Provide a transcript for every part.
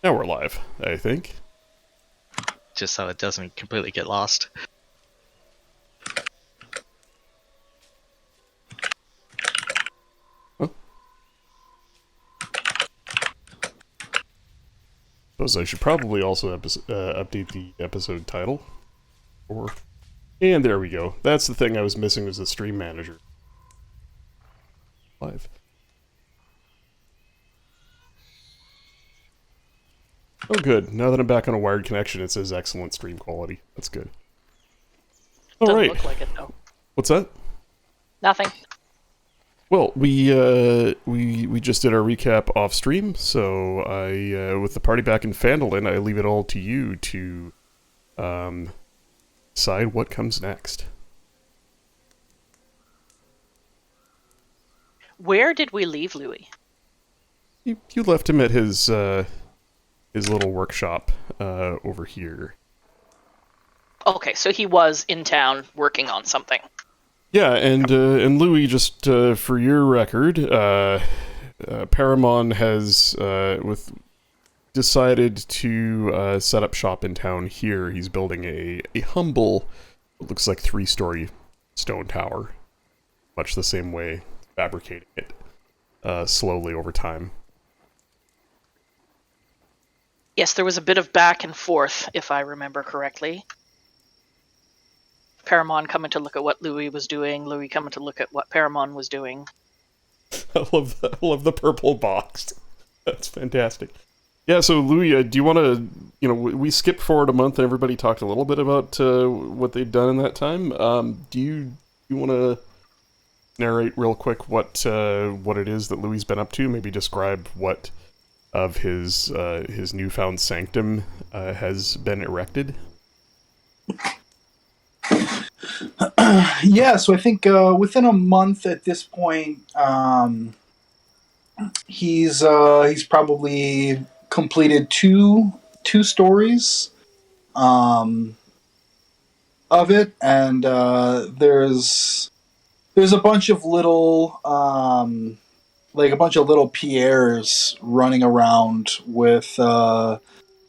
Now we're live, I think. Just so it doesn't completely get lost. Huh? Suppose I should probably also update the episode title. And there we go. That's the thing I was missing, was the stream manager. Live. Oh, good. Now that I'm back on a wired connection, it says excellent stream quality. That's good. All Doesn't right. look like it though. What's that? Nothing. Well, we just did our recap off stream, so I with the party back in Phandalin, I leave it all to you to decide what comes next. Where did we leave Louis? You left him at his little workshop over here. Okay, so he was in town working on something. Yeah, and Louis, just for your record, Paramon has decided to set up shop in town here. He's building a humble, it looks like 3-story stone tower, much the same way, fabricating it slowly over time. Yes, there was a bit of back and forth, if I remember correctly. Paramon coming to look at what Louis was doing, Louis coming to look at what Paramon was doing. I love the purple box. That's fantastic. Yeah, so Louis, do you want to, we skipped forward a month and everybody talked a little bit about what they've done in that time. Do you want to narrate real quick what it is that Louis's been up to? Maybe describe what of his newfound sanctum has been erected? Yeah, so I think within a month at this point, he's probably completed two stories of it, and there's a bunch of little like a bunch of little Pierres running around with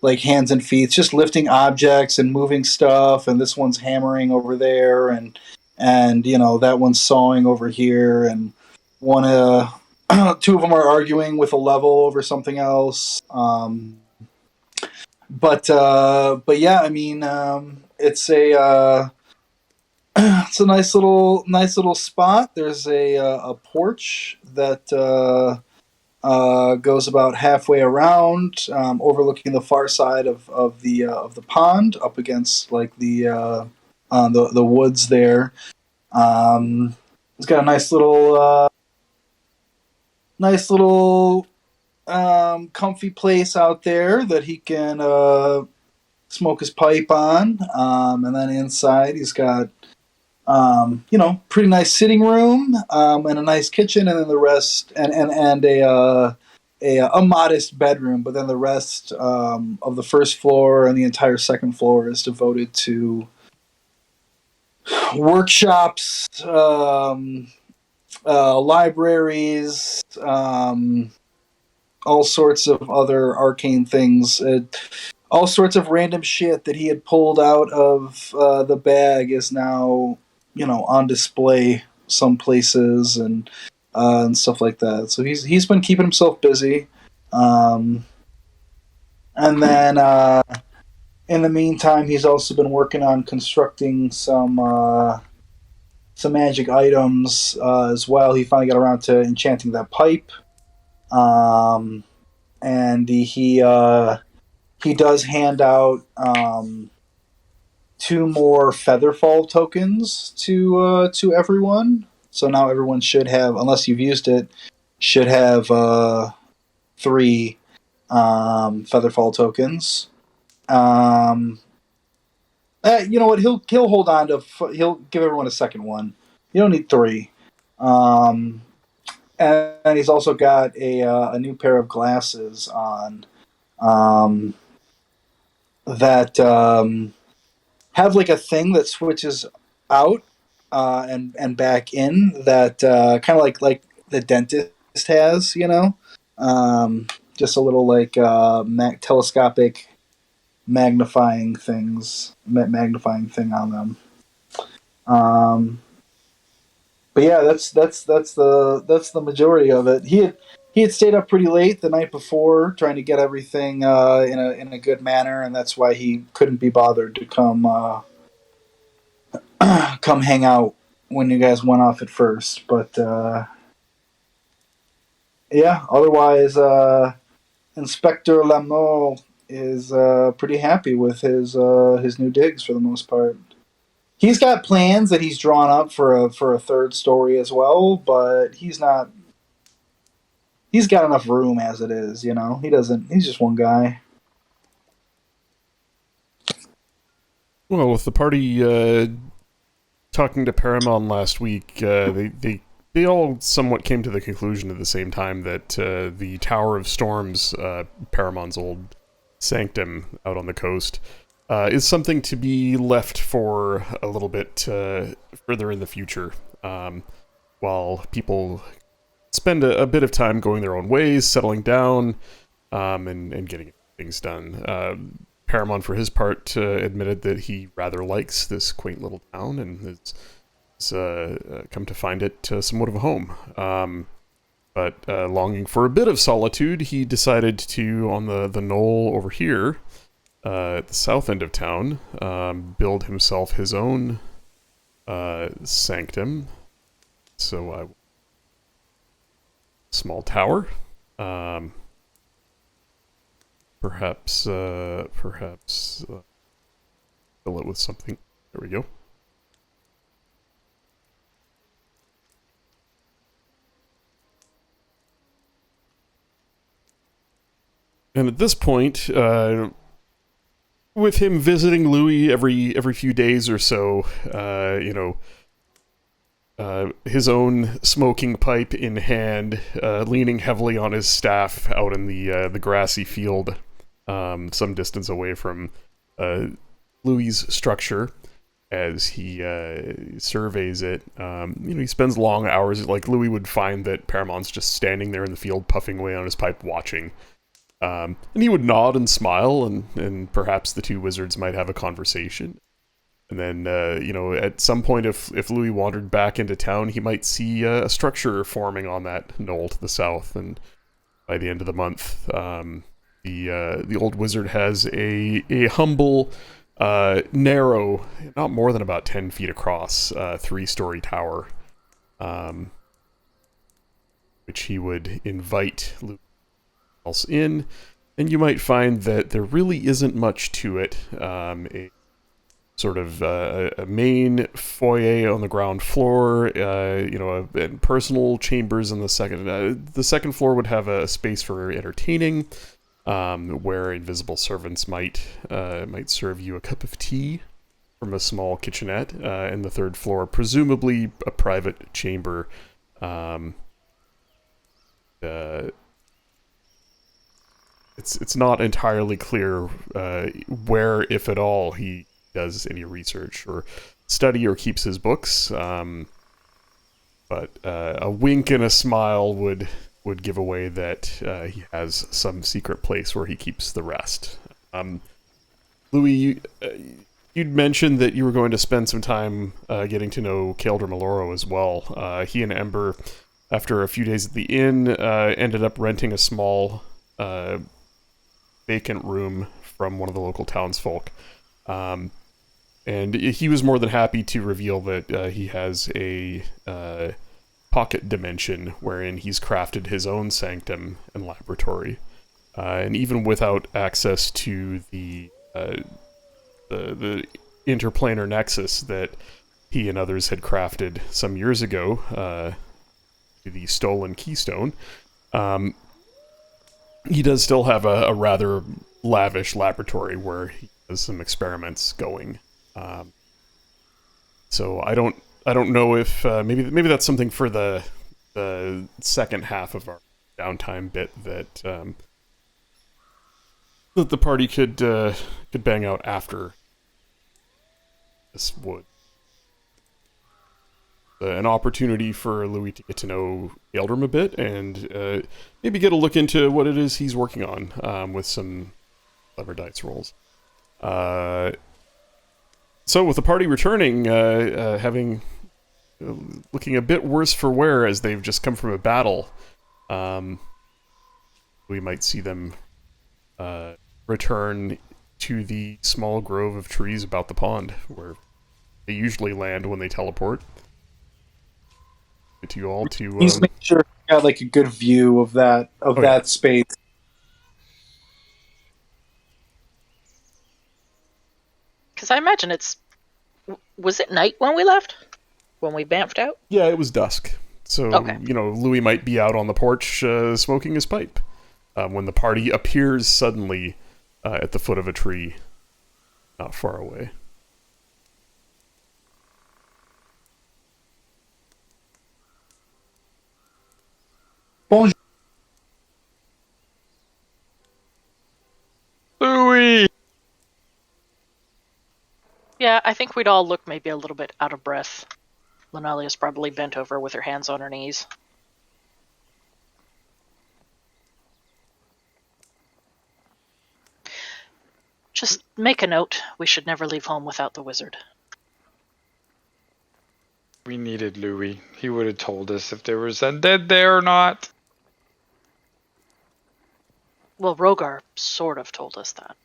like hands and feet, just lifting objects and moving stuff, and this one's hammering over there, and that one's sawing over here, and one two of them are arguing with a level over something else. But yeah, I mean, it's a it's a nice little spot. There's a porch that goes about halfway around, overlooking the far side of the pond, up against like the woods there. It's got a nice little comfy place out there that he can smoke his pipe on, and then inside he's got pretty nice sitting room, and a nice kitchen, and then the rest, and a modest bedroom. But then the rest of the first floor and the entire second floor is devoted to workshops, libraries, all sorts of other arcane things. All sorts of random shit that he had pulled out of the bag is now, on display some places and stuff like that. So he's been keeping himself busy, and then in the meantime, he's also been working on constructing some magic items as well. He finally got around to enchanting that pipe, and he does hand out 2 more Featherfall tokens to everyone. So now everyone should have, unless you've used it, should have 3 Featherfall tokens. You know what? He'll hold on to. He'll give everyone a second one. You don't need 3. And he's also got a new pair of glasses on. That have like a thing that switches out and back in, that kind of like the dentist has, just a little like telescopic magnifying magnifying thing on them. But yeah, that's the majority of it. He had stayed up pretty late the night before, trying to get everything in a good manner, and that's why he couldn't be bothered to come hang out when you guys went off at first. But yeah, otherwise, Inspector Lamore is pretty happy with his new digs for the most part. He's got plans that he's drawn up for a third story as well, but he's not. He's got enough room as it is, you know. He doesn't. He's just one guy. Well, with the party talking to Paramount last week, they all somewhat came to the conclusion at the same time that the Tower of Storms, Paramount's old sanctum out on the coast, is something to be left for a little bit further in the future, while people spend a bit of time going their own ways, settling down, and getting things done. Paramount, for his part, admitted that he rather likes this quaint little town and has come to find it somewhat of a home. But longing for a bit of solitude, he decided to, on the knoll over here, at the south end of town, build himself his own sanctum. So, small tower. Perhaps fill it with something. There we go. And at this point, with him visiting Louis every few days or so, his own smoking pipe in hand, leaning heavily on his staff out in the grassy field, some distance away from Louis's structure, as he surveys it. He spends long hours. Like, Louis would find that Paramount's just standing there in the field, puffing away on his pipe, watching. And he would nod and smile, and perhaps the two wizards might have a conversation. And then, at some point, if Louis wandered back into town, he might see a structure forming on that knoll to the south. And by the end of the month, the old wizard has a humble, narrow, not more than about 10 feet across, 3-story tower, which he would invite Louis else in. And you might find that there really isn't much to it. A sort of a main foyer on the ground floor, and personal chambers in the second. The second floor would have a space for entertaining, where invisible servants might serve you a cup of tea from a small kitchenette. And the third floor, presumably a private chamber. It's not entirely clear where, if at all, he does any research or study or keeps his books, but a wink and a smile would give away that he has some secret place where he keeps the rest. Louis, you'd mentioned that you were going to spend some time getting to know Kaeldre Maloro as well. He and Ember, after a few days at the inn, ended up renting a small vacant room from one of the local townsfolk. And he was more than happy to reveal that he has a pocket dimension wherein he's crafted his own sanctum and laboratory. And even without access to the interplanar nexus that he and others had crafted some years ago, the stolen keystone, he does still have a rather lavish laboratory where he has some experiments going. So I don't know if maybe that's something for the second half of our downtime bit that the party could bang out after this would. an opportunity for Louis to get to know Eldrim a bit and maybe get a look into what it is he's working on with some clever dice rolls. So with the party returning, having looking a bit worse for wear as they've just come from a battle, we might see them return to the small grove of trees about the pond, where they usually land when they teleport. To you all to Please make sure you got like a good view of that space. Because I imagine was it night when we left? When we bamfed out? Yeah, it was dusk. So, Okay. Louis might be out on the porch smoking his pipe when the party appears suddenly at the foot of a tree not far away. Bonjour. Louis! Yeah, I think we'd all look maybe a little bit out of breath. Lenalia's probably bent over with her hands on her knees. Just make a note. We should never leave home without the wizard. We needed Louis. He would have told us if there was undead there or not. Well, Rogar sort of told us that.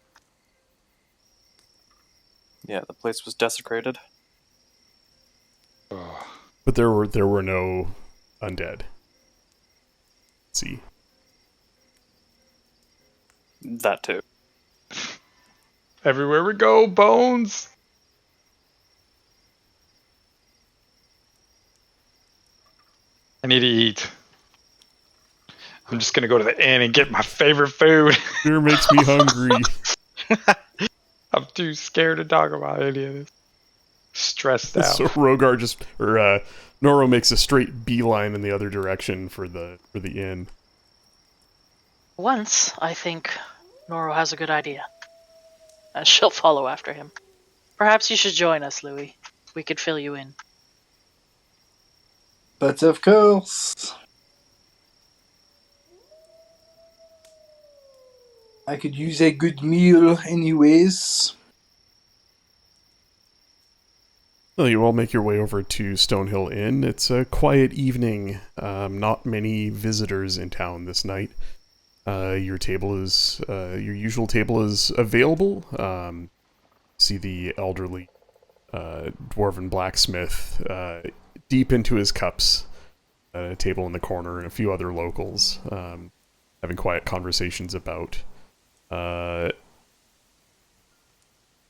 Yeah, the place was desecrated. Oh. But there were no undead. Let's see. That too. Everywhere we go, bones! I need to eat. I'm just gonna go to the inn and get my favorite food. Fear makes me hungry. I'm too scared to talk about any of this. Stressed out. So Rogar Noro makes a straight beeline in the other direction for the inn. Once, I think Noro has a good idea. And she'll follow after him. Perhaps you should join us, Louis. We could fill you in. But of course, I could use a good meal anyways. Well, you all make your way over to Stonehill Inn. It's a quiet evening. Not many visitors in town this night. Your usual table is available. See the elderly dwarven blacksmith deep into his cups at a table in the corner, and a few other locals having quiet conversations about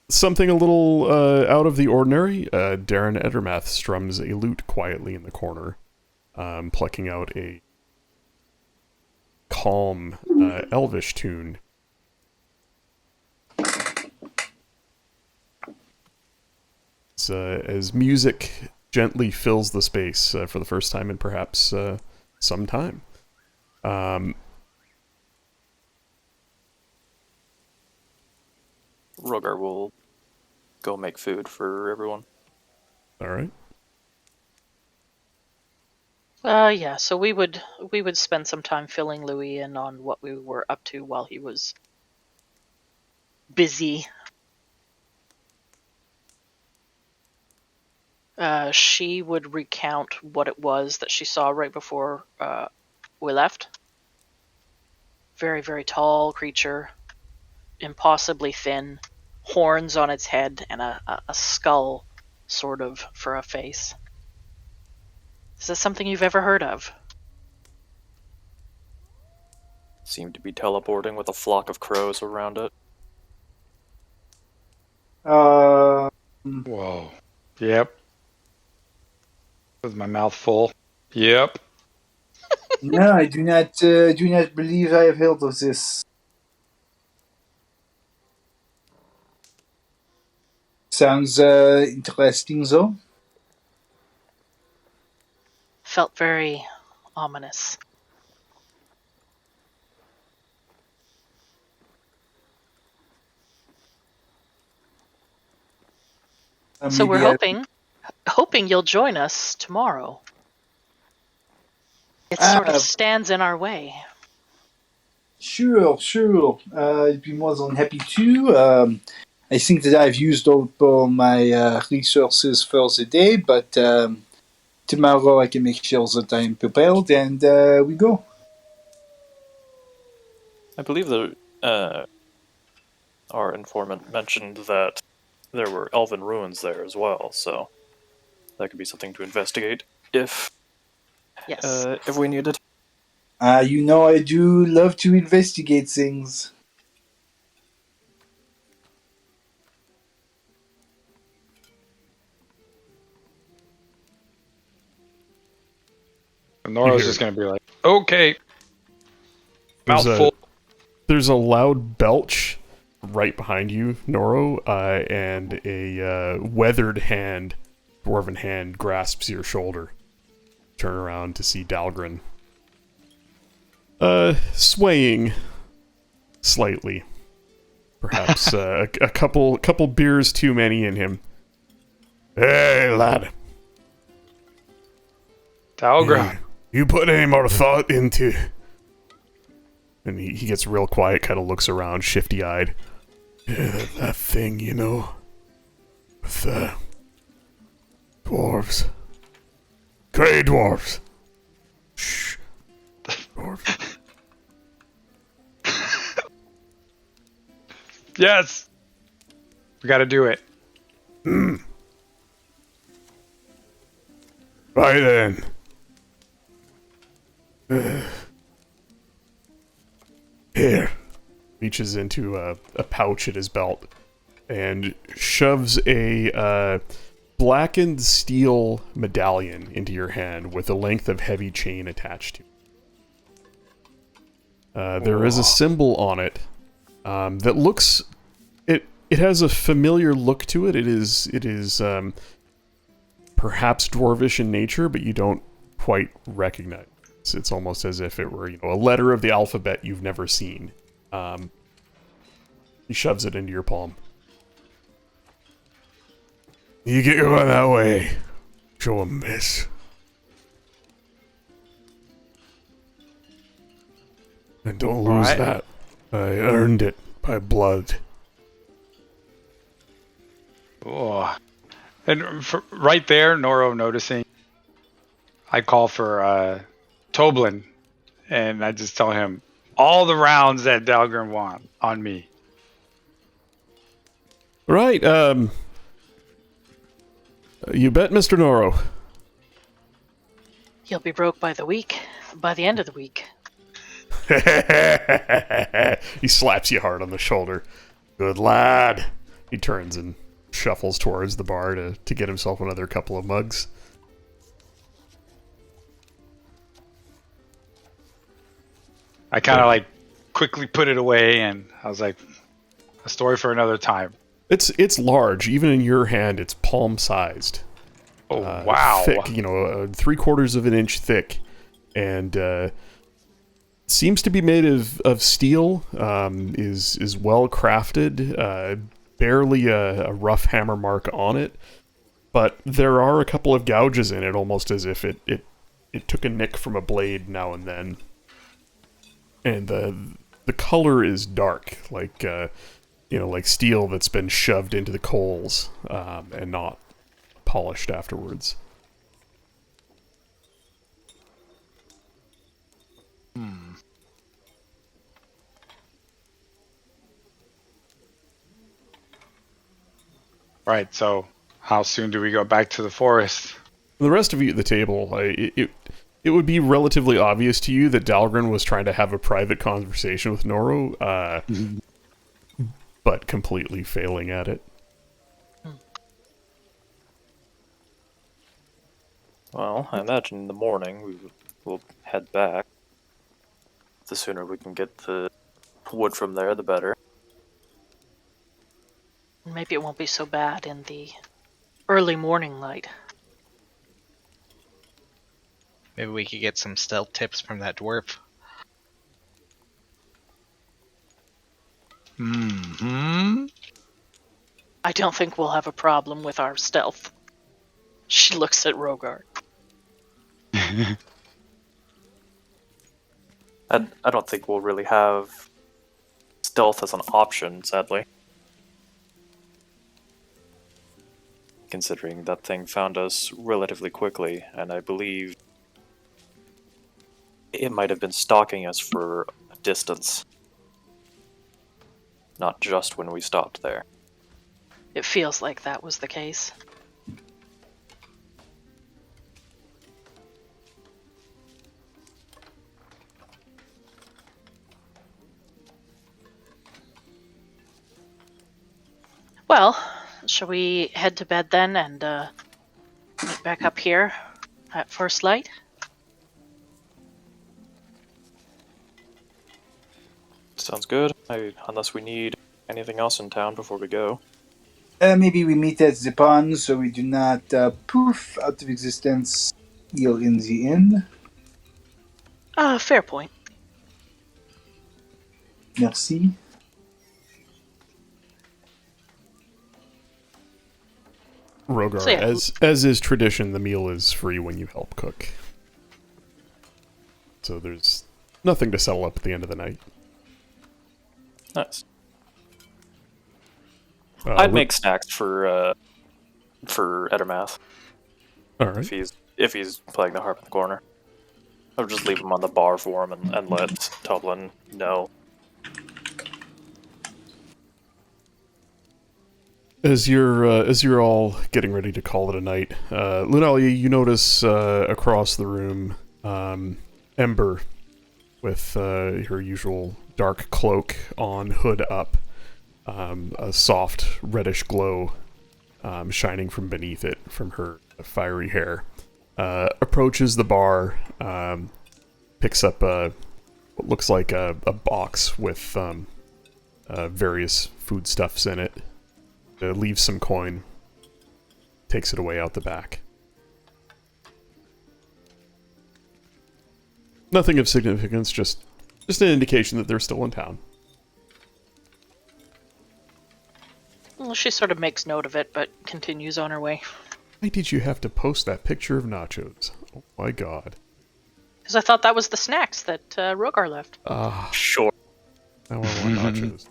something a little out of the ordinary. Darren Edermath strums a lute quietly in the corner, plucking out a calm elvish tune. As music gently fills the space for the first time in perhaps some time. Rogar will go make food for everyone. All right. Yeah, so we would spend some time filling Louis in on what we were up to while he was busy. She would recount what it was that she saw right before we left. Very, very tall creature, impossibly thin, horns on its head, and a skull, sort of, for a face. Is this something you've ever heard of? Seemed to be teleporting with a flock of crows around it. Whoa. Yep. With my mouth full. Yep. No, I do not believe I have heard of this. Sounds interesting, though. Felt very ominous. Uh, So we're maybe I- hoping you'll join us tomorrow. It sort of stands in our way. Sure. I'd be more than happy to. I think that I've used up all my resources for the day, but tomorrow I can make sure that I'm prepared, and we go. I believe our informant mentioned that there were elven ruins there as well, so that could be something to investigate if Yes. if we need it. You know I do love to investigate things. And Nora's Here. just gonna be like, okay. There's Mouthful. There's a loud belch right behind you, Noro, and a weathered hand, dwarven hand, grasps your shoulder. Turn around to see Dalgren. Swaying slightly. Perhaps a couple beers too many in him. Hey, lad. Dalgren. You put any more thought into... And he gets real quiet, kind of looks around, shifty-eyed. Yeah, that thing, you know, with dwarves. Grey dwarves. Shh. Dwarves. Yes. We gotta do it. Right then. Here. Reaches into a pouch at his belt and shoves a blackened steel medallion into your hand with a length of heavy chain attached to it. There is a symbol on it that looks... It has a familiar look to it. It is perhaps dwarvish in nature, but you don't quite recognize it. It's almost as if it were, a letter of the alphabet you've never seen. He shoves it into your palm. You get going that way. Show him this. And don't lose Alright. that. I earned it by blood. Oh. And right there, Noro noticing, I call for Toblin, and I just tell him, all the rounds that Dalgren want on me. Right, you bet, Mr. Noro. You'll be broke by the end of the week. He slaps you hard on the shoulder. Good lad. He turns and shuffles towards the bar to get himself another couple of mugs. I kind of quickly put it away, and I was like, a story for another time. It's large. Even in your hand, it's palm-sized. Oh, wow. Thick, 3/4 of an inch thick. And seems to be made of steel. Is well crafted. Barely a rough hammer mark on it. But there are a couple of gouges in it, almost as if it took a nick from a blade now and then. And the color is dark, like steel that's been shoved into the coals and not polished afterwards. Right, so how soon do we go back to the forest? The rest of you at the table, it would be relatively obvious to you that Dalgren was trying to have a private conversation with Noro, but completely failing at it. Well, I imagine in the morning we will head back. The sooner we can get the wood from there, the better. Maybe it won't be so bad in the early morning light. Maybe we could get some stealth tips from that dwarf. Mm-hmm. I don't think we'll have a problem with our stealth. She She looks at Rogar. I don't think we'll really have stealth as an option, sadly. Considering that thing found us relatively quickly, and I believe it might have been stalking us for a distance. Not just when we stopped there. It feels like that was the case. Well, shall we head to bed then and meet back up here at first light? Sounds good. Unless we need anything else in town before we go. Maybe we meet at the pond so we do not poof out of existence here in the inn. Fair point. Merci. Rogar, So, yeah. as is tradition, the meal is free when you help cook. So there's nothing to settle up at the end of the night. Nice. Lu- I'd make snacks for Edermath All right. if he's playing the harp in the corner. I'll just leave him on the bar for him and let Toblin know. As you're all getting ready to call it a night, Lunalia, you notice across the room Ember with her usual dark cloak on, hood up, a soft reddish glow shining from beneath it from her fiery hair. Approaches the bar, picks up what looks like a box with various foodstuffs in it. Leaves some coin, takes it away out the back. Nothing of significance, just an indication that they're still in town. Well, she sort of makes note of it, but continues on her way. Why did you have to post that picture of nachos? Oh my god. Because I thought that was the snacks that Rogar left. Sure. Now I want nachos.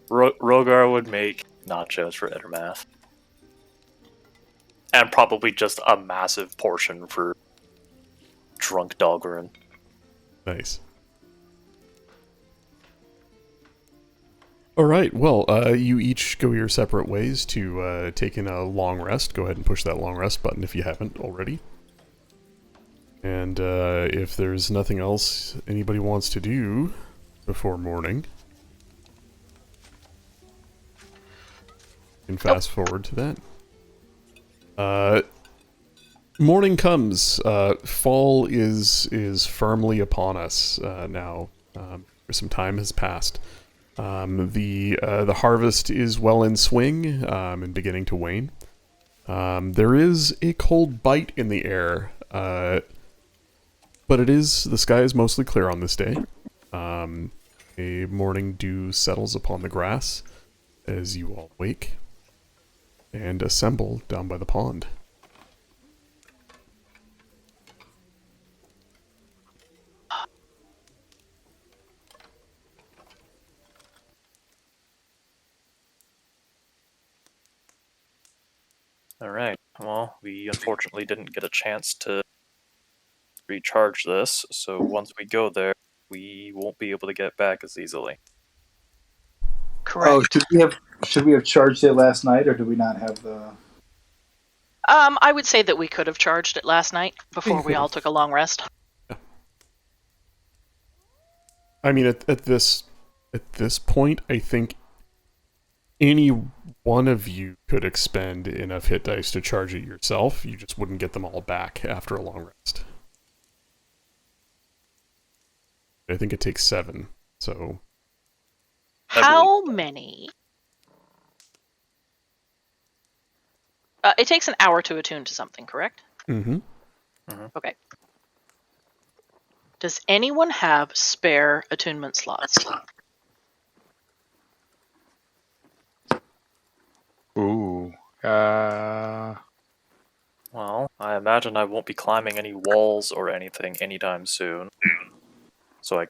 Rogar would make nachos for Edermath. And probably just a massive portion for drunk Dahlgren. Nice. Alright, well, you each go your separate ways to take in a long rest. Go ahead and push that long rest button if you haven't already. And if there's nothing else anybody wants to do before morning, you can fast forward to that. Morning comes. Fall is firmly upon us now. Some time has passed. The harvest is well in swing and beginning to wane. There is a cold bite in the air, but the sky is mostly clear on this day. A morning dew settles upon the grass as you all wake and assemble down by the pond. Alright, well, we unfortunately didn't get a chance to recharge this, so once we go there, we won't be able to get back as easily. Correct. Oh, should we have charged it last night, or do we not have the? I would say that we could have charged it last night before we all took a long rest. I mean, at this point, I think any one of you could expend enough hit dice to charge it yourself. You just wouldn't get them all back after a long rest. I think it takes 7, so... How many? It takes an hour to attune to something, correct? Mm-hmm. Okay. Does anyone have spare attunement slots? Ooh. Well, I imagine I won't be climbing any walls or anything anytime soon. So I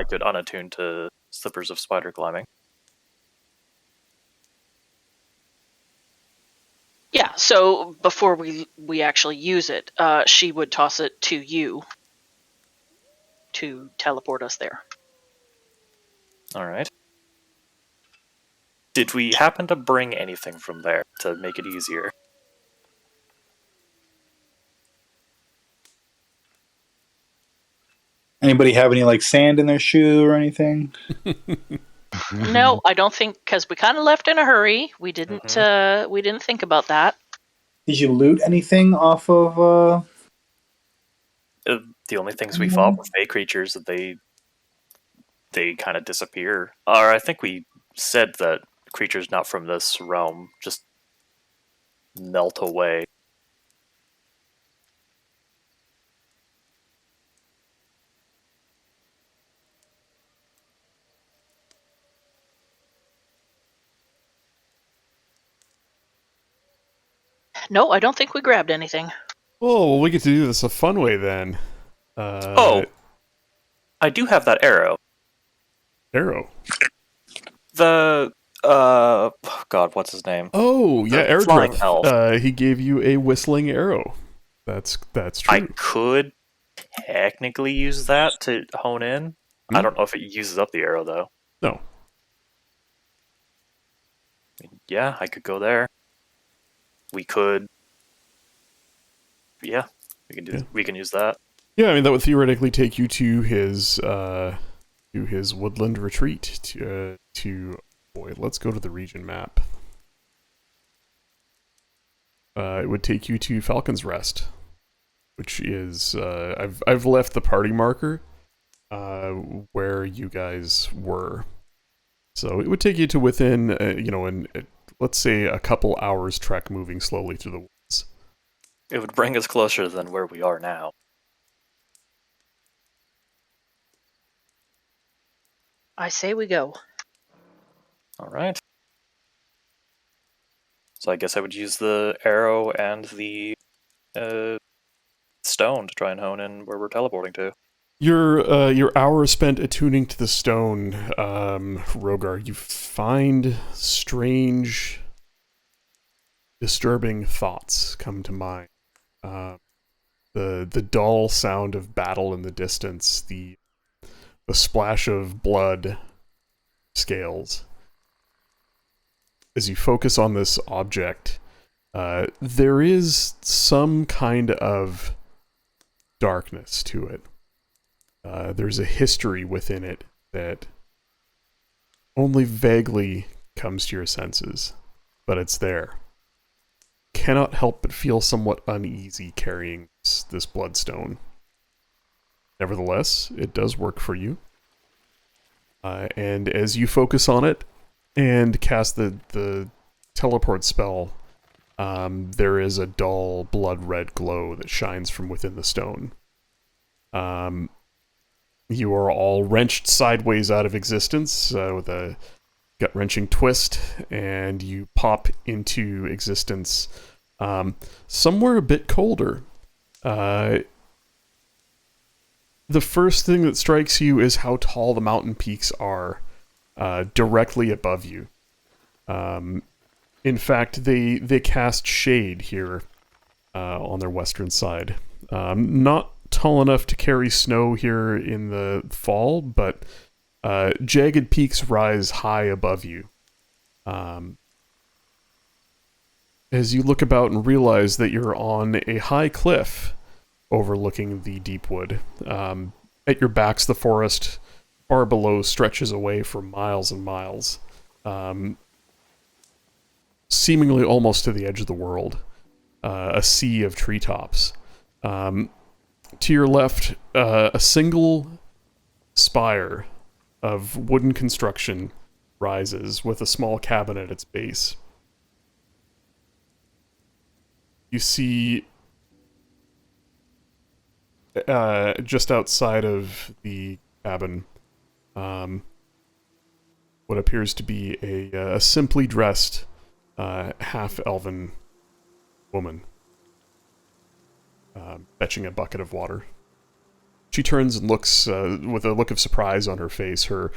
could unattune to slippers of spider climbing. Yeah, so before we actually use it, she would toss it to you to teleport us there. Alright. Did we happen to bring anything from there to make it easier? Anybody have any like sand in their shoe or anything? No, I don't think, because we kind of left in a hurry. We didn't think about that. Did you loot anything off of? The only things we fought were fey creatures that they kind of disappear. Or I think we said that creatures not from this realm just melt away. No, I don't think we grabbed anything. Oh, well, we get to do this a fun way then. Oh, I do have that arrow. Arrow. The God, what's his name? Oh, yeah, The flying Airdrip. elf. He gave you a whistling arrow. That's true. I could technically use that to hone in. I don't know if it uses up the arrow though. No. Yeah, I could go there. We could. Yeah, we can do. Yeah. We can use that. Yeah, I mean that would theoretically take you to his woodland retreat. Boy, let's go to the region map. It would take you to Falcon's Rest, which is I've left the party marker where you guys were. So it would take you to within let's say a couple hours trek moving slowly through the woods. It would bring us closer than where we are now. I say we go. All right. So I guess I would use the arrow and the stone to try and hone in where we're teleporting to. Your hour spent attuning to the stone, Rogar, you find strange, disturbing thoughts come to mind. The dull sound of battle in the distance, the splash of blood scales. As you focus on this object, there is some kind of darkness to it. There's a history within it that only vaguely comes to your senses, but it's there. Cannot help but feel somewhat uneasy carrying this bloodstone. Nevertheless, it does work for you. And as you focus on it and cast the teleport spell, there is a dull blood red glow that shines from within the stone. You are all wrenched sideways out of existence with a gut-wrenching twist, and you pop into existence somewhere a bit colder. The first thing that strikes you is how tall the mountain peaks are directly above you. In fact, they cast shade here on their western side. Not tall enough to carry snow here in the fall, but jagged peaks rise high above you. As you look about and realize that you're on a high cliff overlooking the deep wood. At your backs, the forest far below stretches away for miles and miles, seemingly almost to the edge of the world. A sea of treetops. To your left, a single spire of wooden construction rises with a small cabin at its base. You see, just outside of the cabin, what appears to be a simply dressed half-elven woman. fetching a bucket of water. She turns and looks with a look of surprise on her face, her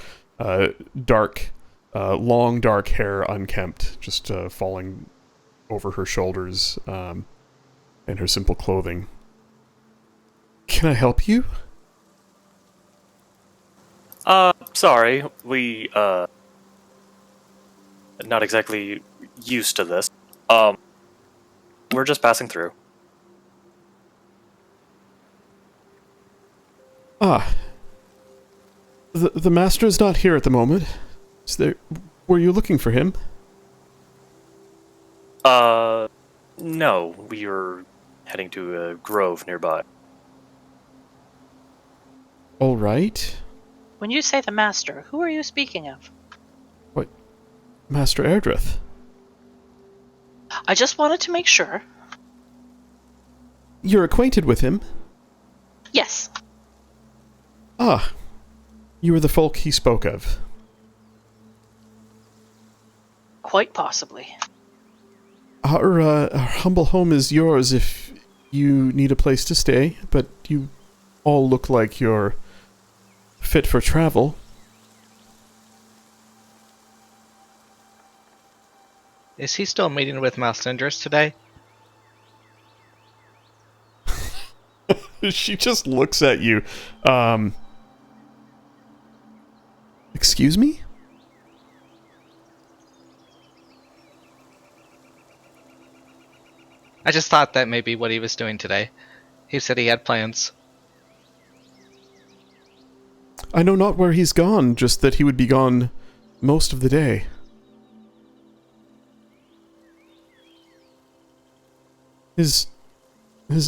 long dark hair unkempt, just falling over her shoulders, and her simple clothing. Can I help you? Sorry, we, not exactly used to this. We're just passing through. Ah. The master is not here at the moment. Were you looking for him? No, we were heading to a grove nearby. All right. When you say the master, who are you speaking of? What? Master Airdrith. I just wanted to make sure. You're acquainted with him? Yes. Ah. You were the folk he spoke of. Quite possibly. Our humble home is yours if you need a place to stay, but you all look like you're fit for travel. Is he still meeting with Malcindrus today? She just looks at you. Excuse me? I just thought that may be what he was doing today. He said he had plans. I know not where he's gone, just that he would be gone most of the day. His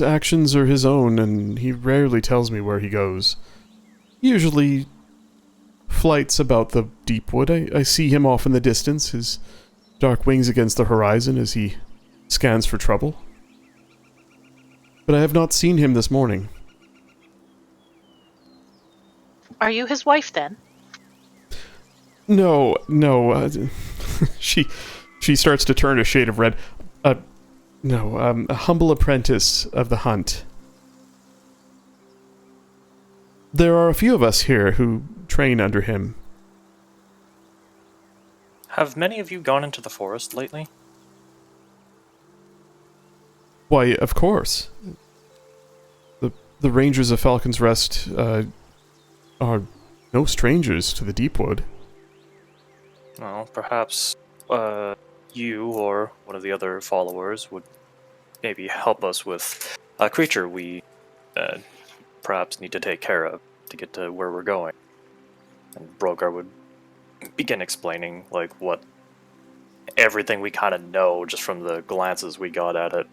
actions are his own, and he rarely tells me where he goes. Usually flights about the Deepwood. I see him off in the distance, his dark wings against the horizon as he scans for trouble. But I have not seen him this morning. Are you his wife then? No. She starts to turn a shade of red. No, a humble apprentice of the hunt. There are a few of us here who train under him. Have many of you gone into the forest lately? Why, of course. The Rangers of Falcon's Rest are no strangers to the Deepwood. Well, perhaps you or one of the other followers would maybe help us with a creature we perhaps need to take care of to get to where we're going. And Brogar would begin explaining, like, what everything we kind of know just from the glances we got at it.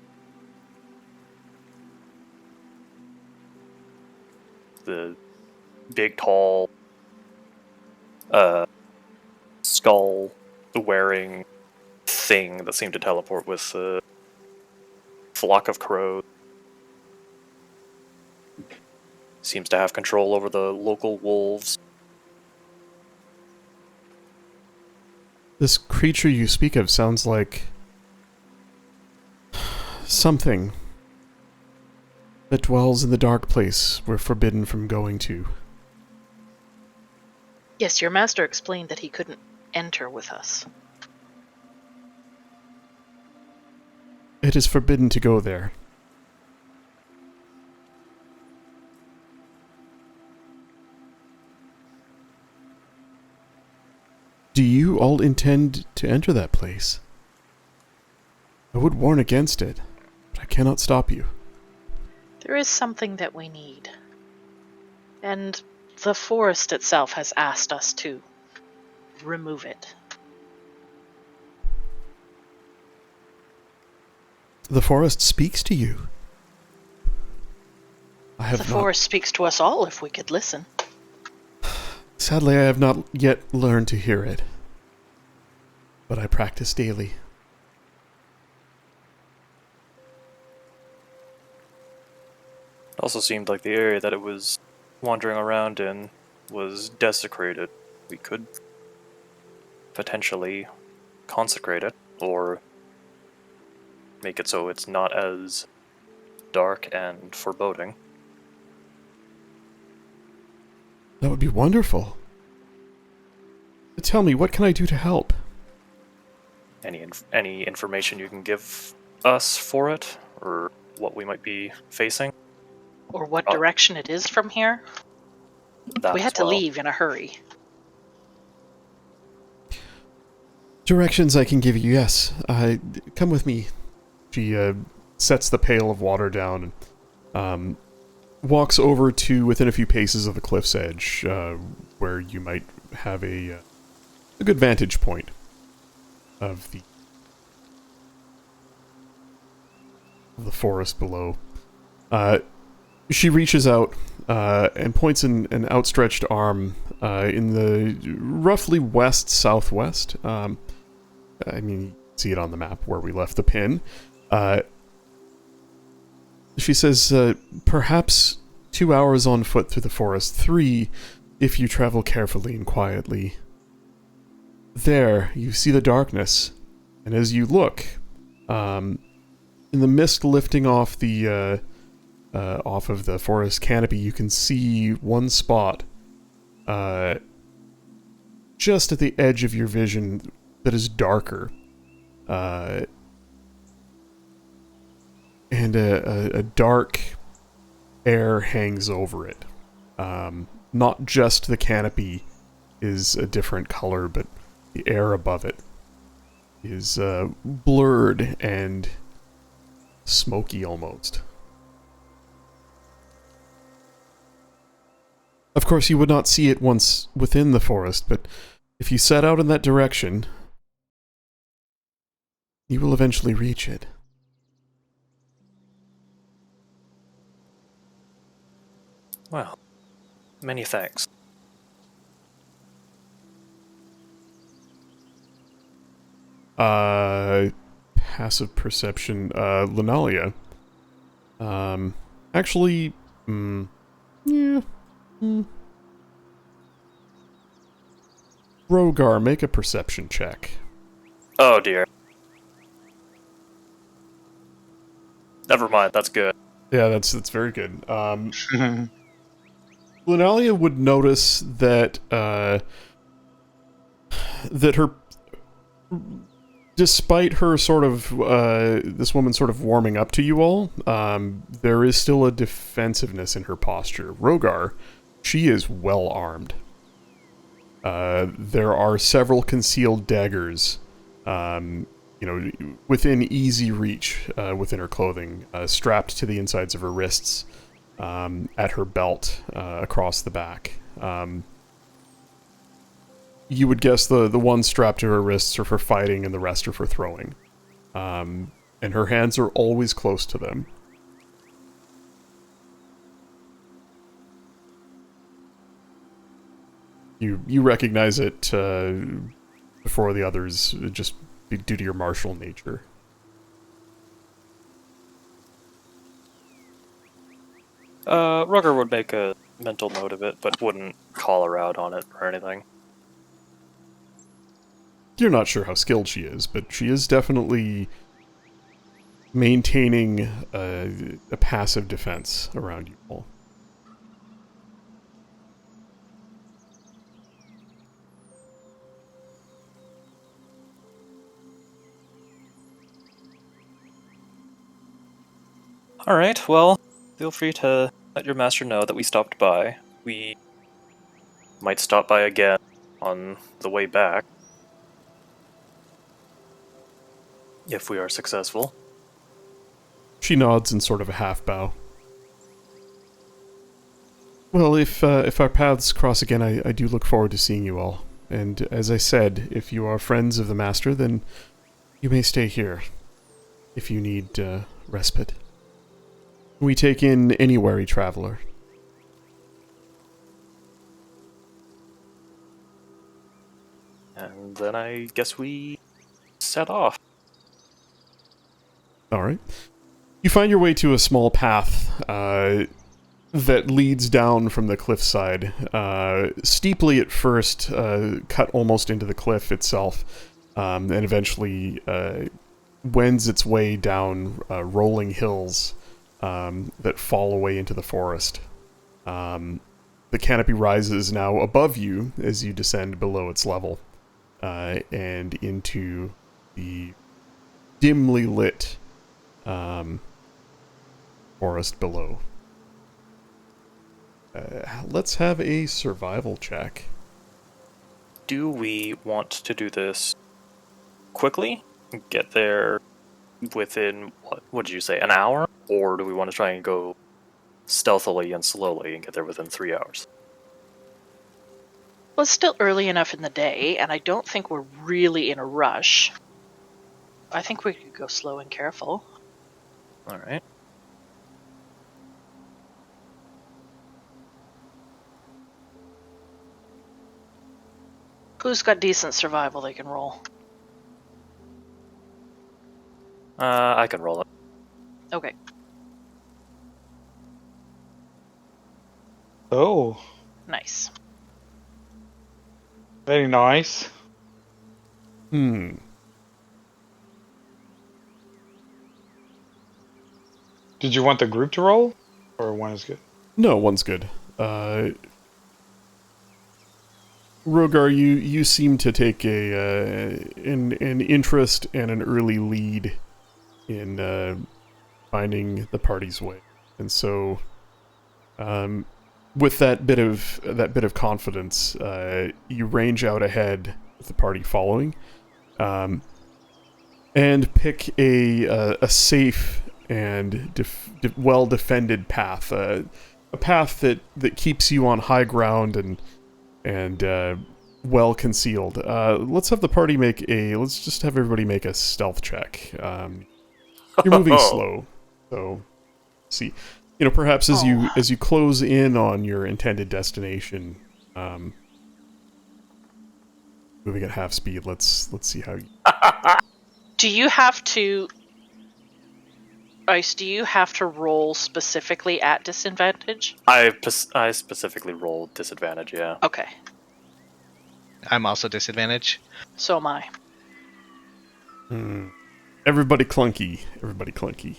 The big, tall, skull-wearing thing that seemed to teleport with a flock of crows. Seems to have control over the local wolves. This creature you speak of sounds like something that dwells in the dark place we're forbidden from going to. Yes, your master explained that he couldn't enter with us. It is forbidden to go there. Do you all intend to enter that place? I would warn against it, but I cannot stop you. There is something that we need. And the forest itself has asked us to remove it. The forest speaks to you. The forest speaks to us all if we could listen. Sadly, I have not yet learned to hear it. But I practice daily. It also seemed like the area that it was wandering around in was desecrated. We could potentially consecrate it, or make it so it's not as dark and foreboding. That would be wonderful. Tell me, what can I do to help? Any information you can give us for it, or what we might be facing? Or what direction it is from here? That We as had to well. leave in a hurry. Directions I can give you, yes. Come with me. She sets the pail of water down and walks over to within a few paces of the cliff's edge, where you might have a good vantage point of the forest below. She reaches out and points an outstretched arm in the roughly west-southwest. I mean, you can see it on the map where we left the pin. She says, perhaps 2 hours on foot through the forest, 3 if you travel carefully and quietly. There, you see the darkness, and as you look, in the mist lifting off the off of the forest canopy, you can see one spot just at the edge of your vision that is darker, and a dark air hangs over it. Not just the canopy is a different color, but the air above it is blurred and smoky almost. Of course, you would not see it once within the forest, but if you set out in that direction, you will eventually reach it. Well, many thanks. Passive perception, Lunalia. Actually, yeah. Rogar, make a perception check. Oh dear. Never mind, that's good. Yeah, that's very good. Lunalia would notice that that her, despite her sort of this woman sort of warming up to you all, there is still a defensiveness in her posture. Rogar, she is well armed. There are several concealed daggers, within easy reach within her clothing, strapped to the insides of her wrists, at her belt, across the back. You would guess the one strapped to her wrists are for fighting and the rest are for throwing. And her hands are always close to them. You recognize it before the others, just due to your martial nature. Rugger would make a mental note of it, but wouldn't call her out on it or anything. You're not sure how skilled she is, but she is definitely maintaining a passive defense around you all. Alright, well, feel free to let your master know that we stopped by. We might stop by again on the way back, if we are successful. She nods in sort of a half bow. Well, if our paths cross again, I do look forward to seeing you all. And as I said, if you are friends of the Master, then you may stay here, if you need respite. We take in any wary traveler. And then I guess we set off. Alright. You find your way to a small path that leads down from the cliffside. Steeply at first, cut almost into the cliff itself, and eventually wends its way down rolling hills that fall away into the forest. The canopy rises now above you as you descend below its level, and into the dimly lit forest below. Let's have a survival check. Do we want to do this quickly? Get there within, what did you say, an hour? Or do we want to try and go stealthily and slowly and get there within 3 hours? Well, it's still early enough in the day, and I don't think we're really in a rush. I think we could go slow and careful. Alright. Who's got decent survival they can roll? I can roll it. Okay. Oh, Nice. very nice. Hmm. Did you want the group to roll? Or one is good? No, one's good. Rogar, you seem to take an interest and an early lead in finding the party's way, and so with that bit of confidence, you range out ahead with the party following, and pick a safe and well defended path, a path that keeps you on high ground and well concealed. Let's have the party let's just have everybody make a stealth check. You're moving slow, so see, perhaps as you close in on your intended destination, moving at half speed. Let's see how you. Do you have to... Ice, do you have to roll specifically at disadvantage? I specifically rolled disadvantage, yeah. Okay. I'm also disadvantage. So am I. Everybody clunky. Everybody clunky.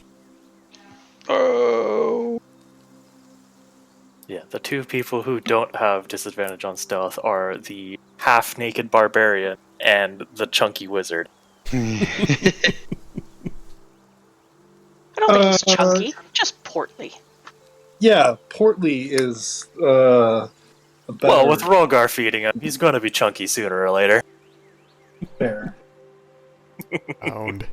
Oh. Yeah, the two people who don't have disadvantage on stealth are the half-naked barbarian and the chunky wizard. I don't think he's chunky, just portly. Yeah, portly is a better Well, with Rogar feeding him, he's going to be chunky sooner or later. fair. Pound.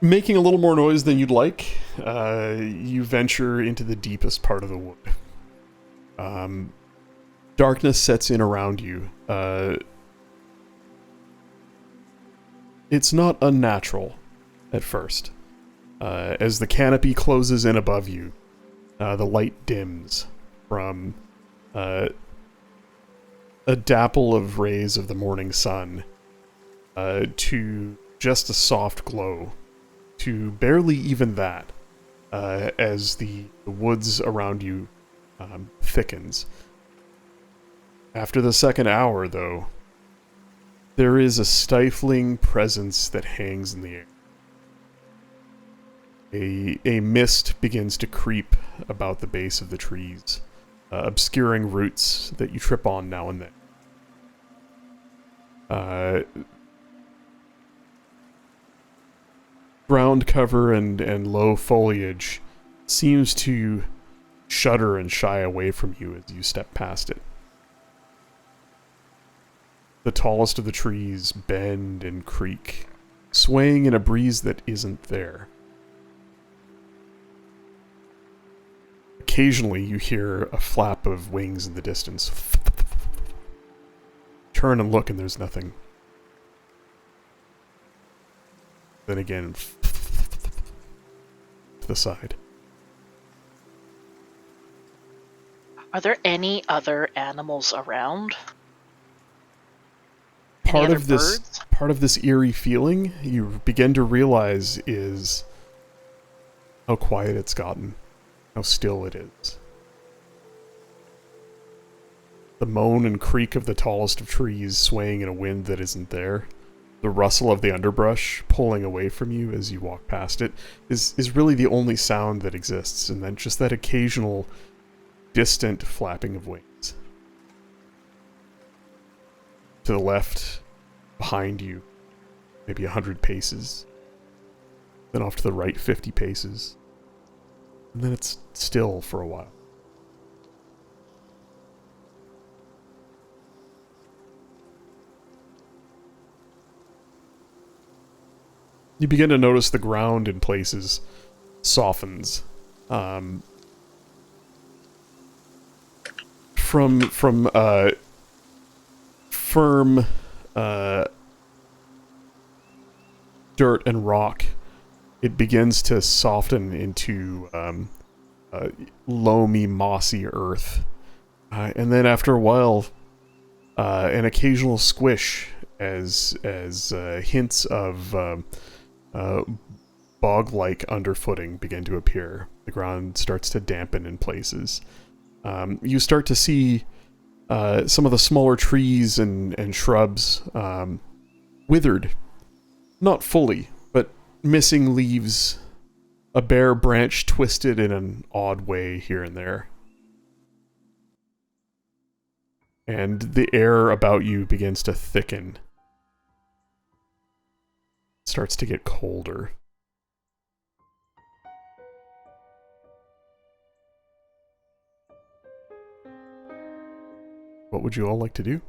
Making a little more noise than you'd like, you venture into the deepest part of the wood. Darkness sets in around you. It's not unnatural at first. As the canopy closes in above you, the light dims from a dapple of rays of the morning sun to just a soft glow, to barely even that, as the woods around you thickens. After the second hour, though, there is a stifling presence that hangs in the air. A mist begins to creep about the base of the trees, obscuring roots that you trip on now and then. Ground cover and low foliage seems to shudder and shy away from you as you step past it. The tallest of the trees bend and creak, swaying in a breeze that isn't there. Occasionally you hear a flap of wings in the distance. Turn and look and there's nothing. Then again, to the side. Are there any other animals around? Part Any of other this birds? part of this eerie feeling you begin to realize is how quiet it's gotten, how still it is. The moan and creak of the tallest of trees swaying in a wind that isn't there the rustle of the underbrush pulling away from you as you walk past it is really the only sound that exists, and then just that occasional distant flapping of wings. To the left, behind you, maybe 100 paces. Then off to the right, 50 paces. And then it's still for a while. You begin to notice the ground in places softens. From firm dirt and rock, it begins to soften into loamy, mossy earth. And then after a while, an occasional squish as hints of bog-like underfooting begin to appear. The ground starts to dampen in places. You start to see some of the smaller trees and shrubs withered. Not fully, but missing leaves, a bare branch twisted in an odd way here and there. And the air about you begins to thicken. It starts to get colder. What would you all like to do?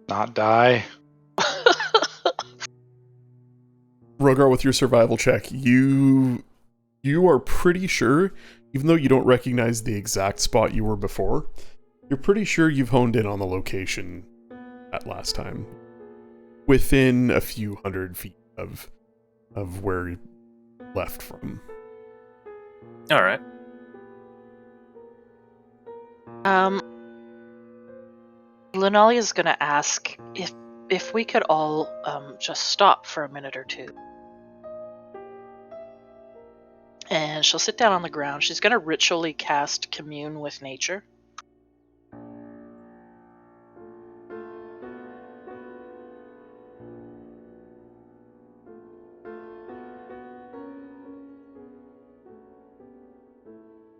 Not die. Rogar, with your survival check, you are pretty sure, even though you don't recognize the exact spot you were before, you're pretty sure you've honed in on the location at last time. Within a few 100 feet of where you left from. All right. Lunalia's gonna ask if we could all just stop for a minute or two. And she'll sit down on the ground. She's gonna ritually cast Commune with Nature.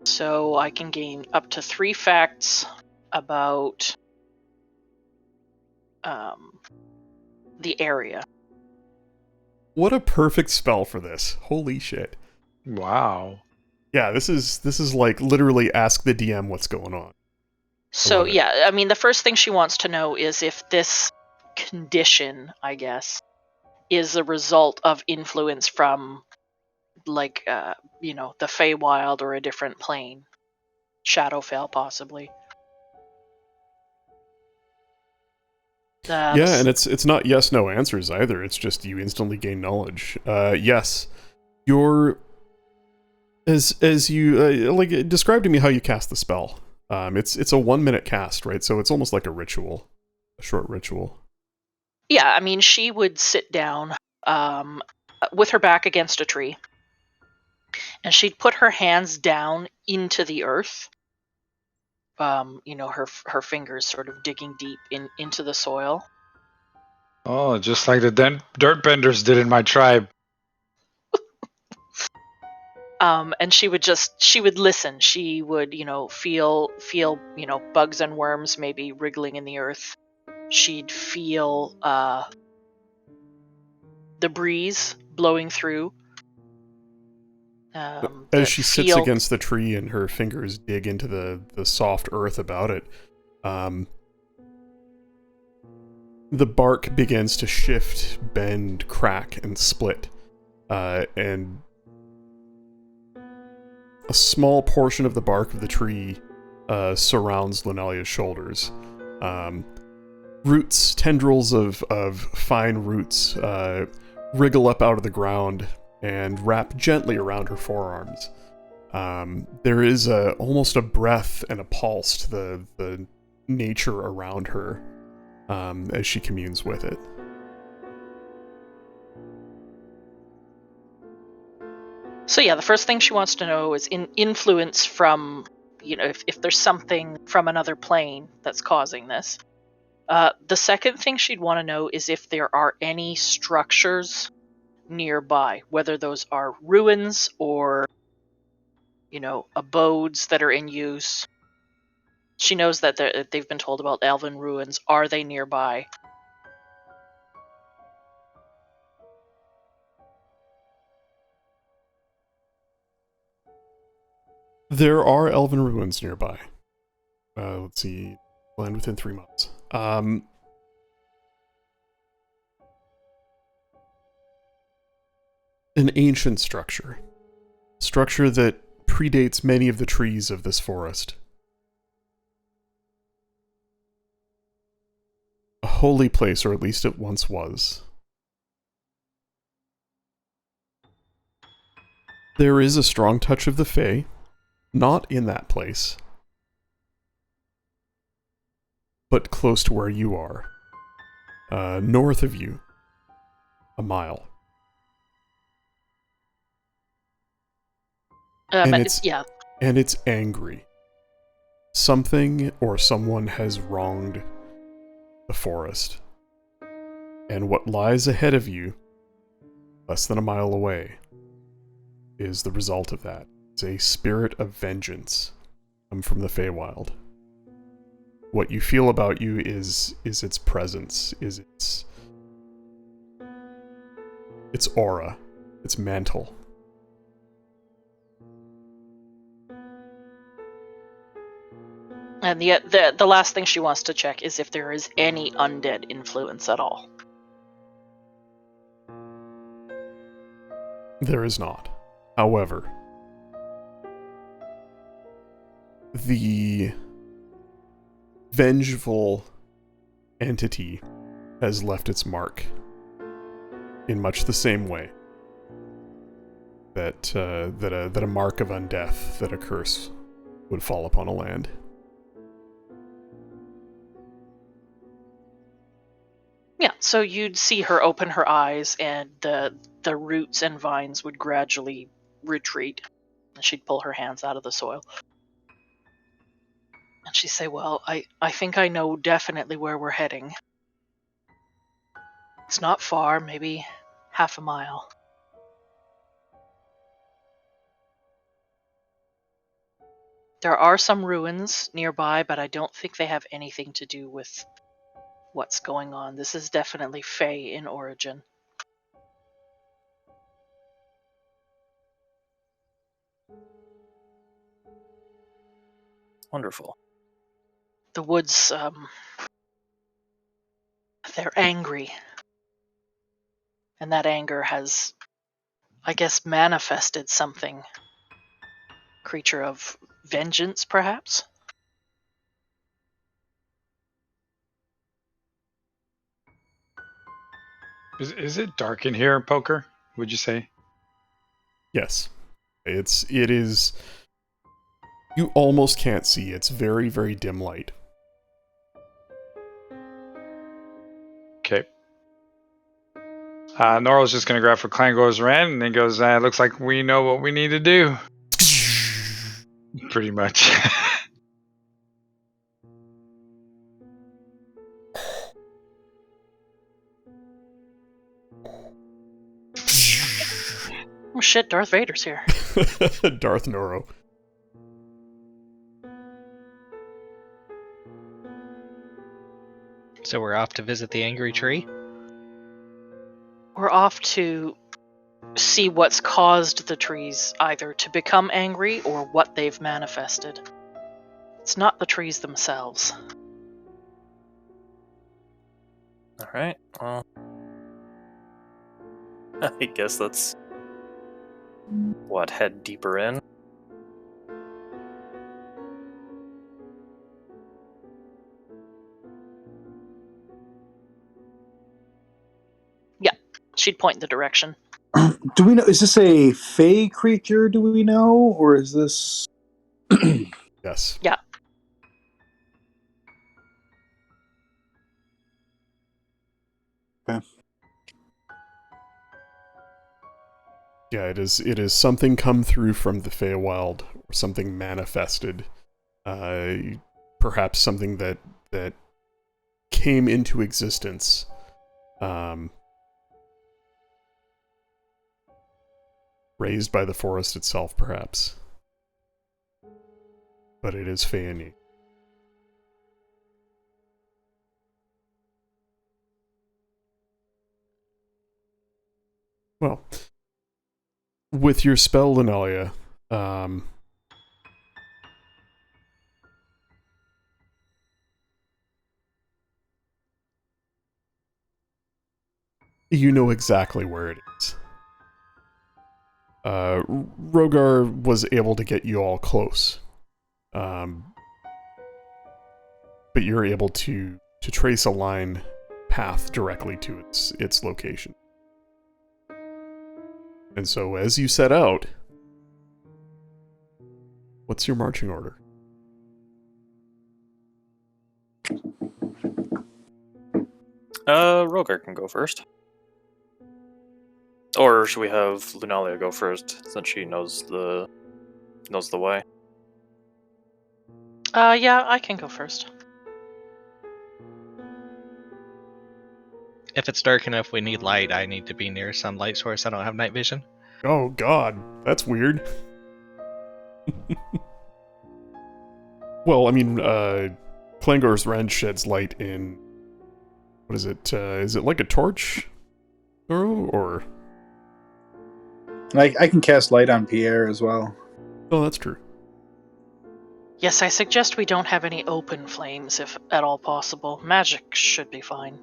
So I can gain up to 3 facts about the area. What a perfect spell for this. Holy shit. Wow. Yeah, this is like literally ask the DM what's going on. So love it. yeah, I mean the first thing she wants to know is if this condition, I guess, is a result of influence from like the Feywild or a different plane. Shadowfell possibly. Yeah, and it's not yes no answers either. It's just you instantly gain knowledge. Yes, you're as you like describe to me how you cast the spell. It's a 1 minute cast, right? So it's almost like a ritual, a short ritual. Yeah, I mean she would sit down with her back against a tree, and she'd put her hands down into the earth. Her fingers sort of digging deep into the soil. Oh, just like the dirt benders did in my tribe. And she would listen. She would, feel, bugs and worms maybe wriggling in the earth. She'd feel the breeze blowing through. As she sits against the tree and her fingers dig into the soft earth about it, the bark begins to shift, bend, crack, and split. And a small portion of the bark of the tree surrounds Lunalia's shoulders. Roots, tendrils of fine roots wriggle up out of the ground and wrap gently around her forearms. There is almost a breath and a pulse to the nature around her as she communes with it. So yeah, the first thing she wants to know is influence from, if there's something from another plane that's causing this. The second thing she'd want to know is if there are any structures nearby, whether those are ruins or, abodes that are in use. She knows that they've been told about elven ruins. Are they nearby? There are elven ruins nearby. Let's see. Land within 3 miles. An ancient structure. Structure that predates many of the trees of this forest. A holy place, or at least it once was. There is a strong touch of the Fae, not in that place, but close to where you are. North of you, a mile. And it's angry. Something or someone has wronged the forest. And what lies ahead of you, less than a mile away, is the result of that. It's a spirit of vengeance come from the Feywild. What you feel about you is its presence, is its aura, its mantle. And the last thing she wants to check is if there is any undead influence at all. There is not. However, the vengeful entity has left its mark in much the same way that a mark of undeath, that a curse would fall upon a land. Yeah, so you'd see her open her eyes, and the roots and vines would gradually retreat. And she'd pull her hands out of the soil. And she'd say, well, I think I know definitely where we're heading. It's not far, maybe half a mile. There are some ruins nearby, but I don't think they have anything to do with what's going on. This is definitely Fey in origin. Wonderful. The woods, they're angry. And that anger has, I guess, manifested something. Creature of vengeance, perhaps? Is it dark in here, Poker? Would you say? Yes. It is... You almost can't see. It's very, very dim light. Okay. Norrell's just going to grab for Clangor's Ren, and then goes, looks like we know what we need to do. Pretty much. Oh shit, Darth Vader's here. Darth Norro. So we're off to visit the angry tree? We're off to see what's caused the trees either to become angry or what they've manifested. It's not the trees themselves. Alright, well... I guess let's... head deeper in? Yeah, she'd point in the direction. Do we know, is this a Fey creature, do we know? Or is this... Yes. Yeah. Okay. Yeah, it is something come through from the Feywild, or something manifested. Perhaps something that came into existence. Raised by the forest itself, perhaps. But it is Feanyi. Well, with your spell, Lunalia, you know exactly where it is. Rogar was able to get you all close. But you're able to trace a line path directly to its location. And so as you set out, what's your marching order? Rogar can go first. Or should we have Lunalia go first, since she knows the way? Yeah, I can go first. If it's dark enough we need light, I need to be near some light source. I don't have night vision. Oh god, that's weird. Well, I mean, Klangor's Rend sheds light in... What is it? Is it like a torch? Or... I can cast light on Pierre as well. Oh, that's true. Yes, I suggest we don't have any open flames if at all possible. Magic should be fine.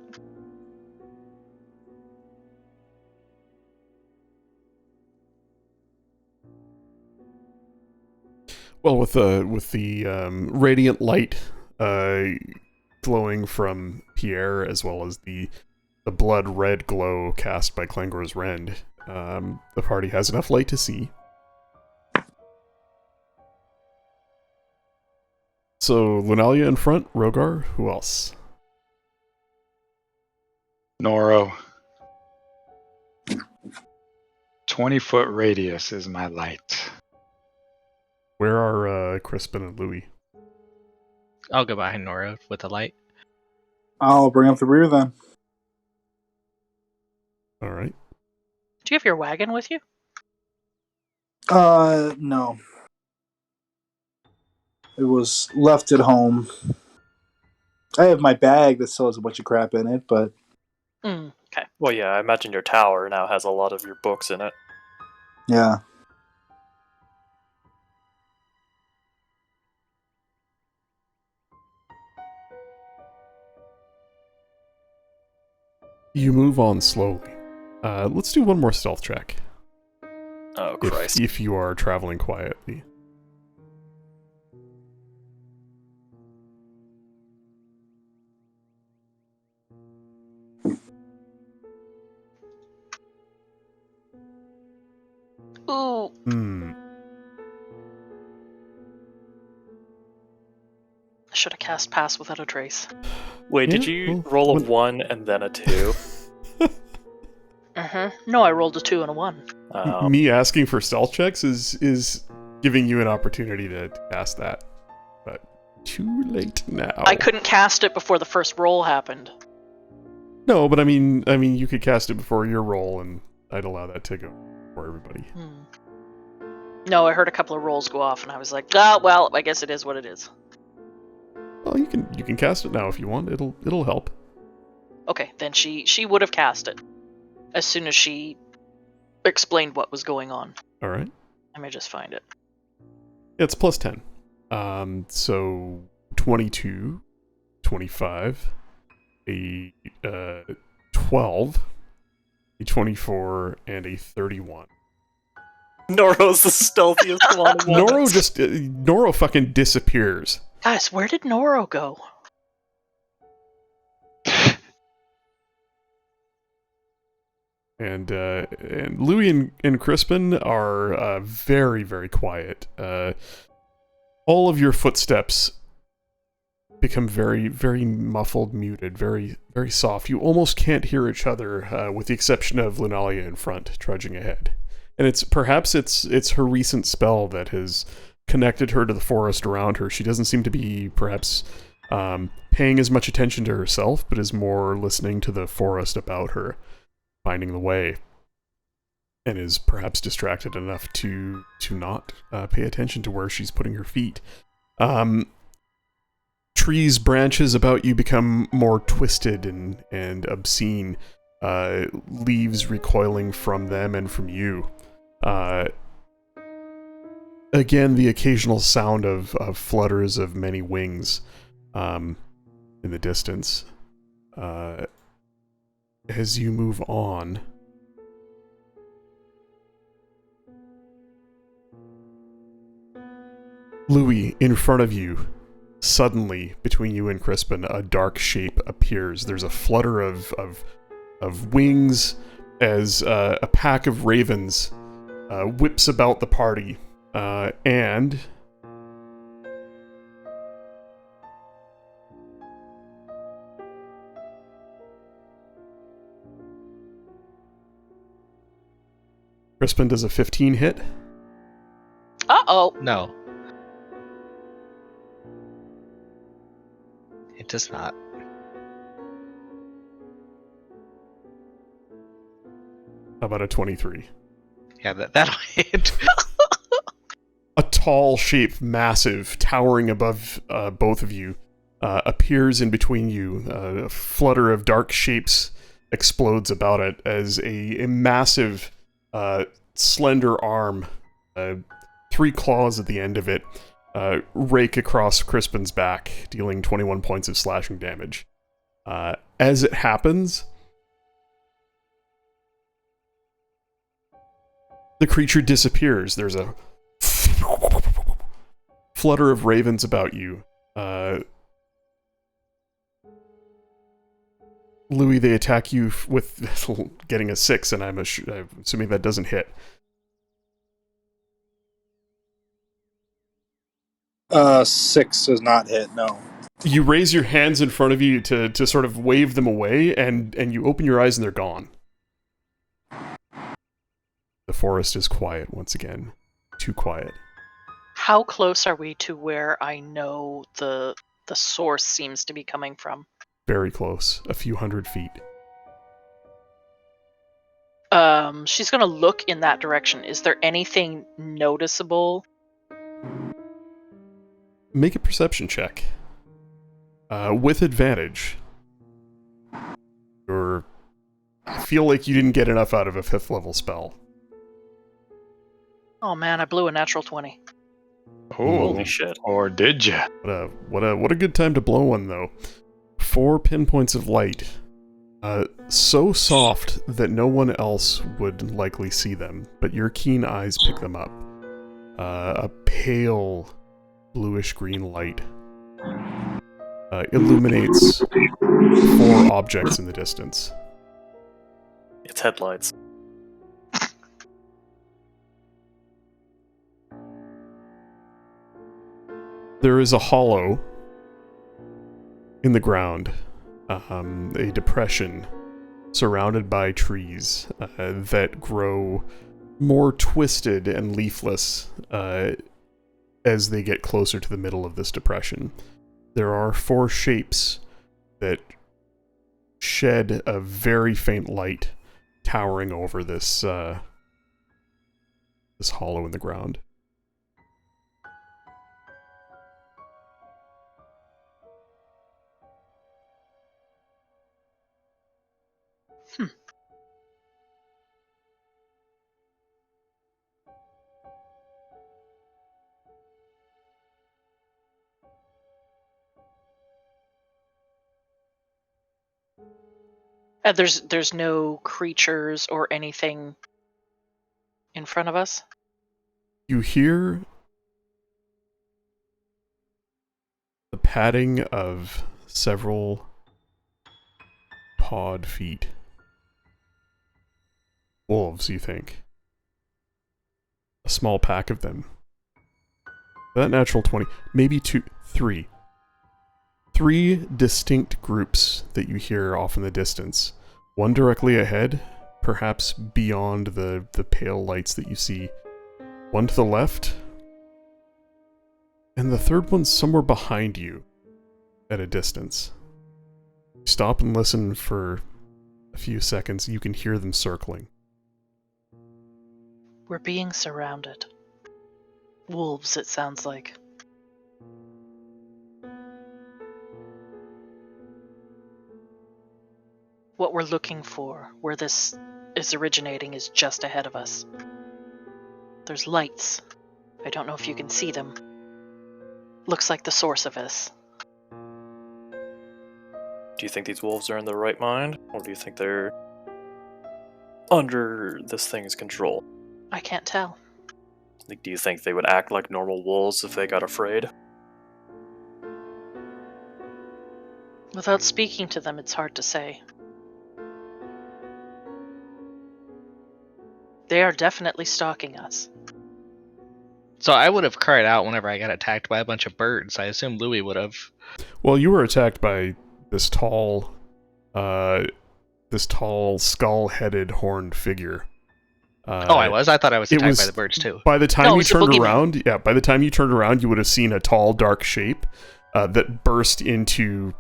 Well, with the radiant light glowing from Pierre, as well as the blood red glow cast by Klangor's Rend, the party has enough light to see. So, Lunalia in front, Rogar, who else? Noro. 20-foot radius is my light. Where are Crispin and Louis? I'll go behind Nora with the light. I'll bring up the rear then. Alright. Do you have your wagon with you? No. It was left at home. I have my bag that still has a bunch of crap in it, but... Okay. Well, yeah, I imagine your tower now has a lot of your books in it. Yeah. You move on slowly. Let's do one more stealth check. Oh, Christ. If you are traveling quietly. Ooh. I should have cast Pass Without a Trace. Wait, did Yeah, you well, roll a 1 and then a 2? No, I rolled a 2 and a 1. Me asking for stealth checks is giving you an opportunity to cast that. But too late now. I couldn't cast it before the first roll happened. No, but I mean you could cast it before your roll and I'd allow that to go for everybody. No, I heard a couple of rolls go off and I was like, well, I guess it is what it is. Well, you can cast it now if you want. It'll help. Okay, then she would have cast it as soon as she explained what was going on. All right. Let me just find it. It's plus 10. So 22, 25, a 12, a 24, and a 31. Noro's the stealthiest one. Noro fucking disappears. Guys, where did Noro go? And Louis and Crispin are very, very quiet. All of your footsteps become very, very muffled, muted, very, very soft. You almost can't hear each other, with the exception of Lunalia in front, trudging ahead. And perhaps it's her recent spell that has connected her to the forest around her. She doesn't seem to be perhaps paying as much attention to herself, but is more listening to the forest about her, finding the way, and is perhaps distracted enough to not pay attention to where she's putting her feet. Trees, branches about you become more twisted and obscene, leaves recoiling from them and from you. Again, the occasional sound of flutters of many wings in the distance. As you move on, Louis, in front of you, suddenly, between you and Crispin, a dark shape appears. There's a flutter of wings as a pack of ravens whips about the party. And Crispin does a 15 hit. Uh-oh. No. It does not. How about a 23? Yeah, that'll hit. A tall shape, massive, towering above both of you, appears in between you. A flutter of dark shapes explodes about it as a massive, slender arm, 3 claws at the end of it, rake across Crispin's back, dealing 21 points of slashing damage. As it happens, the creature disappears. There's a flutter of ravens about you. Louis, they attack you with getting a 6, and I'm assuming that doesn't hit. 6 does not hit, no. You raise your hands in front of you to sort of wave them away, and you open your eyes and they're gone. The forest is quiet once again. Too quiet. How close are we to where I know the source seems to be coming from? Very close. A few hundred feet. She's gonna look in that direction. Is there anything noticeable? Make a perception check. With advantage. I feel like you didn't get enough out of a 5th level spell. Oh man, I blew a natural 20. Holy shit. Or did ya? What a good time to blow one, though. 4 pinpoints of light. So soft that no one else would likely see them, but your keen eyes pick them up. A pale bluish-green light illuminates 4 objects in the distance. It's headlights. There is a hollow in the ground, a depression surrounded by trees that grow more twisted and leafless as they get closer to the middle of this depression. There are 4 shapes that shed a very faint light towering over this this hollow in the ground. There's no creatures or anything in front of us? You hear the padding of several pawed feet. Wolves, you think. A small pack of them. That natural 20, maybe 2, 3. 3 distinct groups that you hear off in the distance. One directly ahead, perhaps beyond the pale lights that you see. One to the left, and the third one somewhere behind you, at a distance. Stop and listen for a few seconds. You can hear them circling. We're being surrounded. Wolves, it sounds like. What we're looking for, where this is originating, is just ahead of us. There's lights. I don't know if you can see them. Looks like the source of this. Do you think these wolves are in their right mind, or do you think they're under this thing's control? I can't tell. Like, do you think they would act like normal wolves if they got afraid? Without speaking to them, it's hard to say. They are definitely stalking us. So I would have cried out whenever I got attacked by a bunch of birds. I assume Louis would have. Well, you were attacked by this tall skull-headed horned figure. I was? I thought I was it attacked was- by the birds too. By the time No, you it's a turned boogeyman. around, by the time you turned around, you would have seen a tall, dark shape that burst into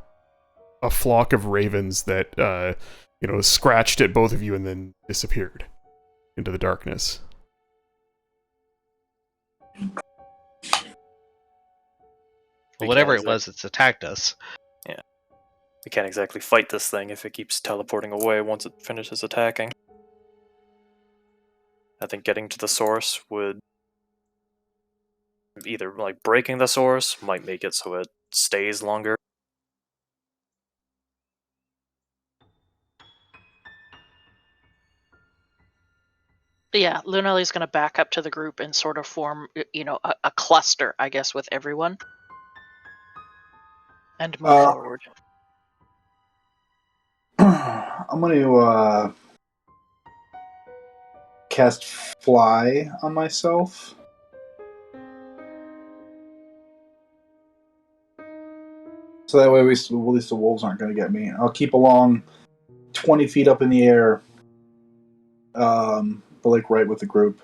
a flock of ravens that scratched at both of you and then disappeared into the darkness. Well, whatever it Because, was, it's attacked us. We can't exactly fight this thing if it keeps teleporting away once it finishes attacking. I think getting to the source would either, like, breaking the source might make it so it stays longer. Yeah, Lunelli's going to back up to the group and sort of form, a cluster, I guess, with everyone. And move forward. I'm going to cast Fly on myself. So that way at least the wolves aren't going to get me. I'll keep along 20 feet up in the air, but like right with the group.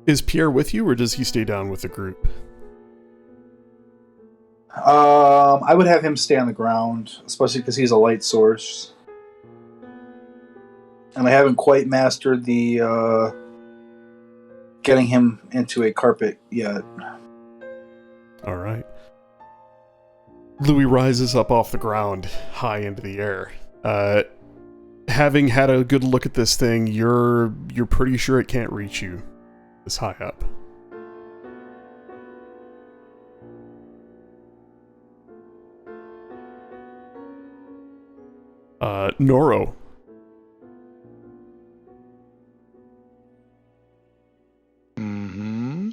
Is Pierre with you, or does he stay down with the group? I would have him stay on the ground, especially because he's a light source. And I haven't quite mastered the getting him into a carpet yet. All right. Louis rises up off the ground, high into the air. Having had a good look at this thing, you're pretty sure it can't reach you this high up. Noro. Mm-hmm.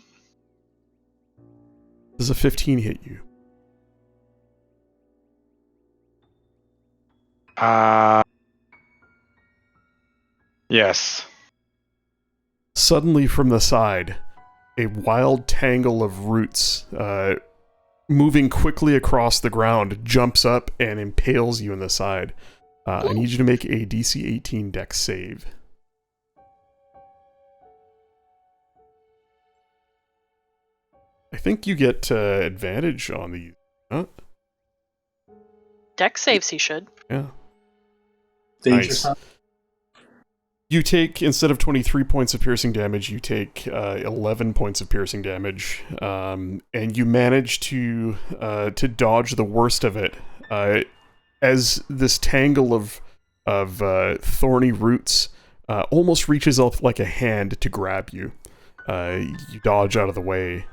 Does a 15 hit you? Yes. Suddenly from the side, a wild tangle of roots, moving quickly across the ground, jumps up and impales you in the side. I need you to make a DC 18 Dex save. I think you get advantage on these. Huh? Dex saves he should. Yeah. Danger Nice. sign. You take, instead of 23 points of piercing damage, you take 11 points of piercing damage, and you manage to dodge the worst of it. As this tangle of thorny roots almost reaches up like a hand to grab you. You dodge out of the way.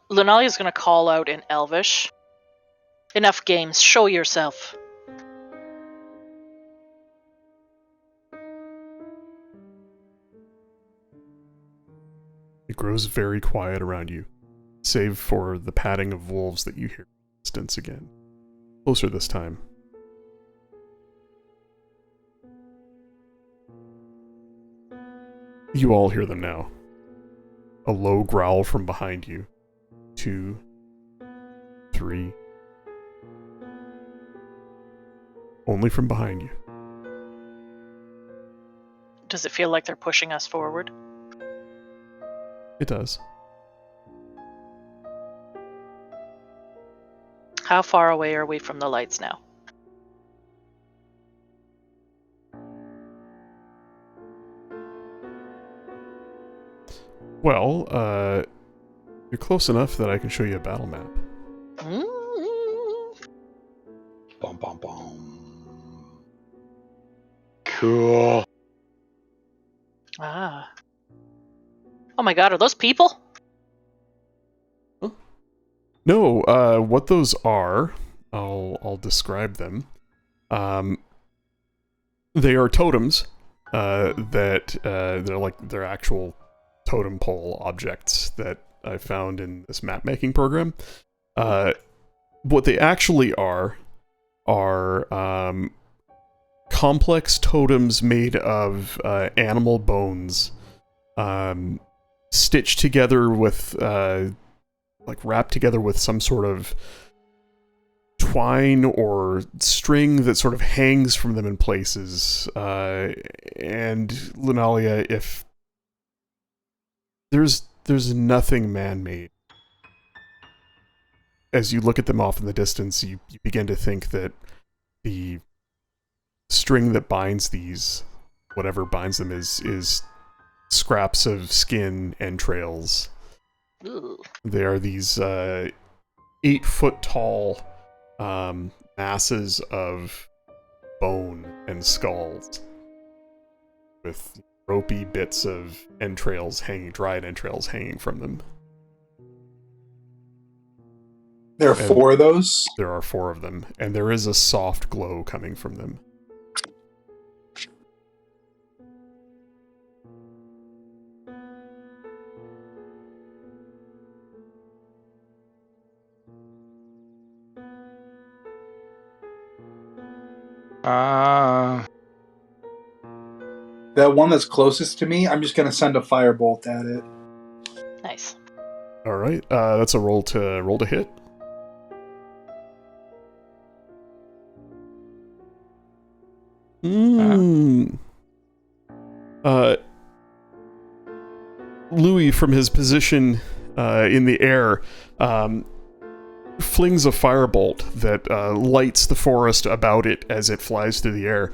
Lunalia is going to call out in Elvish. Enough games, show yourself. It grows very quiet around you, save for the patting of wolves that you hear in the distance again. Closer this time. You all hear them now. A low growl from behind you. 2, 3. Only from behind you. Does it feel like they're pushing us forward? It does. How far away are we from the lights now? Well, you're close enough that I can show you a battle map. Bum, bum, bum. Cool. Ah. Oh my god, are those people? No, what those are, I'll describe them. They are totems, they're actual totem pole objects that I found in this map making program. What they actually are complex totems made of animal bones, stitched together with wrapped together with some sort of twine or string that sort of hangs from them in places. And Lunalia, if there's nothing man-made. As you look at them off in the distance, you begin to think that the string that binds these, whatever binds them, is scraps of skin, entrails. Ooh. They are these 8-foot tall masses of bone and skulls with ropey bits of entrails hanging, dried entrails hanging from them. There are 4 of those. There are 4 of them, and there is a soft glow coming from them. That one that's closest to me, I'm just going to send a firebolt at it. Nice. All right, that's a roll to hit. Louis, from his position in the air, flings a firebolt that lights the forest about it as it flies through the air.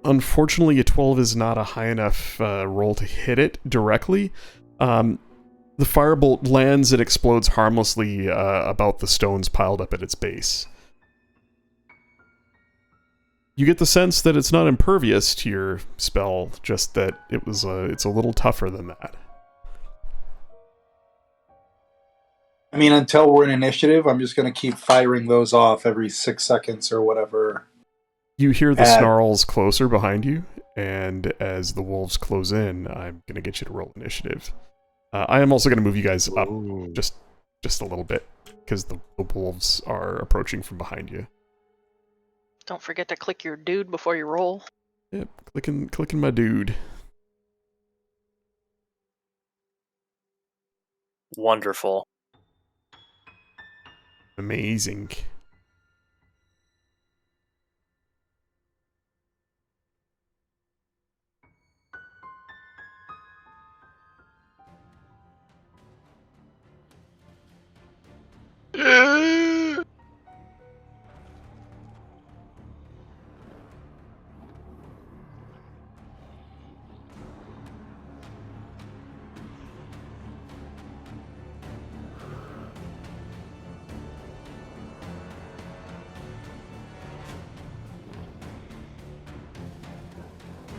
Unfortunately, a 12 is not a high enough roll to hit it directly. The firebolt lands and explodes harmlessly about the stones piled up at its base. You get the sense that it's not impervious to your spell, just that it's a little tougher than that. I mean, until we're in initiative, I'm just going to keep firing those off every 6 seconds or whatever. You hear the snarls closer behind you, and as the wolves close in, I'm going to get you to roll initiative. I am also going to move you guys up just a little bit, because the wolves are approaching from behind you. Don't forget to click your dude before you roll. Yep, clicking my dude. Wonderful. Amazing.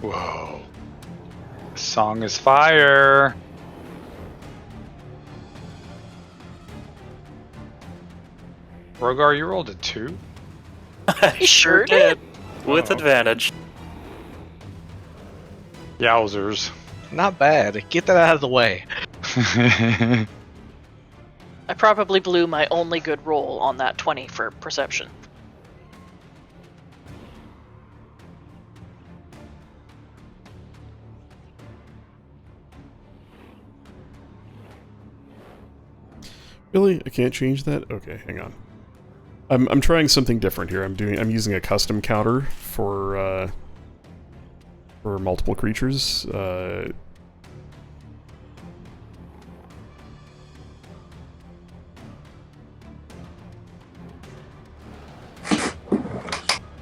Whoa. This song is fire. Rogar, you rolled a 2? I sure did. With advantage. Yowzers. Not bad. Get that out of the way. I probably blew my only good roll on that 20 for perception. Really? I can't change that? Okay, hang on. I'm trying something different here. I'm using a custom counter for for multiple creatures.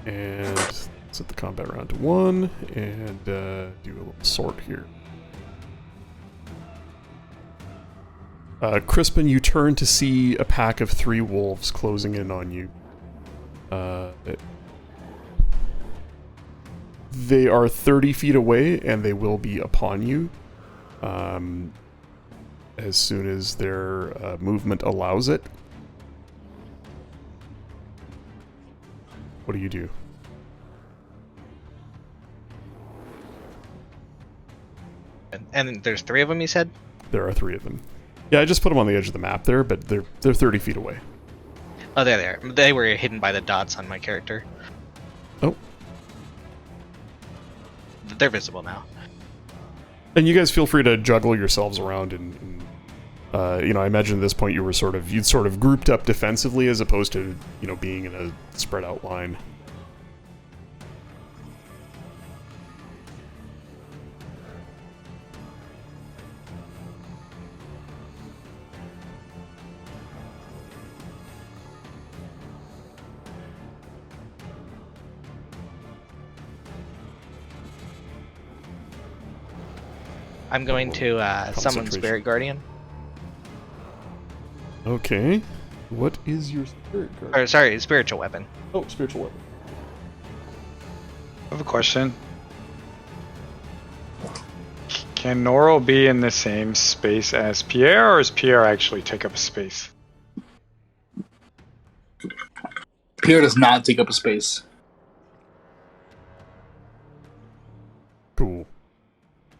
And set the combat round to 1, and do a little sort here. Crispin, you turn to see a pack of 3 wolves closing in on you. They are 30 feet away, and they will be upon you as soon as their movement allows it. What do you do? And there's 3 of them, you said? There are 3 of them. Yeah, I just put them on the edge of the map there, but they're 30 feet away. Oh, there they are. They were hidden by the dots on my character. Oh. They're visible now. And you guys feel free to juggle yourselves around and I imagine at this point you'd sort of grouped up defensively as opposed to, being in a spread out line. I'm going to summon Concentration. Spirit Guardian. Okay. What is your spirit guard? Or, sorry, Spiritual Weapon. Oh, spiritual weapon. I have a question. Can Noro be in the same space as Pierre, or does Pierre actually take up a space? Pierre does not take up a space. Cool.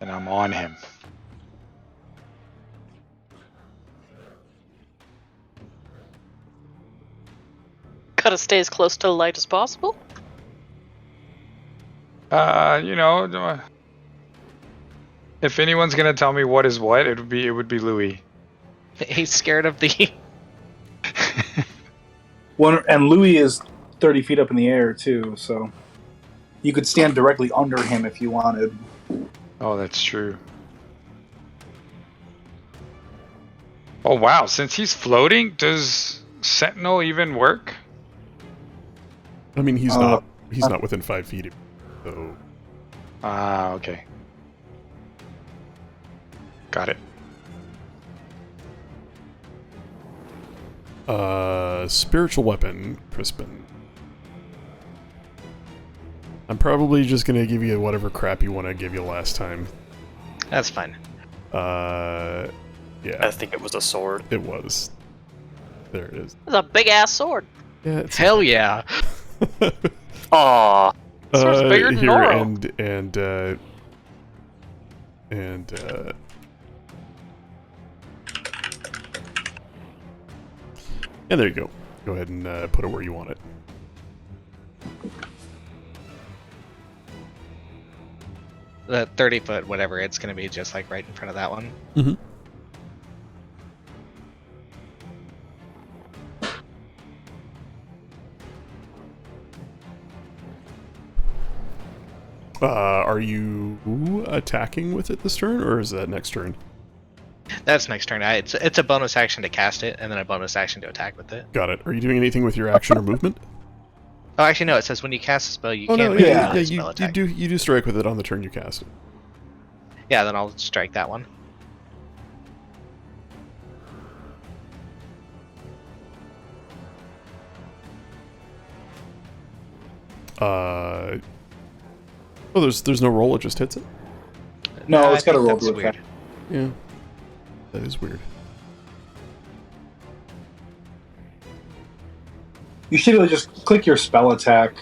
And I'm on him. Gotta stay as close to the light as possible. If anyone's gonna tell me what is what, it would be Louis. He's scared of the... And Louis is 30 feet up in the air, too, so you could stand directly under him if you wanted. Oh, that's true. Oh wow, since he's floating, does Sentinel even work? I mean, he's not within 5 feet, so... Ah, okay. Got it. Spiritual weapon, Crispin. I'm probably just gonna give you whatever crap you want to give you last time. That's fine. Yeah. I think it was a sword. It was. There it is. It's a big ass sword. Yeah, it's Hell yeah. Aw. Sword's bigger than here Noro. And there you go. Go ahead and put it where you want it. The 30-foot, whatever, it's going to be just like right in front of that one. Mm-hmm. Are you attacking with it this turn, or is that next turn? That's next turn. It's a bonus action to cast it, and then a bonus action to attack with it. Got it. Are you doing anything with your action or movement? Oh, actually, no. It says when you cast a spell, you Oh can't no, make yeah, a you spell attack. do strike with it on the turn you cast it. Yeah, then I'll strike that one. Oh, there's no roll. It just hits it. No, it's I got to think roll that's to weird. attack. Yeah, that is weird. You should really just click your spell attack.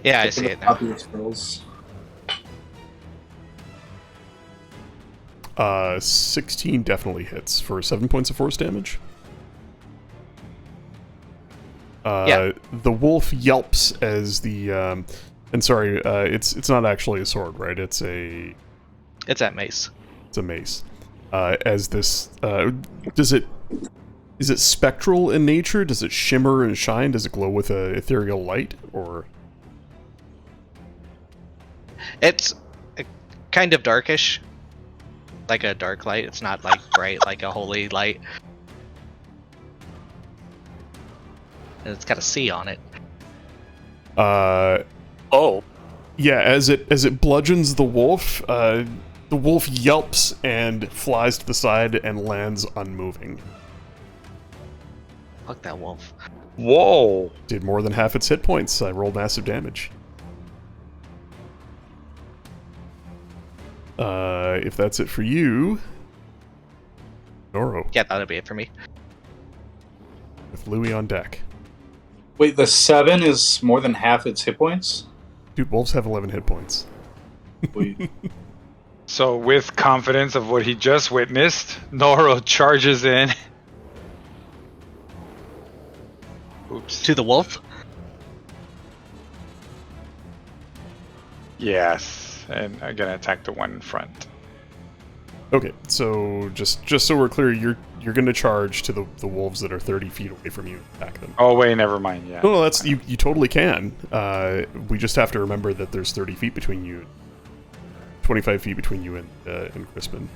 Yeah, I see it now. Copy your spells. 16 definitely hits for 7 points of force damage. Yeah. The wolf yelps as the and sorry, it's not actually a sword, right? It's a mace. It's a mace. As this is it spectral in nature? Does it shimmer and shine? Does it glow with a ethereal light, or? It's kind of darkish, like a dark light. It's not like bright, like a holy light. And it's got a C on it. Oh, Yeah, as it bludgeons the wolf yelps and flies to the side and lands unmoving. Fuck that wolf. Whoa. Did more than half its hit points. I rolled massive damage. If that's it for you, Noro, Yeah, that'll be it for me. with Louis on deck. Wait, the 7 is more than half its hit points? Dude, wolves have 11 hit points. Wait. So, with confidence of what he just witnessed, Noro charges in. Oops. To the wolf? Yes, and I'm gonna attack the one in front. Okay, so just so we're clear, you're going to charge to the wolves that are 30 feet away from you and attack them. Oh wait, never mind. Yeah. No, that's you totally can. We just have to remember that there's 30 feet between you, 25 feet between you and Crispin.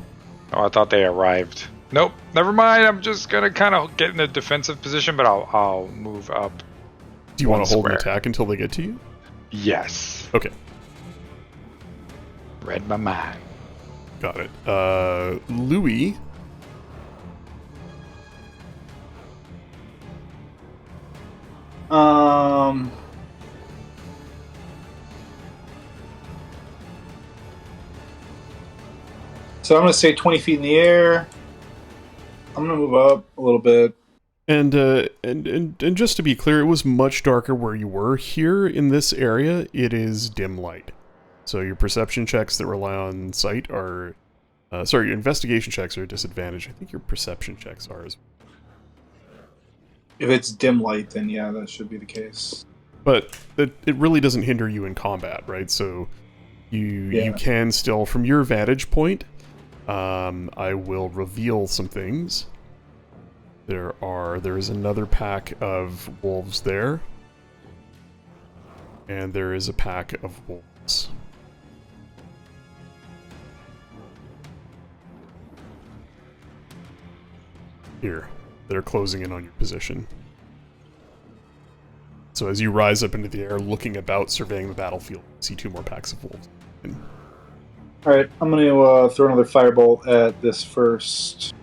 Oh, I thought they arrived. Nope, never mind. I'm just gonna kind of get in a defensive position, but I'll move up. Do you want to hold an square. attack until they get to you? Yes. Okay, Read my mind. got it. Louis. So I'm going to say 20 feet in the air. I'm going to move up a little bit. And just to be clear, it was much darker where you were. Here in this area, it is dim light. So your perception checks that rely on sight are... your investigation checks are a disadvantage. I think your perception checks are as well. If it's dim light, then yeah, that should be the case. But it really doesn't hinder you in combat, right? So you Yeah. can still, from your vantage point, I will reveal some things. There is another pack of wolves there. And there is a pack of wolves. Here, that are closing in on your position. So as you rise up into the air, looking about, surveying the battlefield, you see 2 more packs of wolves. And Alright, I'm going to throw another firebolt at this first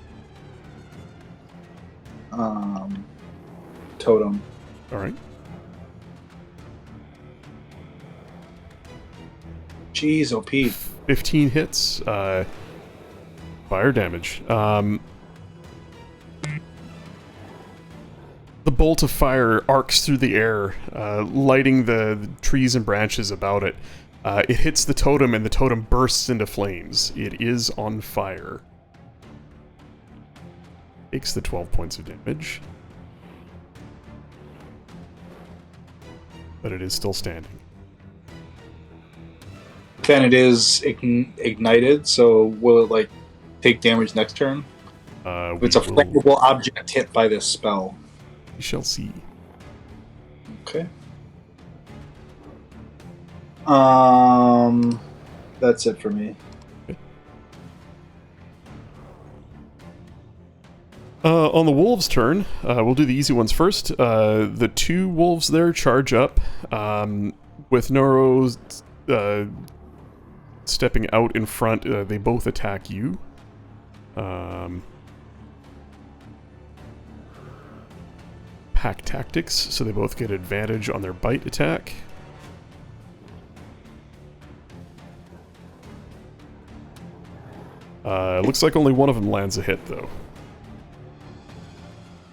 totem. all right. Jeez, OP. 15 hits. Fire damage. The bolt of fire arcs through the air, lighting the trees and branches about it. It hits the totem, and the totem bursts into flames. It is on fire. Takes the 12 points of damage. But it is still standing. Then it is ignited, so will it take damage next turn? If it's a flammable object hit by this spell. We shall see. Okay. That's it for me. On the wolves' turn, we'll do the easy ones first. The 2 wolves there charge up, with Noro stepping out in front. They both attack you. Pack tactics, so they both get advantage on their bite attack. Looks like only one of them lands a hit, though.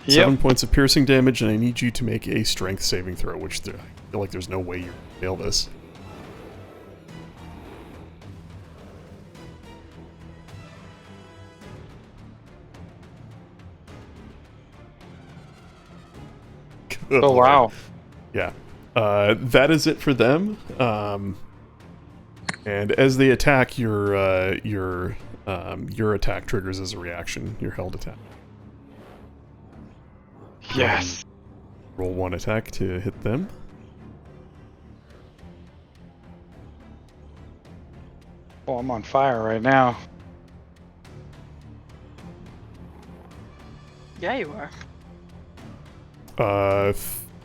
7 points of piercing damage, and I need you to make a strength saving throw, which I feel like there's no way you fail this. Good Oh lord. wow. Yeah. That is it for them. And as they attack, your attack triggers as a reaction, your held attack. Yes. Roll 1 attack to hit them. Oh, I'm on fire right now. Yeah, you are.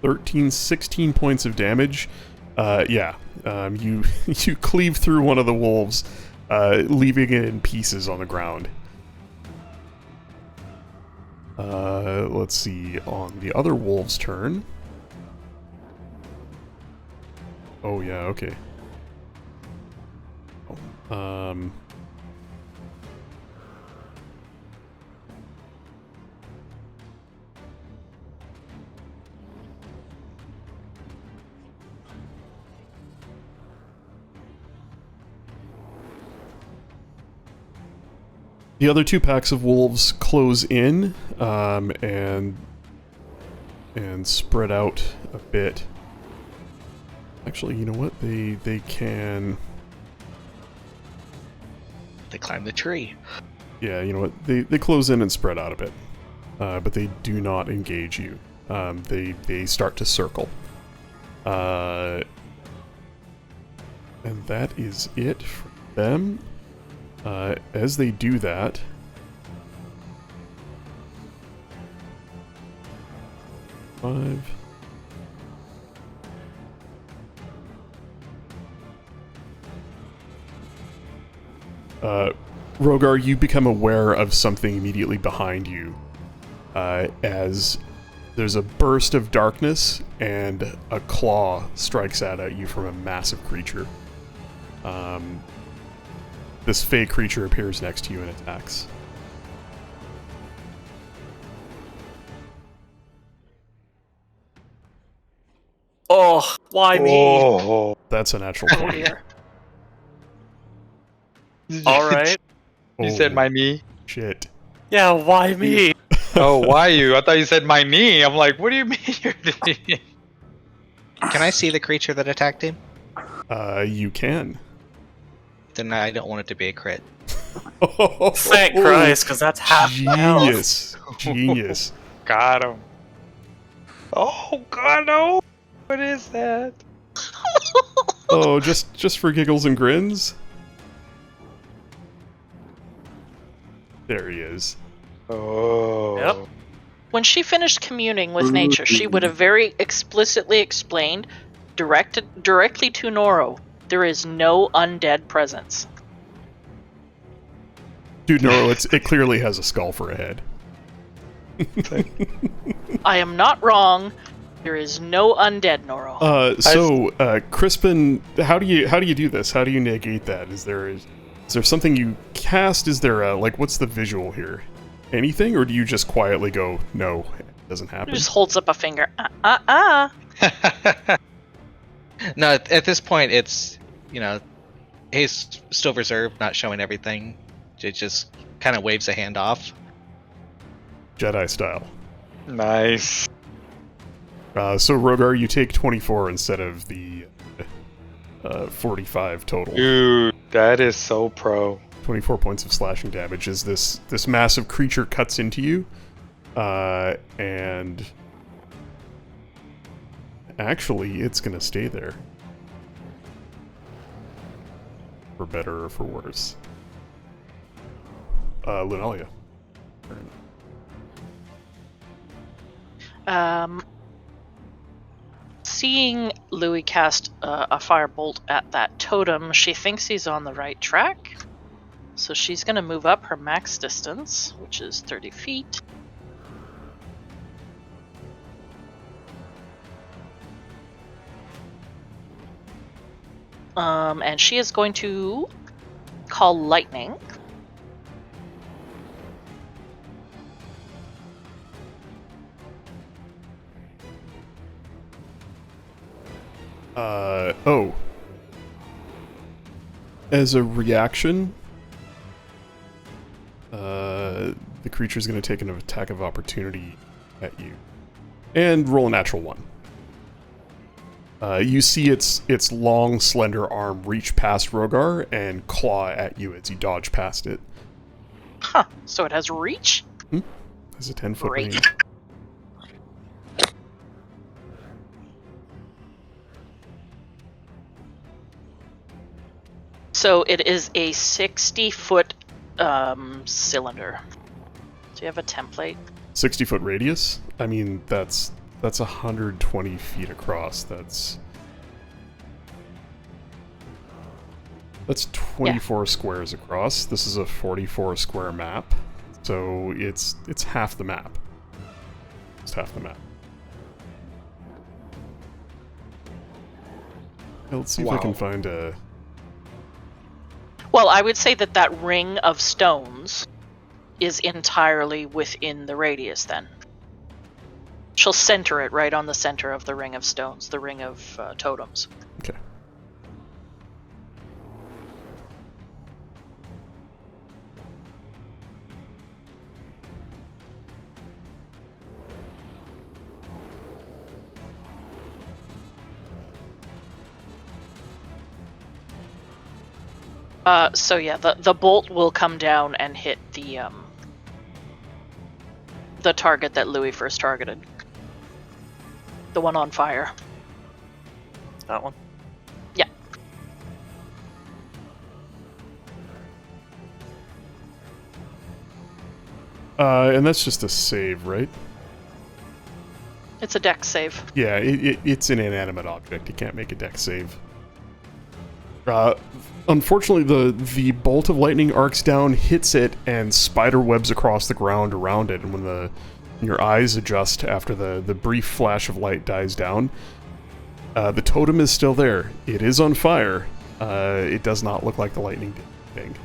13, 16 points of damage. You you cleave through one of the wolves, leaving it in pieces on the ground. Let's see, on the other wolf's turn. Oh yeah, okay. The other two packs of wolves close in, and spread out a bit. Actually, you know what? They can. They climb the tree. Yeah, you know what? They close in and spread out a bit, but they do not engage you. They start to circle. And that is it for them. As they do that, Rogar, you become aware of something immediately behind you, as there's a burst of darkness and a claw strikes out at you from a massive creature. This fey creature appears next to you and attacks. Oh, why me? Oh, That's a natural Oh 20. dear. All right. You said Oh, my me? shit. Yeah, why me? Oh, why you? I thought you said my knee. I'm like, what do you mean you're doing? Can I see the creature that attacked him? You can. Then I don't want it to be a crit. Thank Christ, because that's half my health. Genius. Genius. Got him. Oh, God, no. What is that? Oh, just for giggles and grins? There he is. Oh. Yep. When she finished communing with nature, she would have very explicitly explained directly to Noro, there is no undead presence. Dude, no, it clearly has a skull for a head. I am not wrong. There is no undead, Noro. Crispin, how do you do this? How do you negate that? Is there something you cast? Is there what's the visual here? Anything, or do you just quietly go, no, it doesn't happen? Just holds up a finger. No, at this point, it's, he's still reserved, not showing everything. It just kind of waves a hand off. Jedi style. Nice. So Rogar, you take 24 instead of the 45 total. Dude, that is so pro. 24 points of slashing damage as this massive creature cuts into you, and actually it's gonna stay there, for better or for worse. Lunalia. Seeing Louis cast a firebolt at that totem, she thinks he's on the right track. So she's going to move up her max distance, which is 30 feet. And she is going to call lightning. As a reaction, the creature is going to take an attack of opportunity at you, and roll a natural one. You see its long, slender arm reach past Rogar and claw at you as you dodge past it. Huh, so it has reach? Has a 10-foot Great. range. So it is a 60-foot cylinder. Do you have a template? 60-foot radius? I mean, that's 120 feet across. That's 24 squares across. This is a 44 square map, so it's half the map. It's half the map. Let's see if I can find a... Well, I would say that ring of stones is entirely within the radius then. She'll center it right on the center of the ring of stones, the ring of totems. Okay. So yeah, the bolt will come down and hit the target that Louis first targeted. The one on fire. That one? Yeah. And that's just a save, right? It's a dex save. Yeah, it's an inanimate object. You can't make a dex save. Unfortunately, the bolt of lightning arcs down, hits it, and spider webs across the ground around it. And when your eyes adjust after the brief flash of light dies down, the totem is still there. It is on fire. It does not look like the lightning did anything.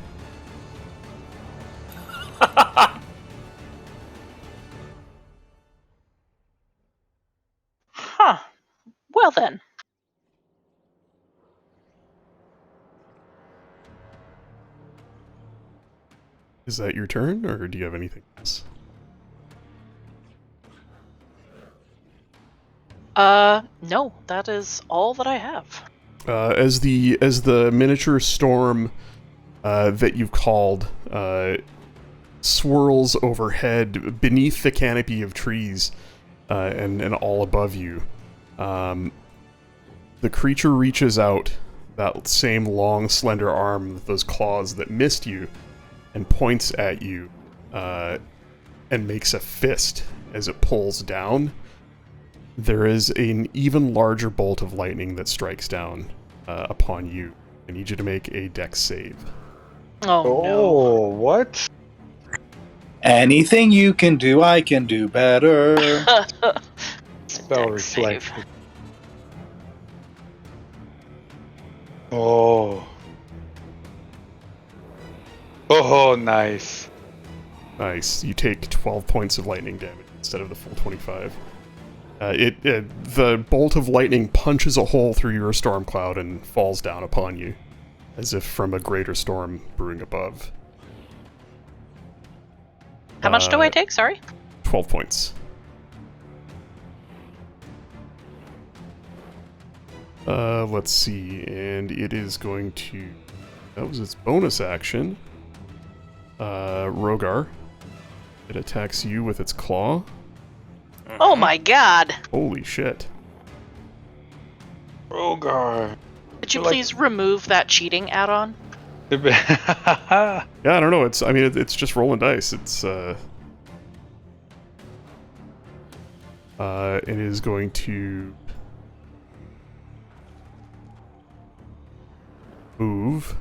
Huh. Well then. Is that your turn, or do you have anything else? No, that is all that I have. As the miniature storm that you've called swirls overhead beneath the canopy of trees and all above you, the creature reaches out that same long, slender arm with those claws that missed you and points at you and makes a fist as it pulls down. There is an even larger bolt of lightning that strikes down upon you. I need you to make a dex save. Oh, no. What? Anything you can do, I can do better. Spell Dex save. reflect. Oh. Oh, nice. Nice. You take 12 points of lightning damage instead of the full 25. The bolt of lightning punches a hole through your storm cloud and falls down upon you, as if from a greater storm brewing above. How much do I take? Sorry? 12 points. Let's see, and it is going to... That was its bonus action. Rogar. It attacks you with its claw. Oh my god! Holy shit. Rogar. Could you You're like- please remove that cheating add-on? Yeah, I don't know. It's just rolling dice. It is going to move.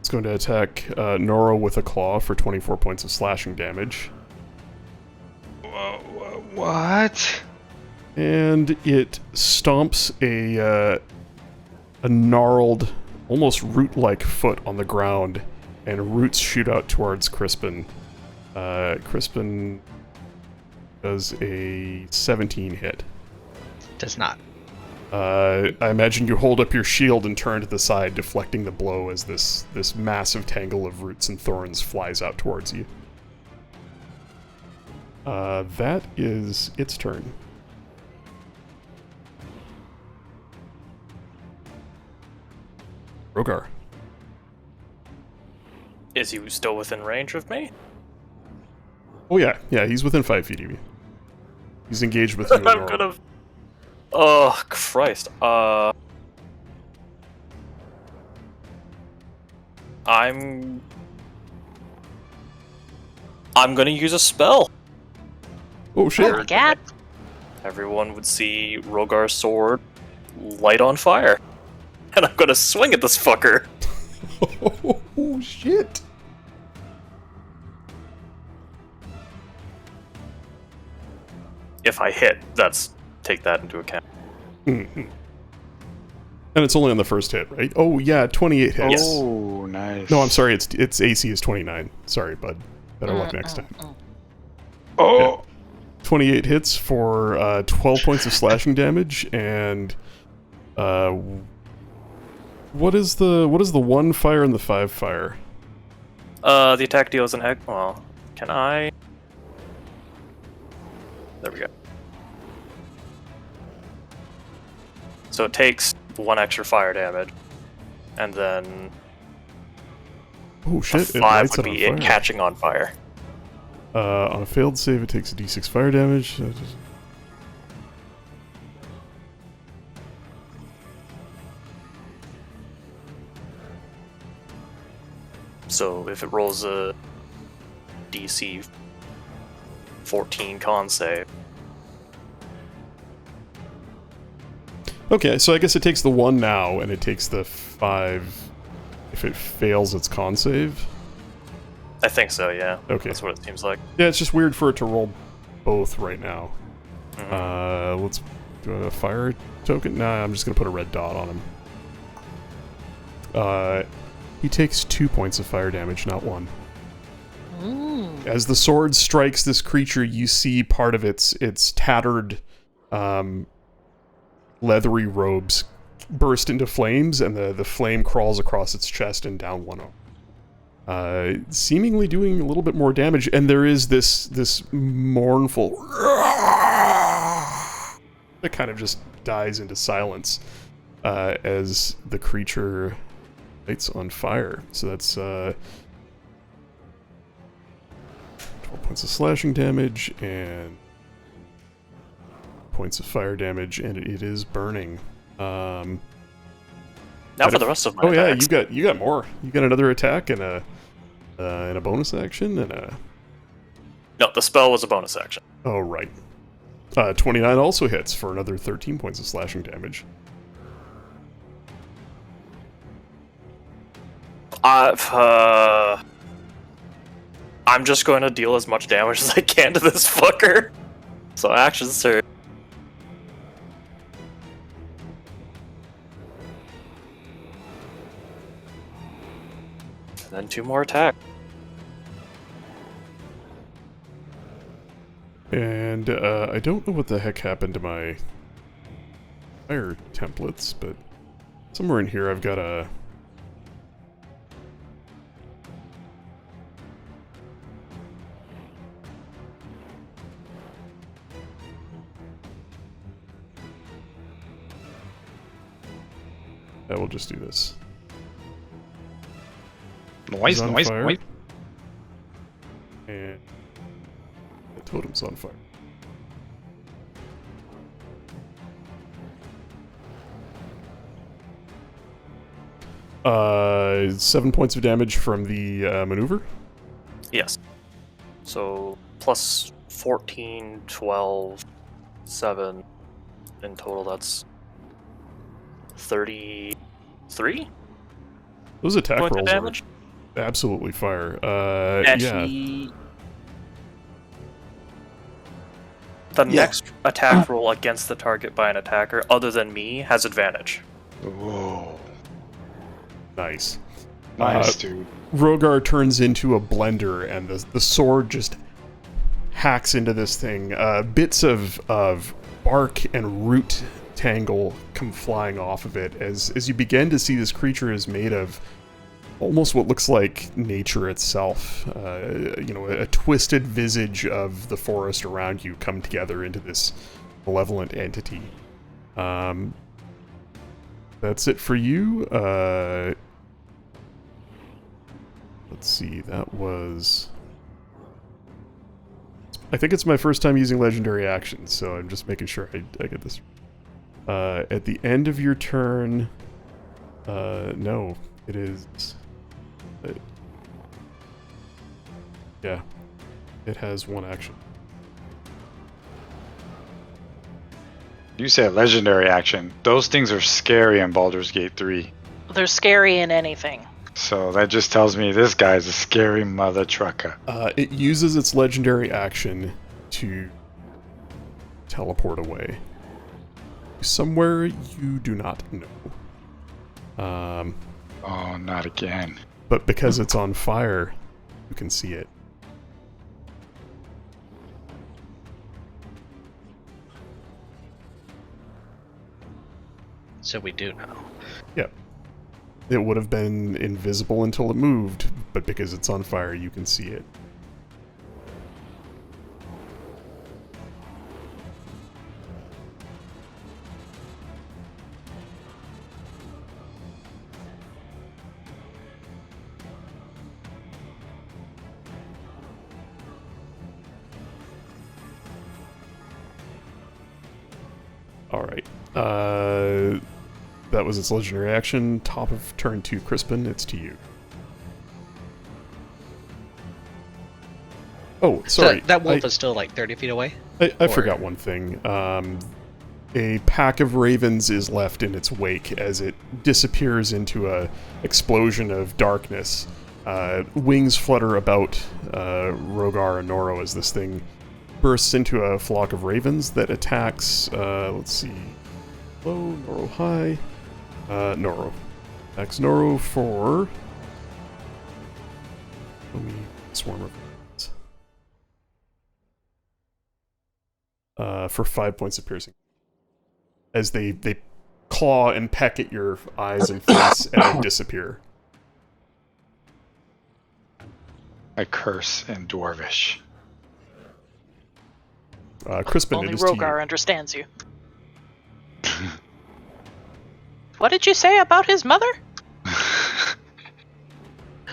It's going to attack Noro with a claw for 24 points of slashing damage. What? And it stomps a gnarled, almost root-like foot on the ground, and roots shoot out towards Crispin. Crispin does a 17 hit. Does not. I imagine you hold up your shield and turn to the side, deflecting the blow as this massive tangle of roots and thorns flies out towards you. That is its turn. Rogar. Is he still within range of me? Oh yeah, he's within 5 feet of you. He's engaged with you. I'm gonna... Oh, Christ. I'm gonna use a spell. Oh shit! Oh my god. Everyone would see Rogar's sword light on fire. And I'm gonna swing at this fucker. Oh shit! If I hit, take that into account. Mhm. And it's only on the first hit, right? Oh yeah, 28 hits. Yes. Oh, nice. No, I'm sorry. Its AC is 29. Sorry, bud. Better luck next time. Oh, 28 hits for 12 points of slashing damage, and what is the 1 fire and the 5 fire? The attack deals an egg. Well, can I? There we go. So it takes 1 extra fire damage, and then Oh a shit! It 5 lights would it on be it fire. catching on fire. On a failed save, it takes a d6 fire damage. So if it rolls a DC 14 con save, Okay, so I guess it takes the 1 now, and it takes the 5 if it fails its con save. I think so. Yeah. Okay. That's what it seems like. Yeah, it's just weird for it to roll both right now. Mhm. Let's do a fire token. Nah, I'm just gonna put a red dot on him. He takes 2 points of fire damage, not 1. As the sword strikes this creature, you see part of its tattered, leathery robes burst into flames, and the flame crawls across its chest and down one arm. Seemingly doing a little bit more damage, and there is this mournful that kind of just dies into silence as the creature lights on fire. So that's 12 points of slashing damage and points of fire damage, and it is burning. Now for the rest of my Oh yeah, attacks. you got more. You got another attack and a bonus action and a. No, the spell was a bonus action. Oh right. 29 also hits for another 13 points of slashing damage. I'm just going to deal as much damage as I can to this fucker. So action surge. And then 2 more attacks. And I don't know what the heck happened to my fire templates, but somewhere in here I've got a. I will just do this. Noise, He's on noise, fire. noise. And the totem's on fire. Uh, 7 points of damage from the maneuver. Yes. So plus 14, 12, 7. In total, that's 33 Those attack points of rolls damage. are absolutely fire. Yeah. Actually, the next attack roll against the target by an attacker other than me has advantage. Whoa. Nice. Nice, dude. Rogar turns into a blender, and the sword just hacks into this thing. Bits of bark and root tangle come flying off of it as you begin to see this creature is made of almost what looks like nature itself. A twisted visage of the forest around you come together into this malevolent entity. That's it for you. Let's see, that was... I think it's my first time using legendary actions, so I'm just making sure I get this. At the end of your turn... no, it is... Yeah, it has one action. You say legendary action. Those things are scary in Baldur's Gate 3. They're scary in anything. So that just tells me this guy's a scary mother trucker. It uses its legendary action to teleport away. Somewhere you do not know. Oh, not again. But because it's on fire, you can see it. So we do know. Yep. It would have been invisible until it moved, but because it's on fire, you can see it. Alright. That was its legendary action. Top of turn 2, Crispin, it's to you. Oh, sorry. So that wolf is still like 30 feet away? I forgot one thing. A pack of ravens is left in its wake as it disappears into a explosion of darkness. Wings flutter about Rogar and Noro as this thing bursts into a flock of ravens that attacks, let's see, low, Noro high, Noro. Attacks Noro for... Let me swarm of for 5 points of piercing. As they claw and peck at your eyes and face and then disappear. I curse in Dwarvish. Crispin, Only it is to you. Rogar understands you. What did you say about his mother?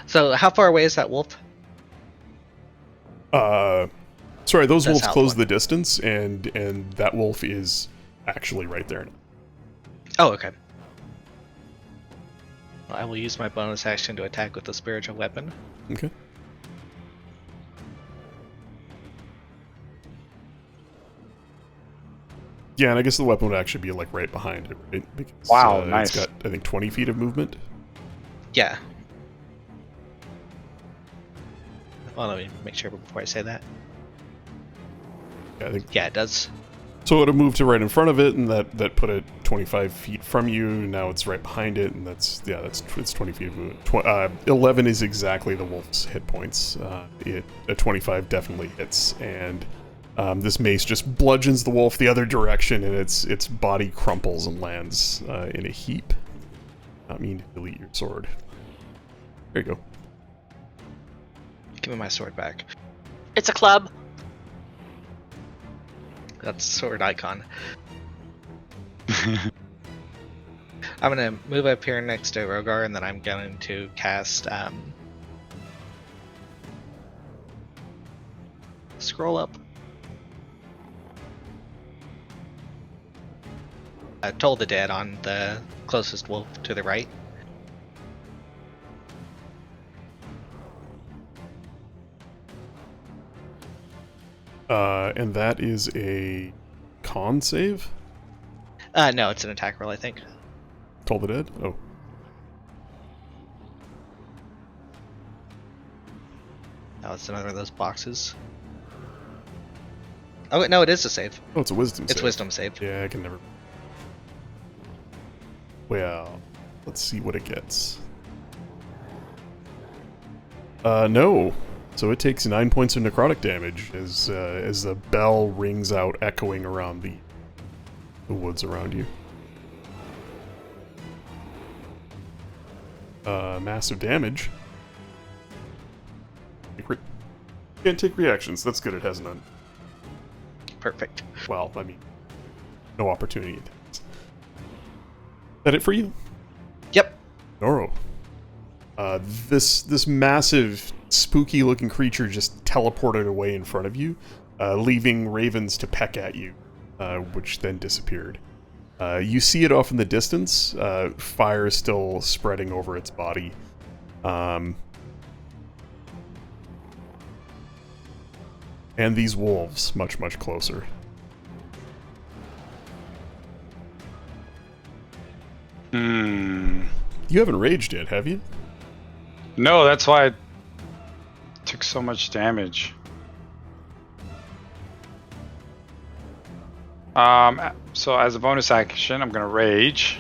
So how far away is that wolf? Sorry, those That's wolves how close one. the distance, and that wolf is actually right there. Oh, okay. Well, I will use my bonus action to attack with the spiritual weapon. Okay. Yeah, and I guess the weapon would actually be like right behind it, right? Because, Wow, nice. It's got, I think, 20 feet of movement. Yeah. Well, let me make sure before I say that. Yeah, I think. Yeah, it does. So it would have moved to right in front of it, and that put it 25 feet from you. Now it's right behind it, and it's 20 feet of movement. 11 is exactly the wolf's hit points. A 25 definitely hits, and this mace just bludgeons the wolf the other direction, and its body crumples and lands in a heap. Not mean to delete your sword. There you go. Give me my sword back. It's a club. That's sword icon. I'm gonna move up here next to Rogar, and then I'm going to cast scroll up. Toll the Dead on the closest wolf to the right. And that is a con save? No, it's an attack roll, I think. Toll the Dead? Oh. Oh, it's another of those boxes. Oh, wait, no, it is a save. Oh, it's a wisdom save. It's wisdom save. Yeah, I can never... Well, let's see what it gets. No. So it takes 9 points of necrotic damage as the bell rings out, echoing around the woods around you. Massive damage. Can't take reactions. That's good. It has none. Perfect. Well, I mean, no opportunity attacks. Is that it for you? Yep. Noro. This massive, spooky-looking creature just teleported away in front of you, leaving ravens to peck at you, which then disappeared. You see it off in the distance. Fire is still spreading over its body. And these wolves much, much closer. Hmm. You haven't raged yet, have you? No, that's why I took so much damage. So as a bonus action, I'm gonna rage.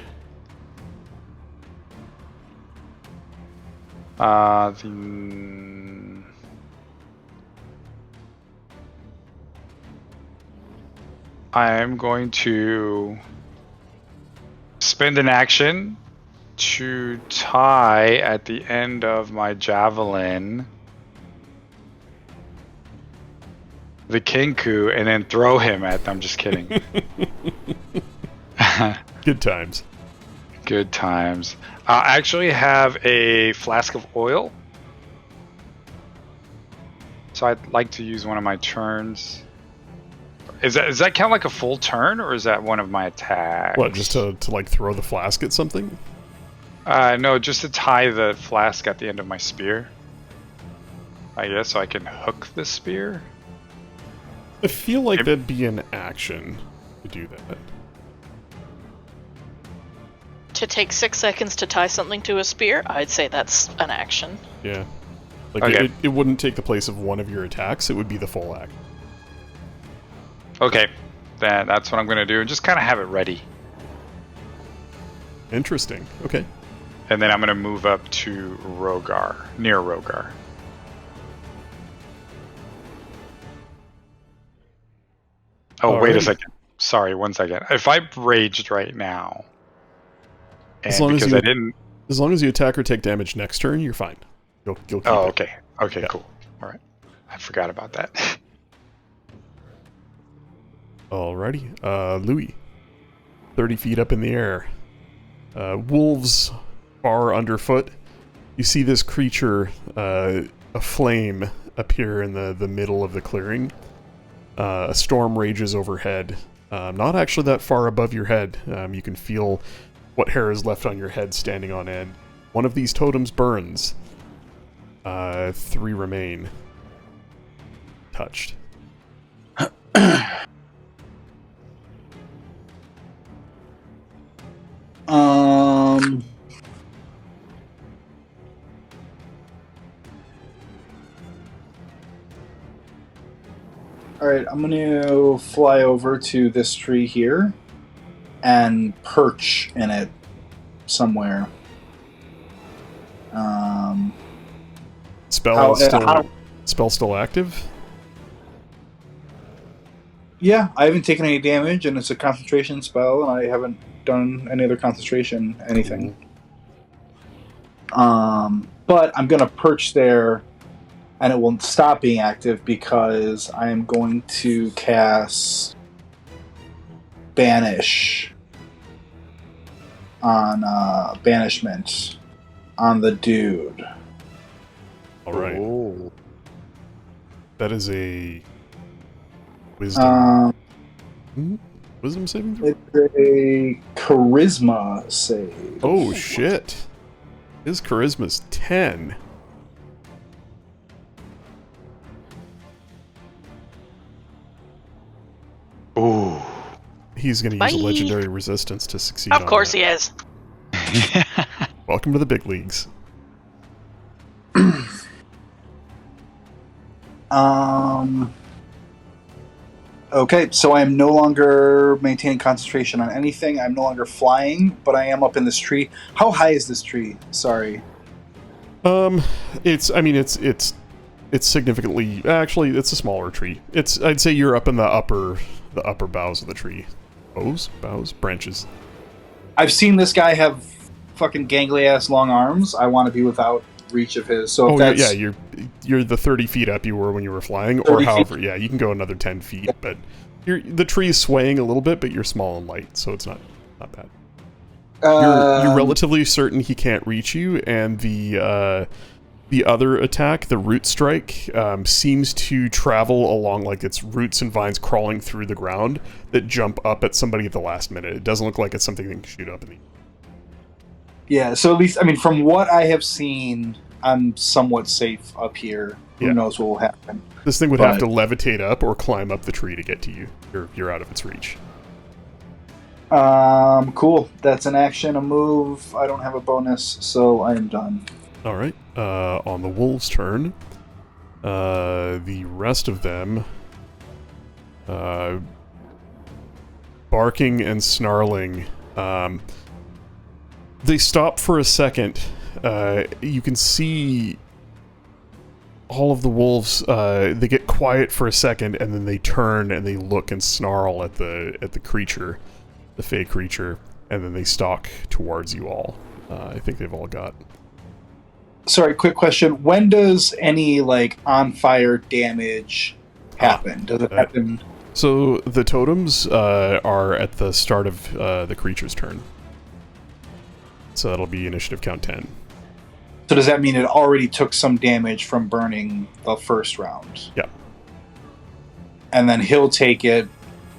I am going to spend an action to tie at the end of my javelin the Kenku and then throw him at them. Just kidding. Good times. Good times. I actually have a flask of oil, so I'd like to use one of my turns. Does that count like a full turn, or is that one of my attacks? What, just to like throw the flask at something? No, just to tie the flask at the end of my spear. I guess so I can hook the spear. I feel like that'd be an action to do that. To take 6 seconds to tie something to a spear, I'd say that's an action. Yeah. Like, Okay. it wouldn't take the place of one of your attacks, it would be the full act. Okay, then that's what I'm gonna do, and just kind of have it ready. Interesting. Okay. And then I'm gonna move up to Rogar, near Rogar. Oh, wait a Alrighty. second. Sorry, 1 second. If I raged right now, and As long as because you- I didn't. As long as you attack or take damage next turn, you're fine. You'll keep Oh, it. okay. Okay, Yeah. cool. All right. I forgot about that. Alrighty. Louis. 30 feet up in the air. Wolves far underfoot. You see this creature, a flame, appear in the middle of the clearing. A storm rages overhead. Not actually that far above your head. You can feel what hair is left on your head standing on end. One of these totems burns. 3 remain. Touched. Alright, I'm gonna fly over to this tree here and perch in it somewhere. Spell still active? Yeah, I haven't taken any damage, and it's a concentration spell, and I haven't done any other concentration anything. But I'm gonna perch there, and it will stop being active because I am going to cast Banish on Banishment on the dude. Alright. Oh. That is a wisdom. Um, Wisdom saving throw? it's a charisma save. Oh shit. His charisma's 10. Ooh. He's gonna use a Bye. legendary resistance to succeed. Of course he is. Welcome to the big leagues. Okay, so I am no longer maintaining concentration on anything. I'm no longer flying, but I am up in this tree. How high is this tree? Sorry. It's significantly, actually it's a smaller tree. I'd say you're up in the upper boughs of the tree. Boughs, branches. I've seen this guy have fucking gangly ass long arms. I want to be without reach of his. So if that's yeah, you're the 30 feet up you were when you were flying, or 30 feet. however, yeah, you can go another 10 feet, but the tree is swaying a little bit, but you're small and light, so it's not bad. You're relatively certain he can't reach you, and the other attack, the root strike, seems to travel along like its roots and vines crawling through the ground that jump up at somebody at the last minute. It doesn't look like it's something that can shoot up in the. Yeah, so at least, I mean, from what I have seen, I'm somewhat safe up here. Who Yeah. knows what will happen? This thing would But- have to levitate up or climb up the tree to get to you. You're out of its reach. Cool. That's an action, a move. I don't have a bonus, so I am done. All right. On the wolves' turn, the rest of them, barking and snarling, they stop for a second. You can see all of the wolves. They get quiet for a second, and then they turn and they look and snarl at the creature, the fey creature, and then they stalk towards you all. I think they've all got. Sorry, quick question. When does any like on fire damage happen? Does it happen? So the totems are at the start of the creature's turn. So that'll be initiative count 10. So does that mean it already took some damage from burning the first round? Yeah. And then he'll take it.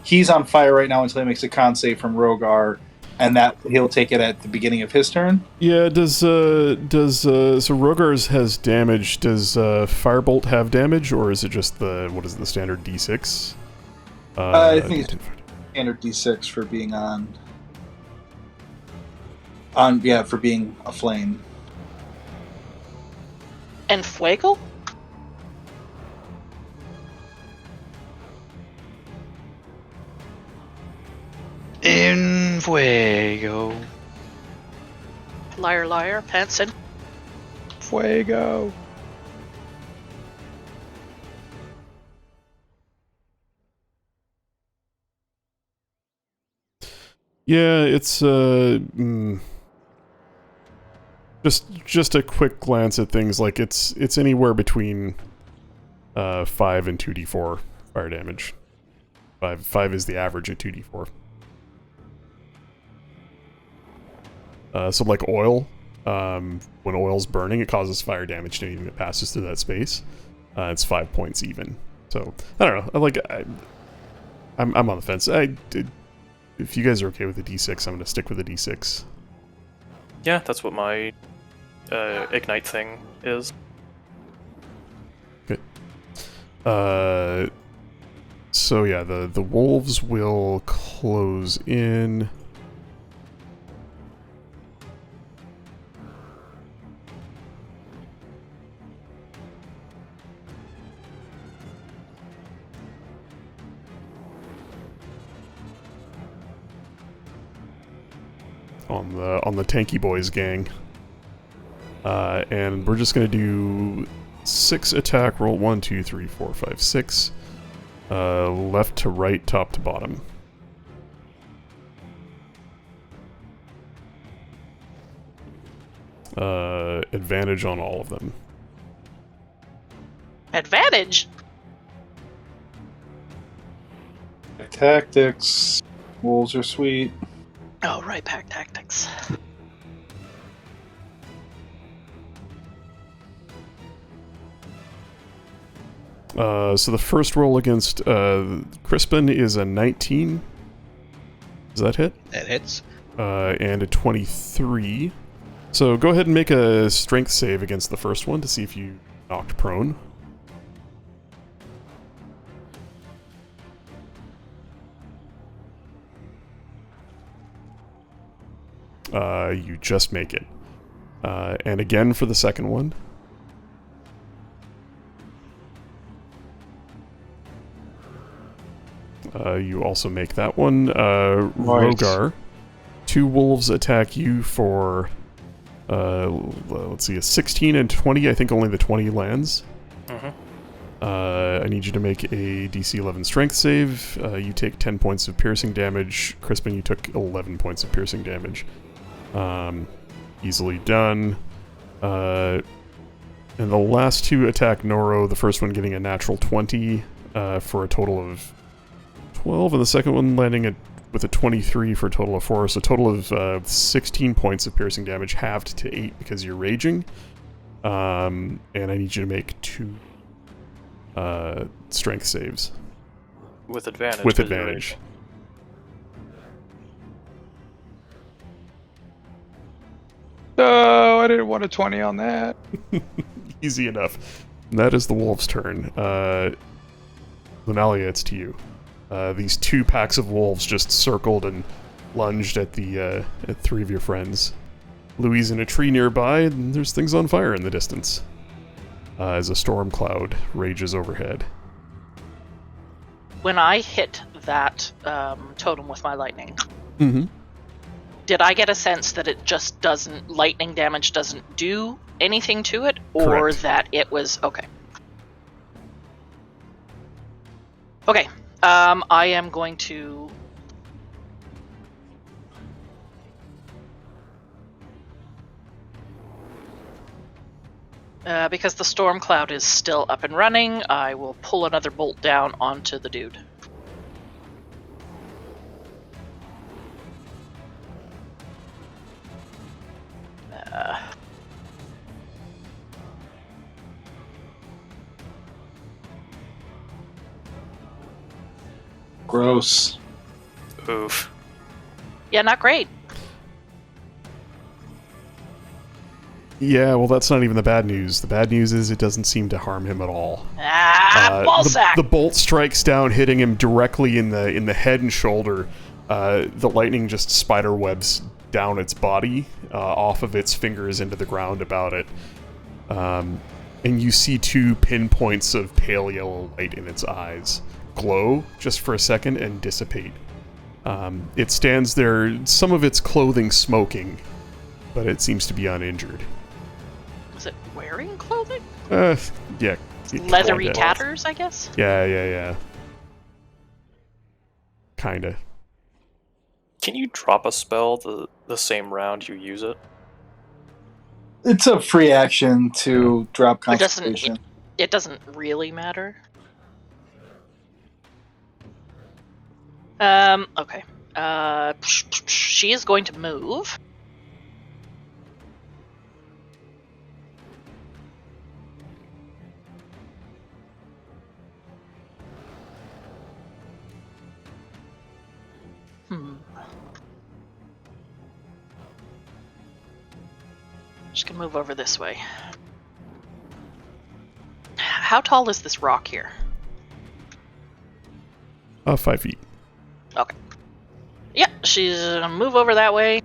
He's on fire right now until he makes a con save from Rogar, and that he'll take it at the beginning of his turn. Yeah. So Rogar's has damage. Does Firebolt have damage, or is it just the standard D6? I think it's standard D6 for being for being a flame. And Fuego? In fuego. Liar, liar, pants in. Fuego. Yeah, it's just a quick glance at things. Like it's anywhere between 5 and 2d4 fire damage. 5 is the average at 2d4. So like oil, when oil's burning, it causes fire damage to anything that passes through that space. It's 5 points even. So I don't know. I'm on the fence. If you guys are okay with the D6, I'm going to stick with the D6. Yeah, that's what my ignite thing is. Good. So yeah, the wolves will close in. On the Tanky Boys gang. And we're just gonna do 6 attack, roll 1, 2, 3, 4, 5, 6. Left to right, top to bottom. Advantage on all of them. Advantage? Tactics. Wolves are sweet. Oh, right, pack tactics. So the first roll against Crispin is a 19. Does that hit? That hits. And a 23. So go ahead and make a strength save against the first one to see if you knocked prone. You just make it. And again for the second one. You also make that one. Rogar, 2 wolves attack you for, let's see, a 16 and 20. I think only the 20 lands. I need you to make a DC 11 strength save. You take 10 points of piercing damage. Crispin, you took 11 points of piercing damage. Easily done. And the last 2 attack Noro, the first one getting a natural 20 for a total of 12, and the second one landing with a 23 for a total of 4. So a total of 16 points of piercing damage, halved to 8 because you're raging. And I need you to make 2 strength saves. With advantage. With 'cause you're advantage. So I didn't want a 20 on that. Easy enough. And that is the wolf's turn. Lunalia, it's to you. These 2 packs of wolves just circled and lunged at the at 3 of your friends. Louis in a tree nearby, and there's things on fire in the distance. As a storm cloud rages overhead. When I hit that totem with my lightning, Mm-hmm. did I get a sense that it just doesn't, lightning damage doesn't do anything to it, or Correct. that it was okay? Okay, I am going to. Because the storm cloud is still up and running, I will pull another bolt down onto the dude. Gross. Oof. Yeah, not great. Yeah, well, that's not even the bad news. The bad news is it doesn't seem to harm him at all. Ballsack! The bolt strikes down, hitting him directly in the head and shoulder. The lightning just spider webs down its body, off of its fingers into the ground about it. And you see 2 pinpoints of pale yellow light in its eyes glow just for a second and dissipate. It stands there, some of its clothing smoking, but it seems to be uninjured. Was it wearing clothing? Yeah. Leathery kinda. tatters, I guess? Yeah. Kinda. Can you drop a spell the same round you use it? It's a free action to drop It doesn't, concentration. it doesn't really matter. Okay. She is going to move. Just gonna move over this way. How tall is this rock here? 5 feet. Okay. Yeah, she's gonna move over that way,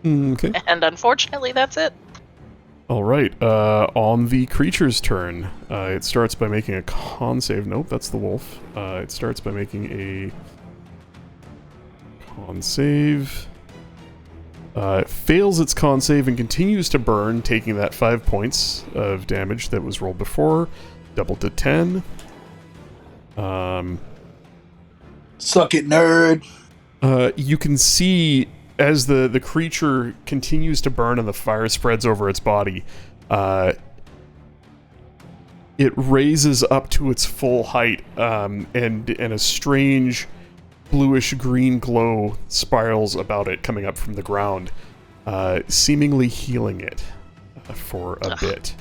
Okay. and unfortunately, that's it. All right. On the creature's turn, it starts by making a con save. Nope, that's the wolf. It starts by making a con save. It fails its con save and continues to burn, taking that 5 points of damage that was rolled before, doubled to 10. Suck it, nerd. You can see as the creature continues to burn and the fire spreads over its body, it raises up to its full height, and a strange bluish green glow spirals about it coming up from the ground, seemingly healing it for a bit.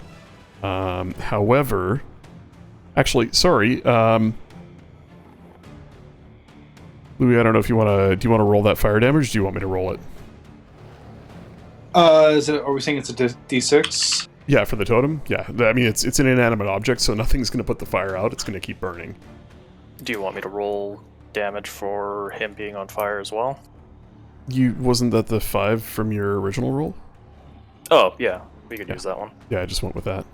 However, actually, sorry, Louis, I don't know if you want to roll that fire damage? Or do you want me to roll it? Are we saying it's a D6? Yeah, for the totem. Yeah, I mean it's an inanimate object, so nothing's going to put the fire out. It's going to keep burning. Do you want me to roll damage for him being on fire as well? Wasn't that the 5 from your original roll? Oh yeah, we could use that one. Yeah, I just went with that.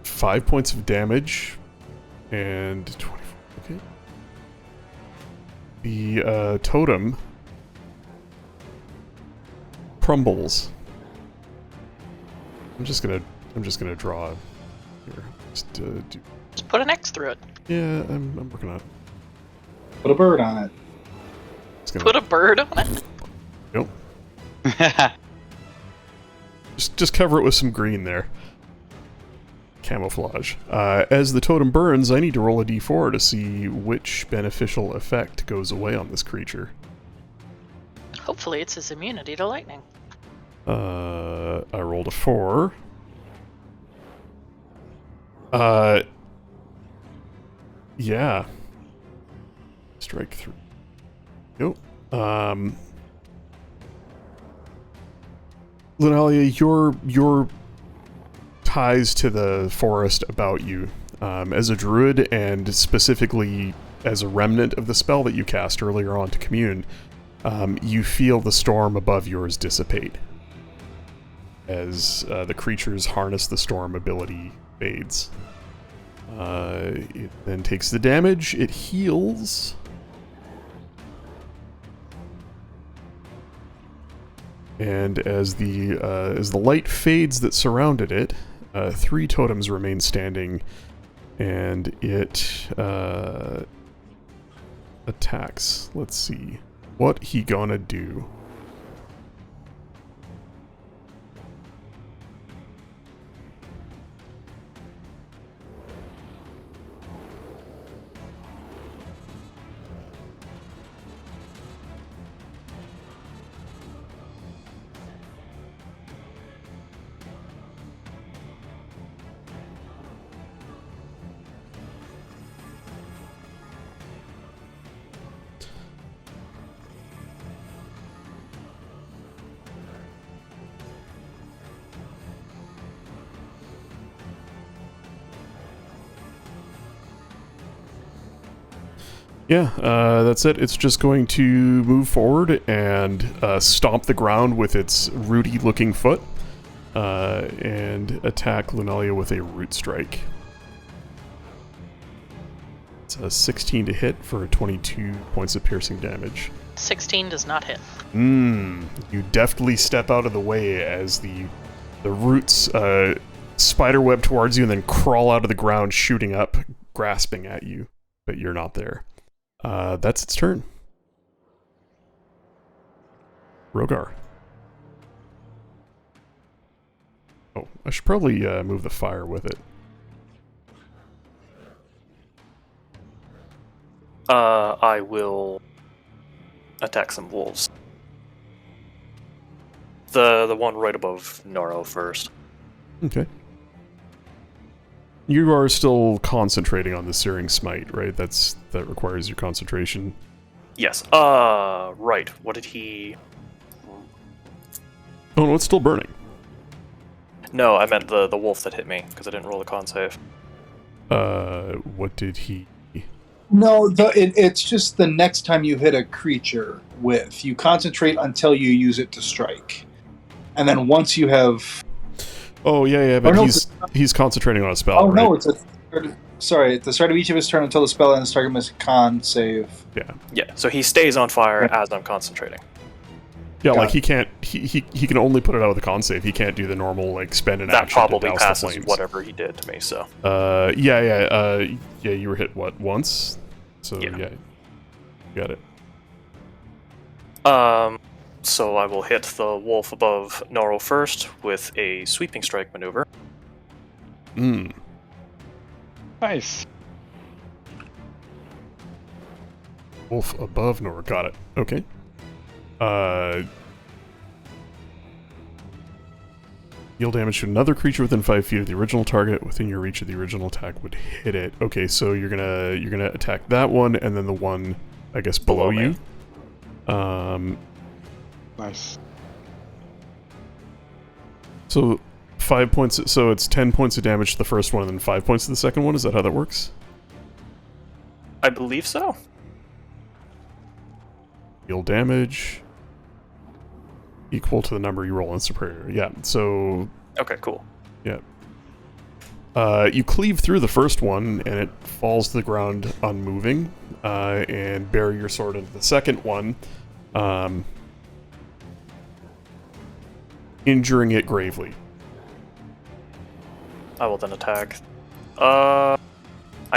5 points of damage and 24. Okay. The totem crumbles. I'm just gonna draw here. Just do. Just put an X through it. Yeah, I'm working on it. Put a bird on it. It's gonna, Put a bird on it. Nope. Just cover it with some green there. Camouflage. As the totem burns, I need to roll a d4 to see which beneficial effect goes away on this creature. Hopefully, it's his immunity to lightning. I rolled a 4. Yeah. Strike 3. Nope. Lunalia, your ties to the forest about you, as a druid and specifically as a remnant of the spell that you cast earlier on to commune, you feel the storm above yours dissipate as the creature's harness the storm ability fades. It then takes the damage, it heals. And as the light fades that surrounded it, 3 totems remain standing, and it attacks. Let's see. What he gonna do? Yeah, that's it. It's just going to move forward and stomp the ground with its rooty-looking foot and attack Lunalia with a root strike. It's a 16 to hit for 22 points of piercing damage. 16 does not hit. You deftly step out of the way as the roots spiderweb towards you and then crawl out of the ground, shooting up, grasping at you, but you're not there. That's its turn. Rogar. Oh, I should probably move the fire with it. I will attack some wolves. The one right above Noro first. Okay. You are still concentrating on the Searing Smite, right? That requires your concentration. Yes. Right. What did he... Oh no, it's still burning. No, I meant the wolf that hit me, because I didn't roll a con save. What did he... No, it's just the next time you hit a creature with, you concentrate until you use it to strike. And then once you have... Oh, yeah, but he's concentrating on a spell, right? No, it's at the start of each of his turn until the spell ends, target must con save. Yeah, so he stays on fire as I'm concentrating. Yeah, like he can't... He can only put it out with a con save. He can't do the normal, like, spend an that action to probably douse passes the flames. whatever he did to me, so... Yeah, you were hit, what, once? So, yeah. You got it. So I will hit the wolf above Noro first with a sweeping strike maneuver. Nice. Wolf above Nor, got it. Okay. Deal damage to another creature within 5 feet of the original target. Within your reach of the original attack would hit it. Okay, so you're gonna attack that one and then the one, I guess, below you. Nice. So 5 points. So it's 10 points of damage to the first one, and then 5 points to the second one. Is that how that works? I believe so. Deal damage equal to the number you roll in superior. Yeah. So. Okay. Cool. Yeah. You cleave through the first one, and it falls to the ground unmoving, and bury your sword into the second one, injuring it gravely. I will then attack. I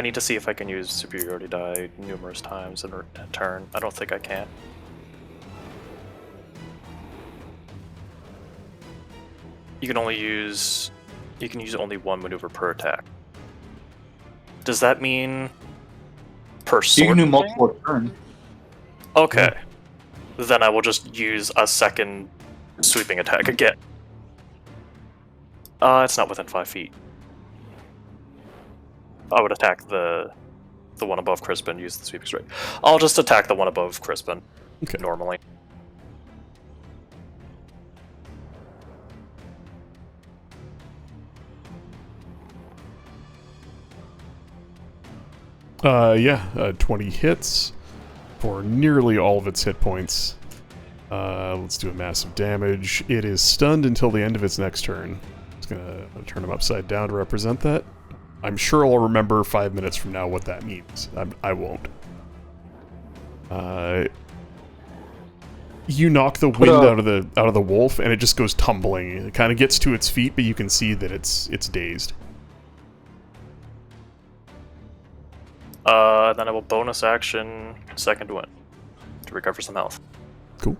need to see if I can use superiority die numerous times in a turn. I don't think I can. You can use only one maneuver per attack. Does that mean per sword? You can do multiple turns. Okay. Then I will just use a second sweeping attack again. It's not within 5 feet. I would attack the one above Crispin, use the sweeping strike. I'll just attack the one above Crispin. Okay. Normally. Yeah, 20 hits for nearly all of its hit points. Let's do a massive damage. It is stunned until the end of its next turn. It's gonna turn him upside down to represent that. I'm sure I'll remember 5 minutes from now what that means. I won't. You knock the wind out of the wolf, and it just goes tumbling. It kind of gets to its feet, but you can see that it's dazed. Then I will bonus action second wind to recover some health. Cool.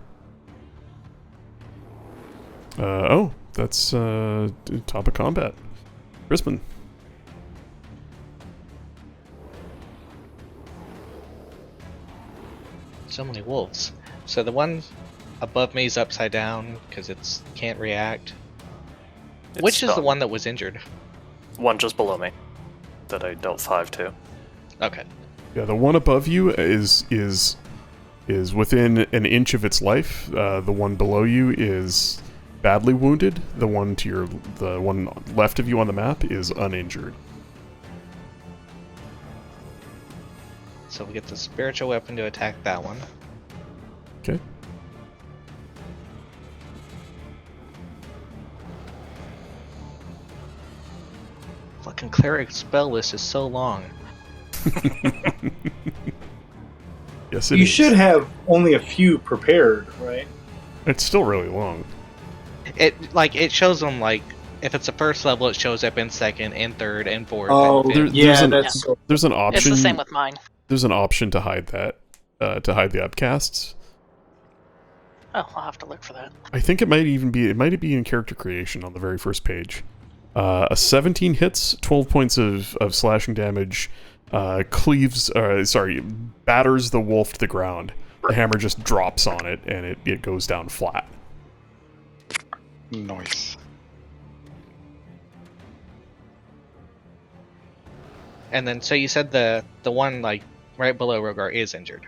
That's top of combat. Crispin. So many wolves. So the one above me is upside down because it can't react. It's Which is the stunned. one that was injured? One just below me that I dealt 5 to. Okay. Yeah, the one above you is within an inch of its life. The one below you is badly wounded. The one left of you on the map is uninjured. So we get the spiritual weapon to attack that one. Okay. Fucking cleric spell list is so long. Yes, it You is. should have only a few prepared, right? It's still really long. It shows them like if it's the first level, it shows up in second, and third, and fourth. Oh, and fifth. there's an- that's so. There's an option. It's the same with mine. There's an option to hide that, to hide the upcasts. Oh, I'll have to look for that. I think it might be in character creation on the very first page. A 17 hits, 12 points of slashing damage, batters the wolf to the ground. The hammer just drops on it, and it goes down flat. Nice. And then, so you said the one like right below Rogar is injured.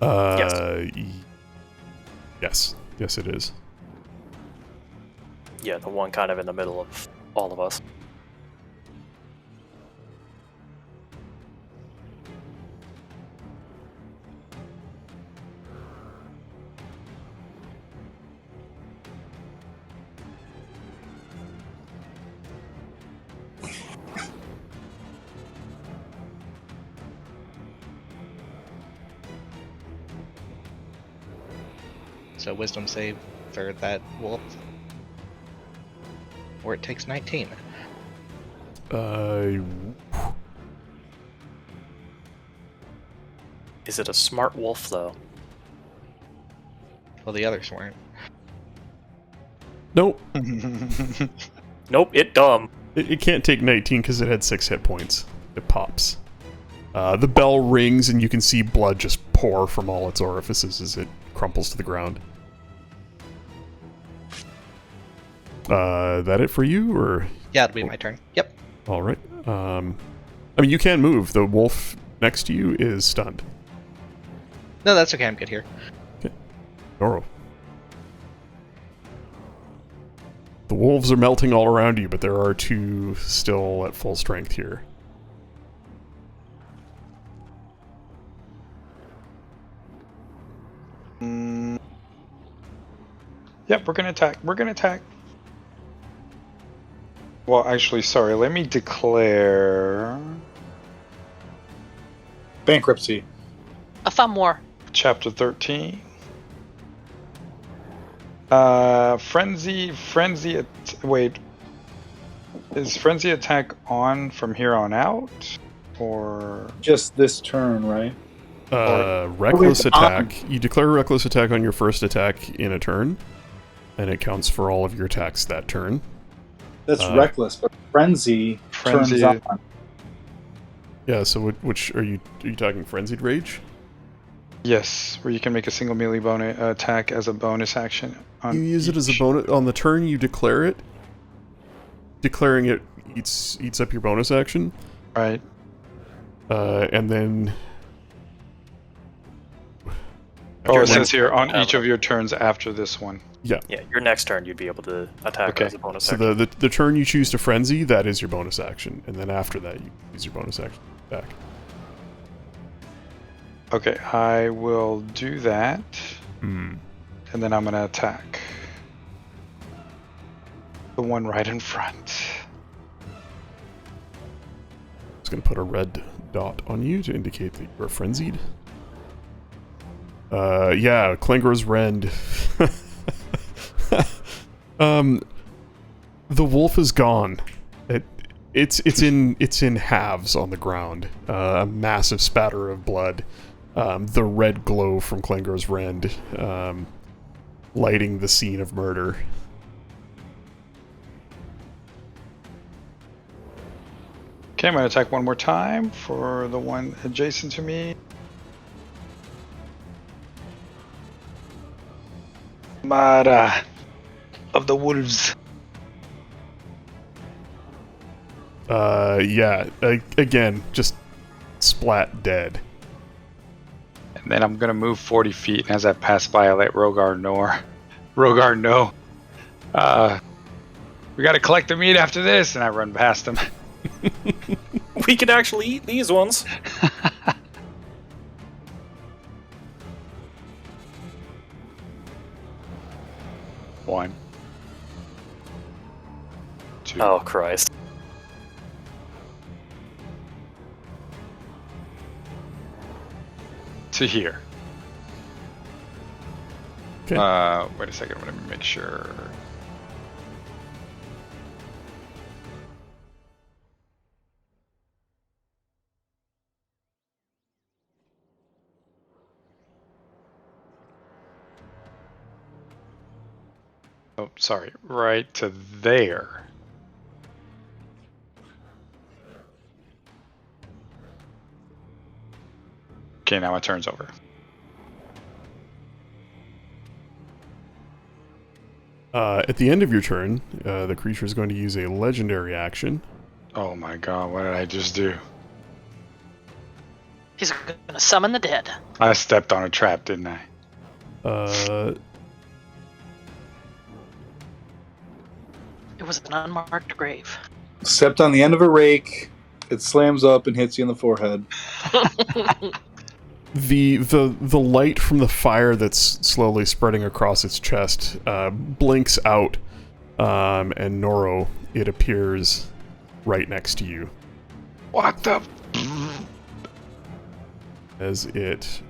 Yes, it is. Yeah, the one kind of in the middle of all of us. So wisdom save for that wolf. Or it takes 19. Is it a smart wolf, though? Well, the others weren't. Nope. Nope, it dumb. It can't take 19 because it had 6 hit points. It pops. The bell rings, and you can see blood just pour from all its orifices as it crumples to the ground. That it for you, or? Yeah, it'll be my turn. Yep. All right. I mean, you can move. The wolf next to you is stunned. No, that's okay. I'm good here. Noro. The wolves are melting all around you, but there are 2 still at full strength here. Yep, we're gonna attack. Well, actually, sorry. Let me declare Bankruptcy. A thumb war. chapter 13. Frenzy. Wait, is frenzy attack on from here on out, or Just this turn, right? Reckless it's on. attack. You declare a reckless attack on your first attack in a turn, and it counts for all of your attacks that turn. That's reckless, but frenzy turns on. Yeah, so which are you talking frenzied rage? yes, where you can make a single melee bonus attack as a bonus action. On You use it as a each- bonus on the turn you declare it. Declaring it eats up your bonus action, Right. and then Oh, Your it says next here turn on you'll have each of your turns after this one. Yeah, your next turn you'd be able to attack Okay. as a bonus So action. the turn you choose to frenzy, that is your bonus action, and then after that you use your bonus action back. Okay, I will do that, Hmm. and then I'm gonna attack the one right in front. It's going to put a red dot on you to indicate that you're frenzied. Yeah, Klingor's Rend. The wolf is gone. It's in halves on the ground. A massive spatter of blood. The red glow from Klingor's Rend, lighting the scene of murder. Okay, I'm gonna attack one more time for the one adjacent to me. Mara of the wolves. Yeah. Again, just splat dead. And then I'm gonna move 40 feet, and as I pass by, I let Rogar know. We gotta collect the meat after this, and I run past him. We could actually eat these ones. One. Two. Oh, Christ. To here. Okay. Wait a second, let me make sure. Oh, sorry, right to there. Okay, now my turn's over. At the end of your turn, the creature is going to use a legendary action. Oh my god, what did I just do? He's going to summon the dead. I stepped on a trap, didn't I? It was an unmarked grave. Stepped on the end of a rake, it slams up and hits you in the forehead. The light from the fire that's slowly spreading across its chest blinks out, and Noro, it appears right next to you What the? as it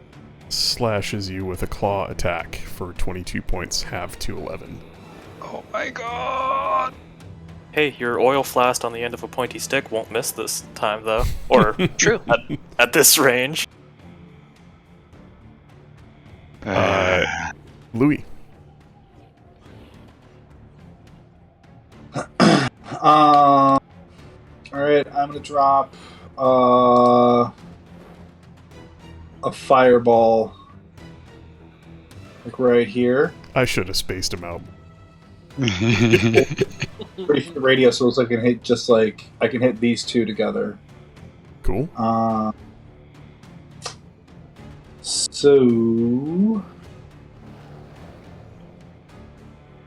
slashes you with a claw attack for 22 points, half to 11. Oh my god! Hey, your oil flask on the end of a pointy stick won't miss this time, though. Or True. at this range. Louis. All right, I'm gonna drop a fireball, like right here. I should have spaced him out. Pretty the radio, so I can hit I can hit these two together. Cool. So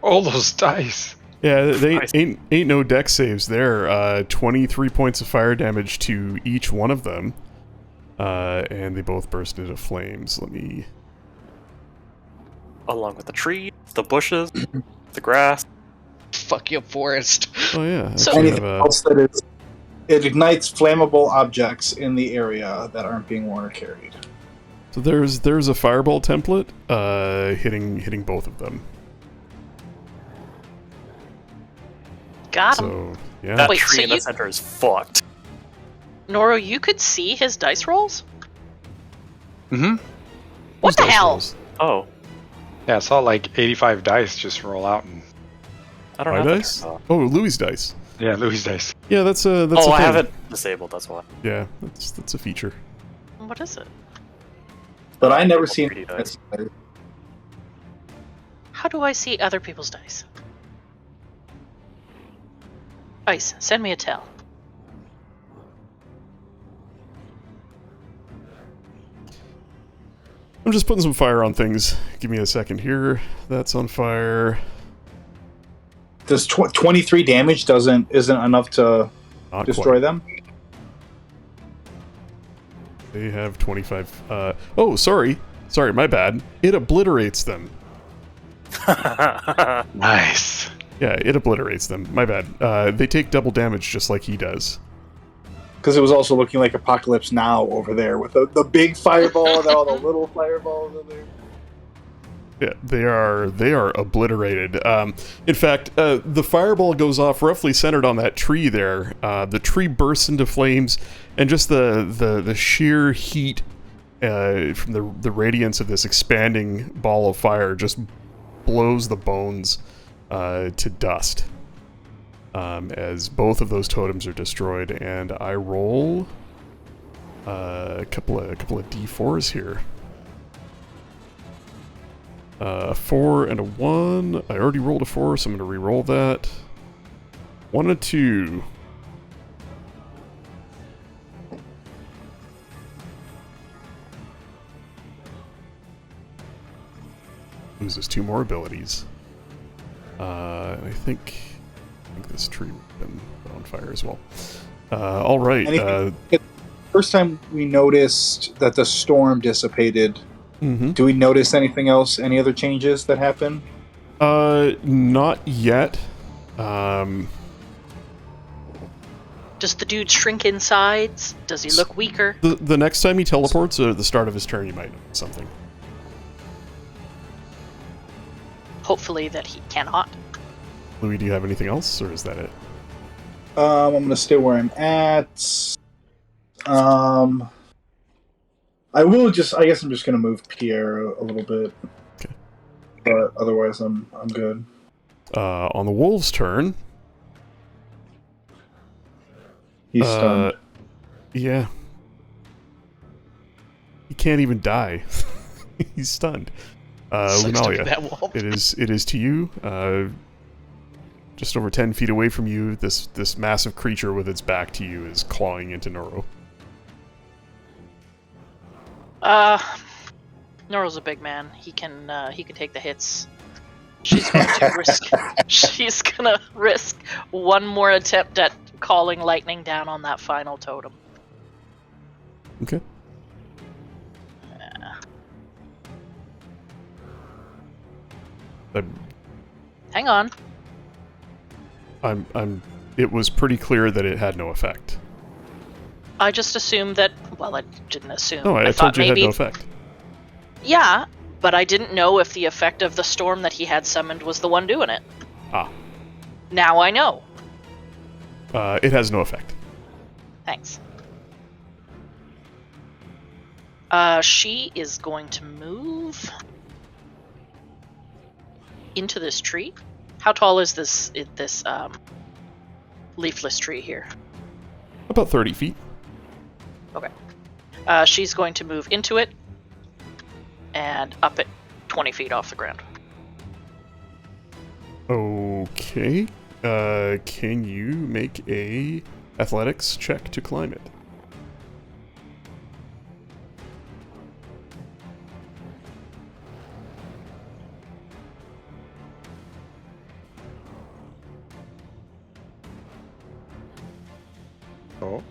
All those dice. Yeah, they Nice. ain't no deck saves there. 23 points of fire damage to each one of them. And they both burst into flames. Let me... Along with the trees, the bushes, the grass. Fuck you, forest. Oh yeah. I So- actually anything have else that is, it ignites flammable objects in the area that aren't being worn or carried. So there's a fireball template hitting both of them. Got him. So yeah. That Wait, tree so in the you- center is fucked. Noro, you could see his dice rolls? Mm-hmm. What Whose the dice hell? rolls? Oh, Yeah, I saw like 85 dice just roll out, and I don't My know. dice? Oh, Louis' dice. yeah, Louis' dice. Yeah, that's a Oh, thing. I have it disabled, that's why. Yeah, that's a feature. What is it? But I never seen 3D dice. How do I see other people's dice? Ice, send me a tell. I'm just putting some fire on things. Give me a second here. That's on fire. Does 23 damage isn't enough to Not destroy quite. them? They have 25. Oh, sorry. Sorry, my bad. It obliterates them. Nice. Yeah, it obliterates them. My bad. They take double damage just like he does. Because it was also looking like Apocalypse Now over there with the big fireball and all the little fireballs in there. Yeah, they are obliterated. In fact, the fireball goes off roughly centered on that tree there. The tree bursts into flames, and just the sheer heat from the radiance of this expanding ball of fire just blows the bones to dust. As both of those totems are destroyed, and I roll a couple of d4s here. 4 and a 1. I already rolled a 4, so I'm going to re-roll that. 1 and 2. Loses 2 more abilities. I think this tree would have been put on fire as well. All right. First time we noticed that the storm dissipated. Mm-hmm. Do we notice anything else? Any other changes that happen? Not yet. Does the dude shrink in size? Does he look weaker? The next time he teleports, or at the start of his turn, you might notice something. Hopefully that he cannot. Louis, do you have anything else, or is that it? I'm gonna stay where I'm at. I guess I'm just gonna move Pierre a little bit. Okay. But otherwise, I'm good. On the wolf's turn. He's stunned. Yeah. He can't even die. He's stunned. Lunalia, it is to you. Just over 10 feet away from you, this massive creature with its back to you is clawing into Noro. Noro's a big man. He can take the hits. She's going to risk. She's gonna risk one more attempt at calling lightning down on that final totem. Okay. Hang on. It was pretty clear that it had no effect. I just assumed that. Well, I didn't assume. No, I thought told you it maybe, had no effect. Yeah, but I didn't know if the effect of the storm that he had summoned was the one doing it. Ah. Now I know. It has no effect. Thanks. She is going to move into this tree. How tall is this leafless tree here? About 30 feet. Okay. She's going to move into it and up it 20 feet off the ground. Okay. Can you make a athletics check to climb it? Oh.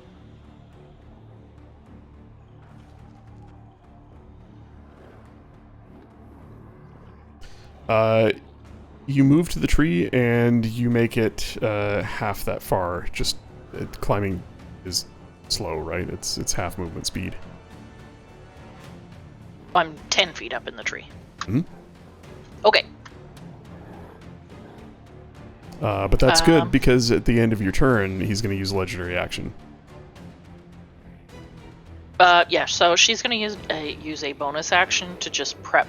You move to the tree and you make it half that far. Just climbing is slow, right? It's half movement speed. I'm 10 feet up in the tree. Mm-hmm. Okay. But that's good because at the end of your turn, he's going to use a legendary action. Yeah, so she's going to use a bonus action to just prep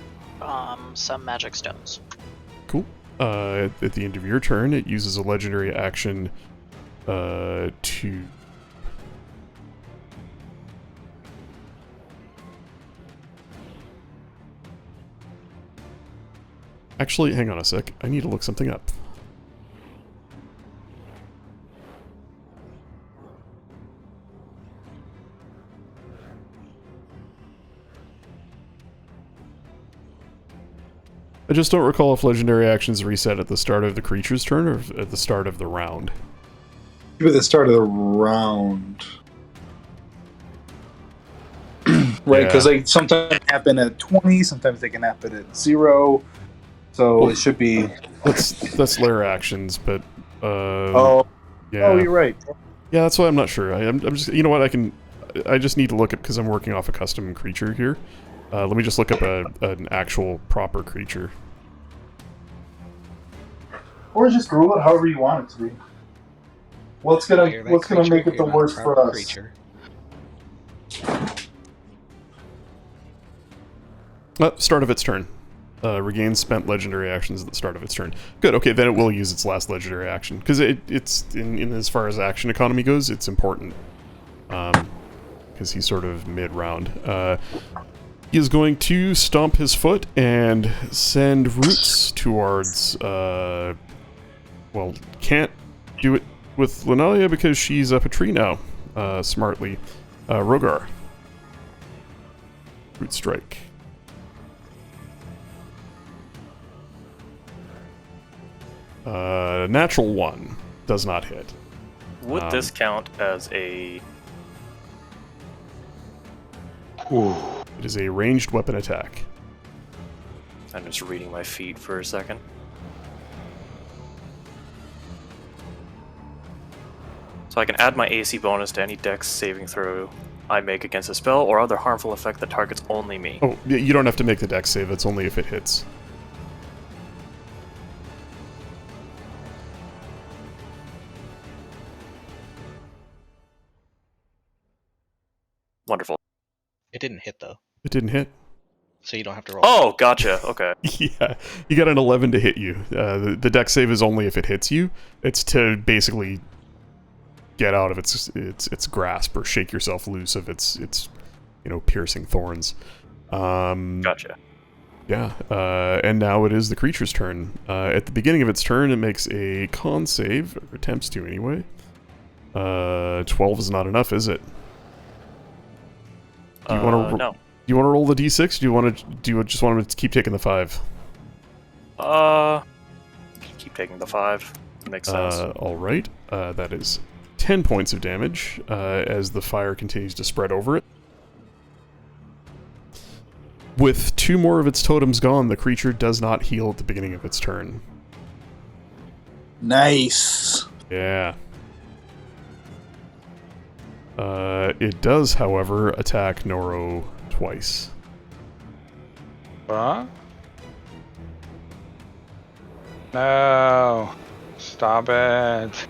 some magic stones. Cool. At the end of your turn, it uses a legendary action to... Actually, hang on a sec. I need to look something up. just don't recall if legendary actions reset at the start of the creature's turn or at the start of the round. Maybe at the start of the round. Right, because they sometimes happen at 20, sometimes they can happen at 0. So Well, it should be. That's lair actions, but Yeah. Oh, you're right. Yeah, that's why I'm not sure. I'm just, you know what, I just need to look up, because I'm working off a custom creature here. Let me just look up an actual proper creature. Or just rule it however you want it to be. What's gonna make it the worst for us? Creature. Start of its turn. Regains spent legendary actions at the start of its turn. Good, okay, then it will use its last legendary action. Because it's, in as far as action economy goes, it's important. Because he's sort of mid-round. He is going to stomp his foot and send roots towards, well, can't do it with Lunalia because she's up a tree now, smartly. Rogar. Root strike. Natural 1 does not hit. Would this count as a... It is a ranged weapon attack. I'm just reading my feet for a second. So I can add my AC bonus to any dex saving throw I make against a spell or other harmful effect that targets only me. Oh, you don't have to make the dex save, it's only if it hits. Wonderful. It didn't hit though, It didn't hit. so you don't have to roll. Oh, gotcha. Okay. Yeah, you got an 11 to hit you. The dex save is only if it hits you. It's to basically get out of its grasp or shake yourself loose of its piercing thorns. Gotcha. Yeah, and now it is the creature's turn. At the beginning of its turn, it makes a con save, or attempts to anyway. 12 is not enough, is it? Do you want to? No. Do you want to roll the d6? Do you just want to keep taking the 5? Keep taking the 5. Makes sense. All right. That is 10 points of damage as the fire continues to spread over it. With 2 more of its totems gone, the creature does not heal at the beginning of its turn. Nice. Yeah. It does, however, attack Noro twice. What? No. Stop it.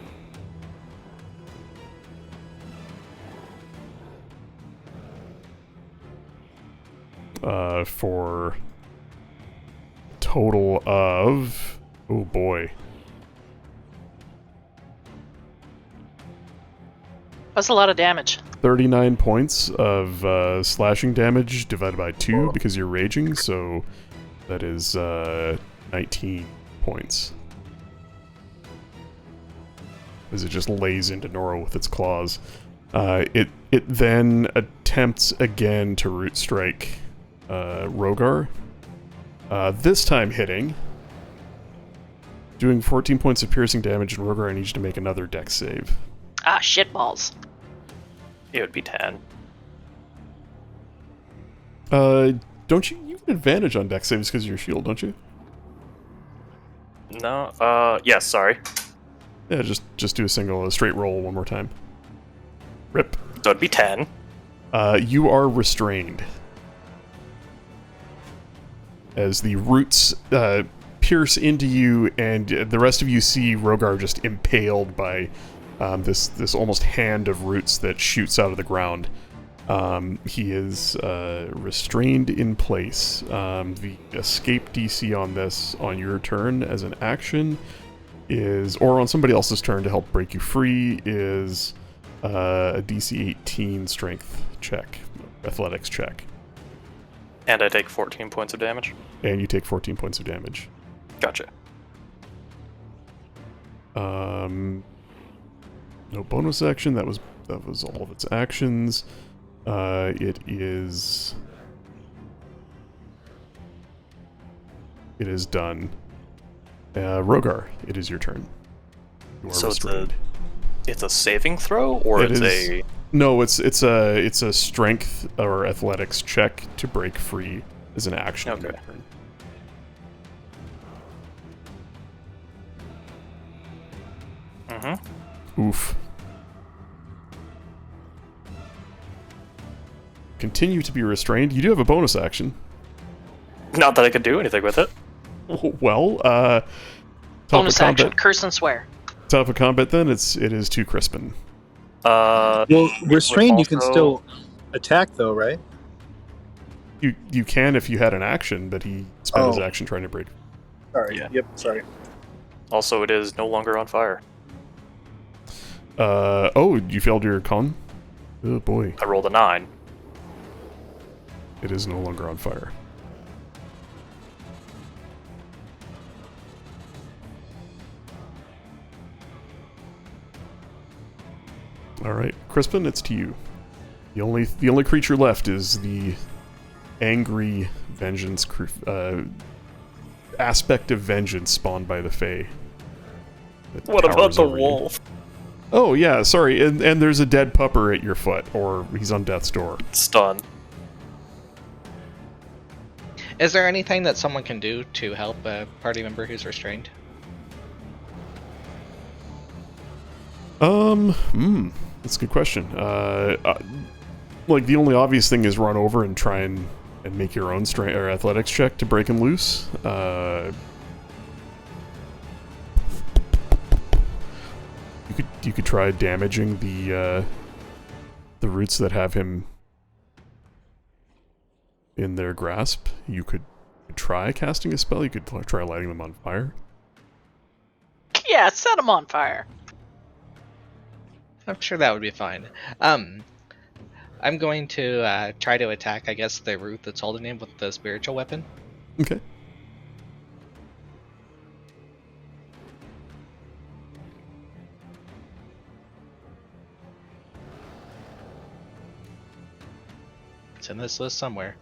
For total of... Oh boy. That's a lot of damage. 39 points of slashing damage divided by 2 because you're raging, so that is 19 points. As it just lays into Nora with its claws. It then attempts again to root strike Rogar. This time hitting. Doing 14 points of piercing damage, and Rogar, I need you to make another dex save. Ah, shitballs. It would be 10. Don't you have an advantage on dex saves because of your shield, don't you? No, yes, sorry. Yeah, just do a straight roll one more time. Rip. So it'd be 10. You are restrained. As the roots pierce into you, and the rest of you see Rogar just impaled by this almost hand of roots that shoots out of the ground. He is restrained in place. The escape DC on this, on your turn as an action, is, or on somebody else's turn to help break you free, is a DC 18 strength check, athletics check. And I take 14 points of damage? And you take 14 points of damage. Gotcha. No bonus action. That was all of its actions. It is It is done. Rogar, it is your turn. You are So restrained. it's a saving throw, or It it's is- a... No, it's a strength or athletics check to break free as an action. on your Okay. turn. Mm-hmm. Oof. Continue to be restrained. You do have a bonus action. Not that I could do anything with it. Well, top Bonus of combat. action, curse and swear. Top of combat. Then it is to Crispin. Well, restrained, you can also- still attack, though, right? You can if you had an action, but he spent his Oh. action trying to break. Sorry. Yeah. Yep. Sorry. Also, it is no longer on fire. Oh, you failed your con? Oh boy, I rolled a 9. it is no longer on fire. All right, Crispin, it's to you. The only creature left is the angry vengeance aspect of vengeance spawned by the Fae. that What about towers the over you. wolf? Oh yeah, sorry, and there's a dead pupper at your foot, or he's on death's door. Stun. Is there anything that someone can do to help a party member who's restrained? That's a good question. Like the only obvious thing is run over and try and make your own strength or athletics check to break him loose. You could try damaging the roots that have him in their grasp. You could try casting a spell. You could try lighting them on fire. Yeah, set him on fire. I'm sure that would be fine. I'm going to try to attack, I guess, the root that's holding him with the spiritual weapon. Okay. It's in this list somewhere.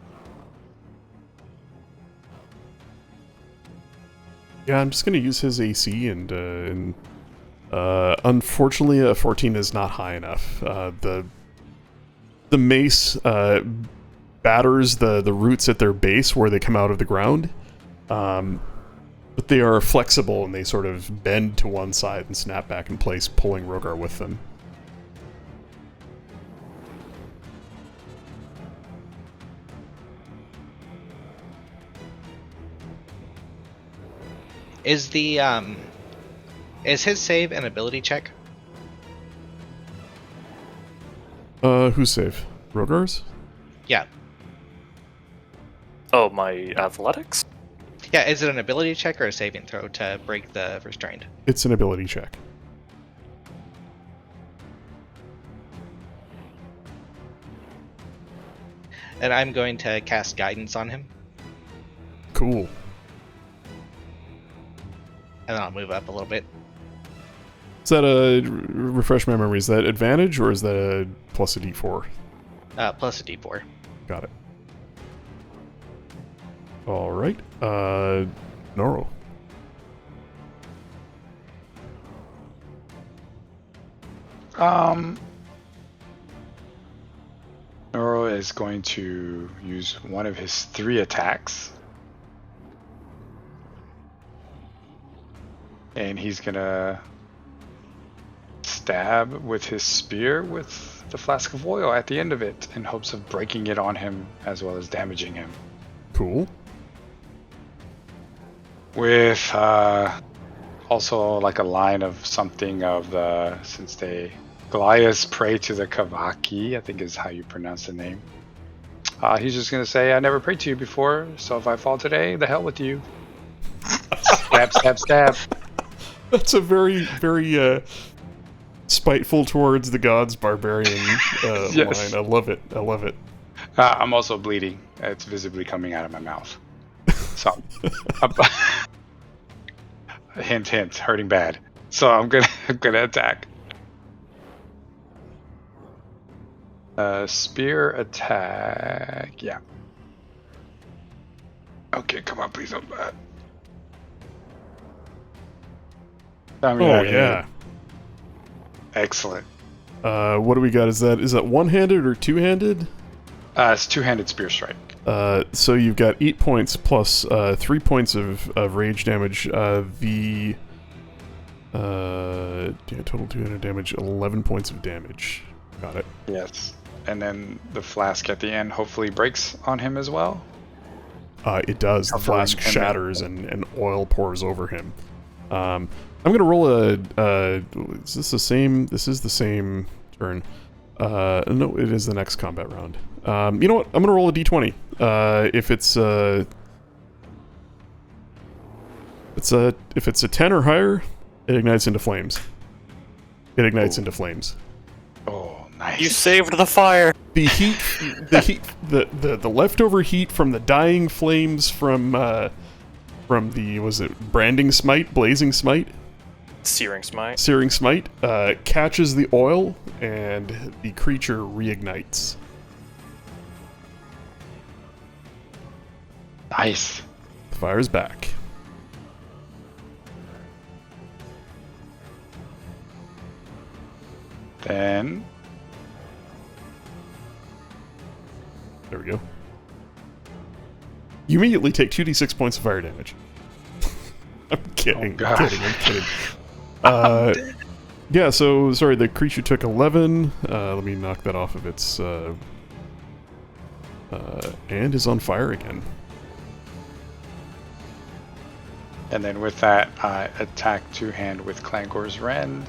Yeah, I'm just gonna use his AC, and unfortunately, a 14 is not high enough. The mace batters the roots at their base where they come out of the ground, but they are flexible and they sort of bend to one side and snap back in place, pulling Rogar with them. Is his save an ability check? Who's save? Rogar's? Yeah. Oh, my athletics? Yeah, is it an ability check or a saving throw to break the restrained? It's an ability check. And I'm going to cast guidance on him, Cool. and then I'll move up a little bit. Is that refresh my memory, is that advantage or is that a plus a d4? Plus a d4. Got it. Alright. Noro. Noro is going to use one of his 3 attacks. And he's gonna stab with his spear with the flask of oil at the end of it in hopes of breaking it on him as well as damaging him. Cool. With also like a line of something of the, since they Goliaths pray to the Kavaki, I think is how you pronounce the name. He's just gonna say, I never prayed to you before, so if I fall today, the hell with you. Stab, stab, stab. That's a very, very spiteful towards the gods barbarian Yes. line. I love it. I love it. I'm also bleeding. It's visibly coming out of my mouth. So, hint, hint, hurting bad. So I'm gonna attack. Spear attack. Yeah. Okay, come on, please don't. I mean, Oh yeah. Excellent. What do we got? Is that one-handed or two-handed? It's two-handed spear strike. So you've got 8 points plus 3 points of rage damage. Total 200 damage, 11 points of damage. Got it. Yes. And then the flask at the end hopefully breaks on him as well. It does. The Covering flask him. shatters and oil pours over him. I'm gonna roll a. Is this the same? This is the same turn. No, it is the next combat round. You know what? I'm gonna roll a d20. If it's a 10 or higher, it ignites into flames. It ignites into flames. Oh, nice. You saved the fire. The heat, the leftover heat from the dying flames from the, was it branding smite, blazing smite, Searing smite. searing smite, catches the oil and the creature reignites. Nice. The fire is back. Then There we go. You immediately take 2d6 points of fire damage. I'm kidding. Oh, I'm gosh. kidding. I'm kidding. Yeah, so, sorry, the creature took 11. Let me knock that off of its... and is on fire again. And then with that, I attack two-hand with Clangor's Rend.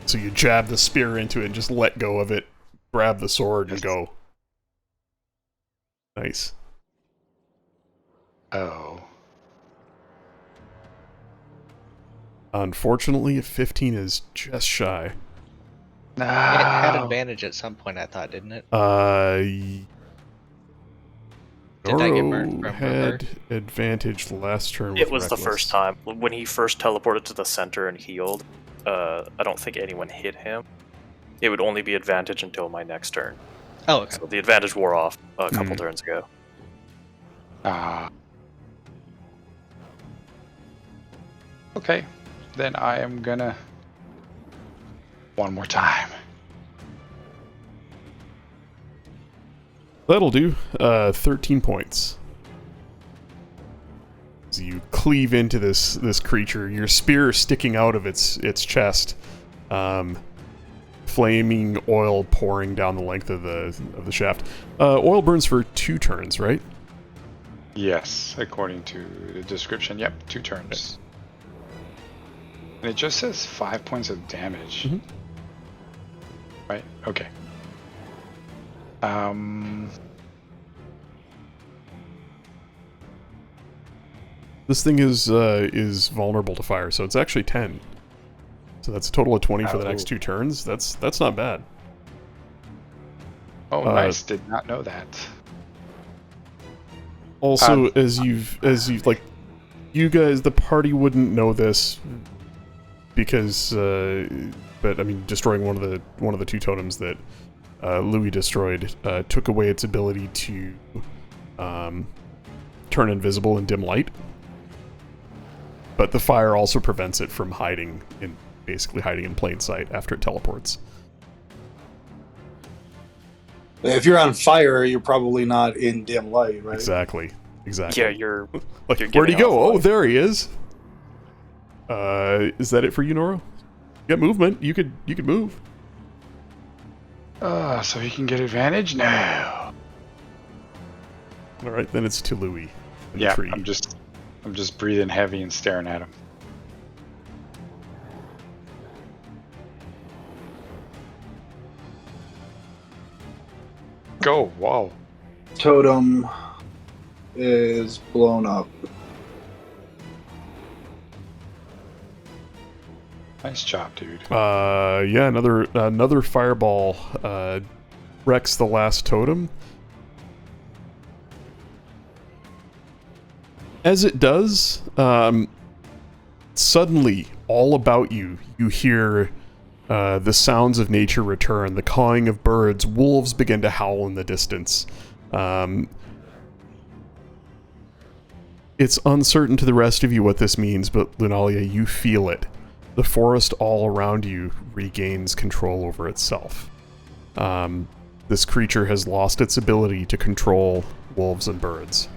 So you jab the spear into it and just let go of it, grab the sword, and go. Nice. Oh. Unfortunately, a 15 is just shy. It had advantage at some point, I thought, didn't it? Did I get burnt Noro from had advantage last turn with It was the Reckless. first time. When he first teleported to the center and healed, I don't think anyone hit him. It would only be advantage until my next turn. Oh, okay. So the advantage wore off a couple turns ago. Okay. Then I am gonna... One more time. That'll do. 13 points. As you cleave into this creature, your spear sticking out of its chest, flaming oil pouring down the length of the shaft. Oil burns for 2 turns, right? Yes, according to the description. Yep, 2 turns. And it just says 5 points of damage. Mhm. Right? Okay. This thing is vulnerable to fire, so it's actually 10. So that's a total of 20 for the next 2 turns. That's not bad. Oh, nice. Did not know that. Also, as you've like, you guys, the party wouldn't know this because, but I mean, destroying one of the 2 totems that Louis destroyed took away its ability to turn invisible in dim light. But the fire also prevents it from basically hiding in plain sight after it teleports. If you're on fire, you're probably not in dim light, right? Exactly. Yeah, you're Like, you're where'd he giving go? off Oh, light. there he is. Is that it for you, Noro? You got movement. You could move. So he can get advantage? No. All right, then it's to Louis. in the Yeah, tree. I'm just breathing heavy and staring at him. Go, whoa. Totem is blown up. Nice job, dude. Yeah, another fireball wrecks the last totem. As it does, suddenly, all about you hear the sounds of nature return, the cawing of birds, wolves begin to howl in the distance. It's uncertain to the rest of you what this means, but Lunalia, you feel it. the forest all around you regains control over itself. This creature has lost its ability to control wolves and birds.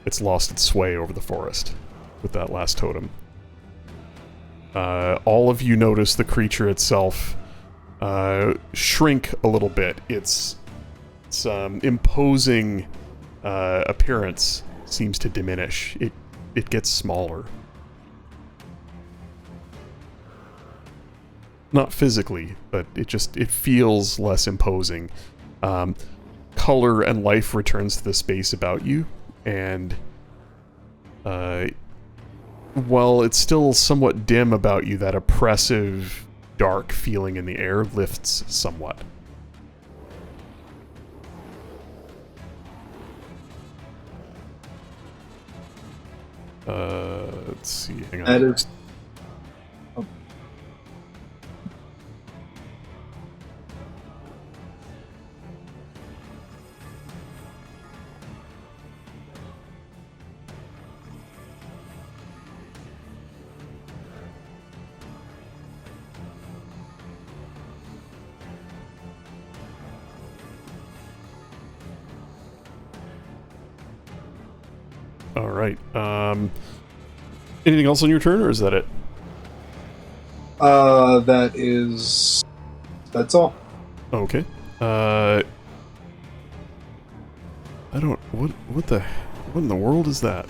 It's lost its sway over the forest with that last totem. All of you notice the creature itself shrink a little bit. Its imposing appearance seems to diminish. It gets smaller. Not physically, but it feels less imposing. Color and life returns to the space about you, and while it's still somewhat dim about you, that oppressive, dark feeling in the air lifts somewhat. Let's see, hang on. That is. Alright, anything else on your turn, or is that it? That's all. Okay. I don't... What in the world is that?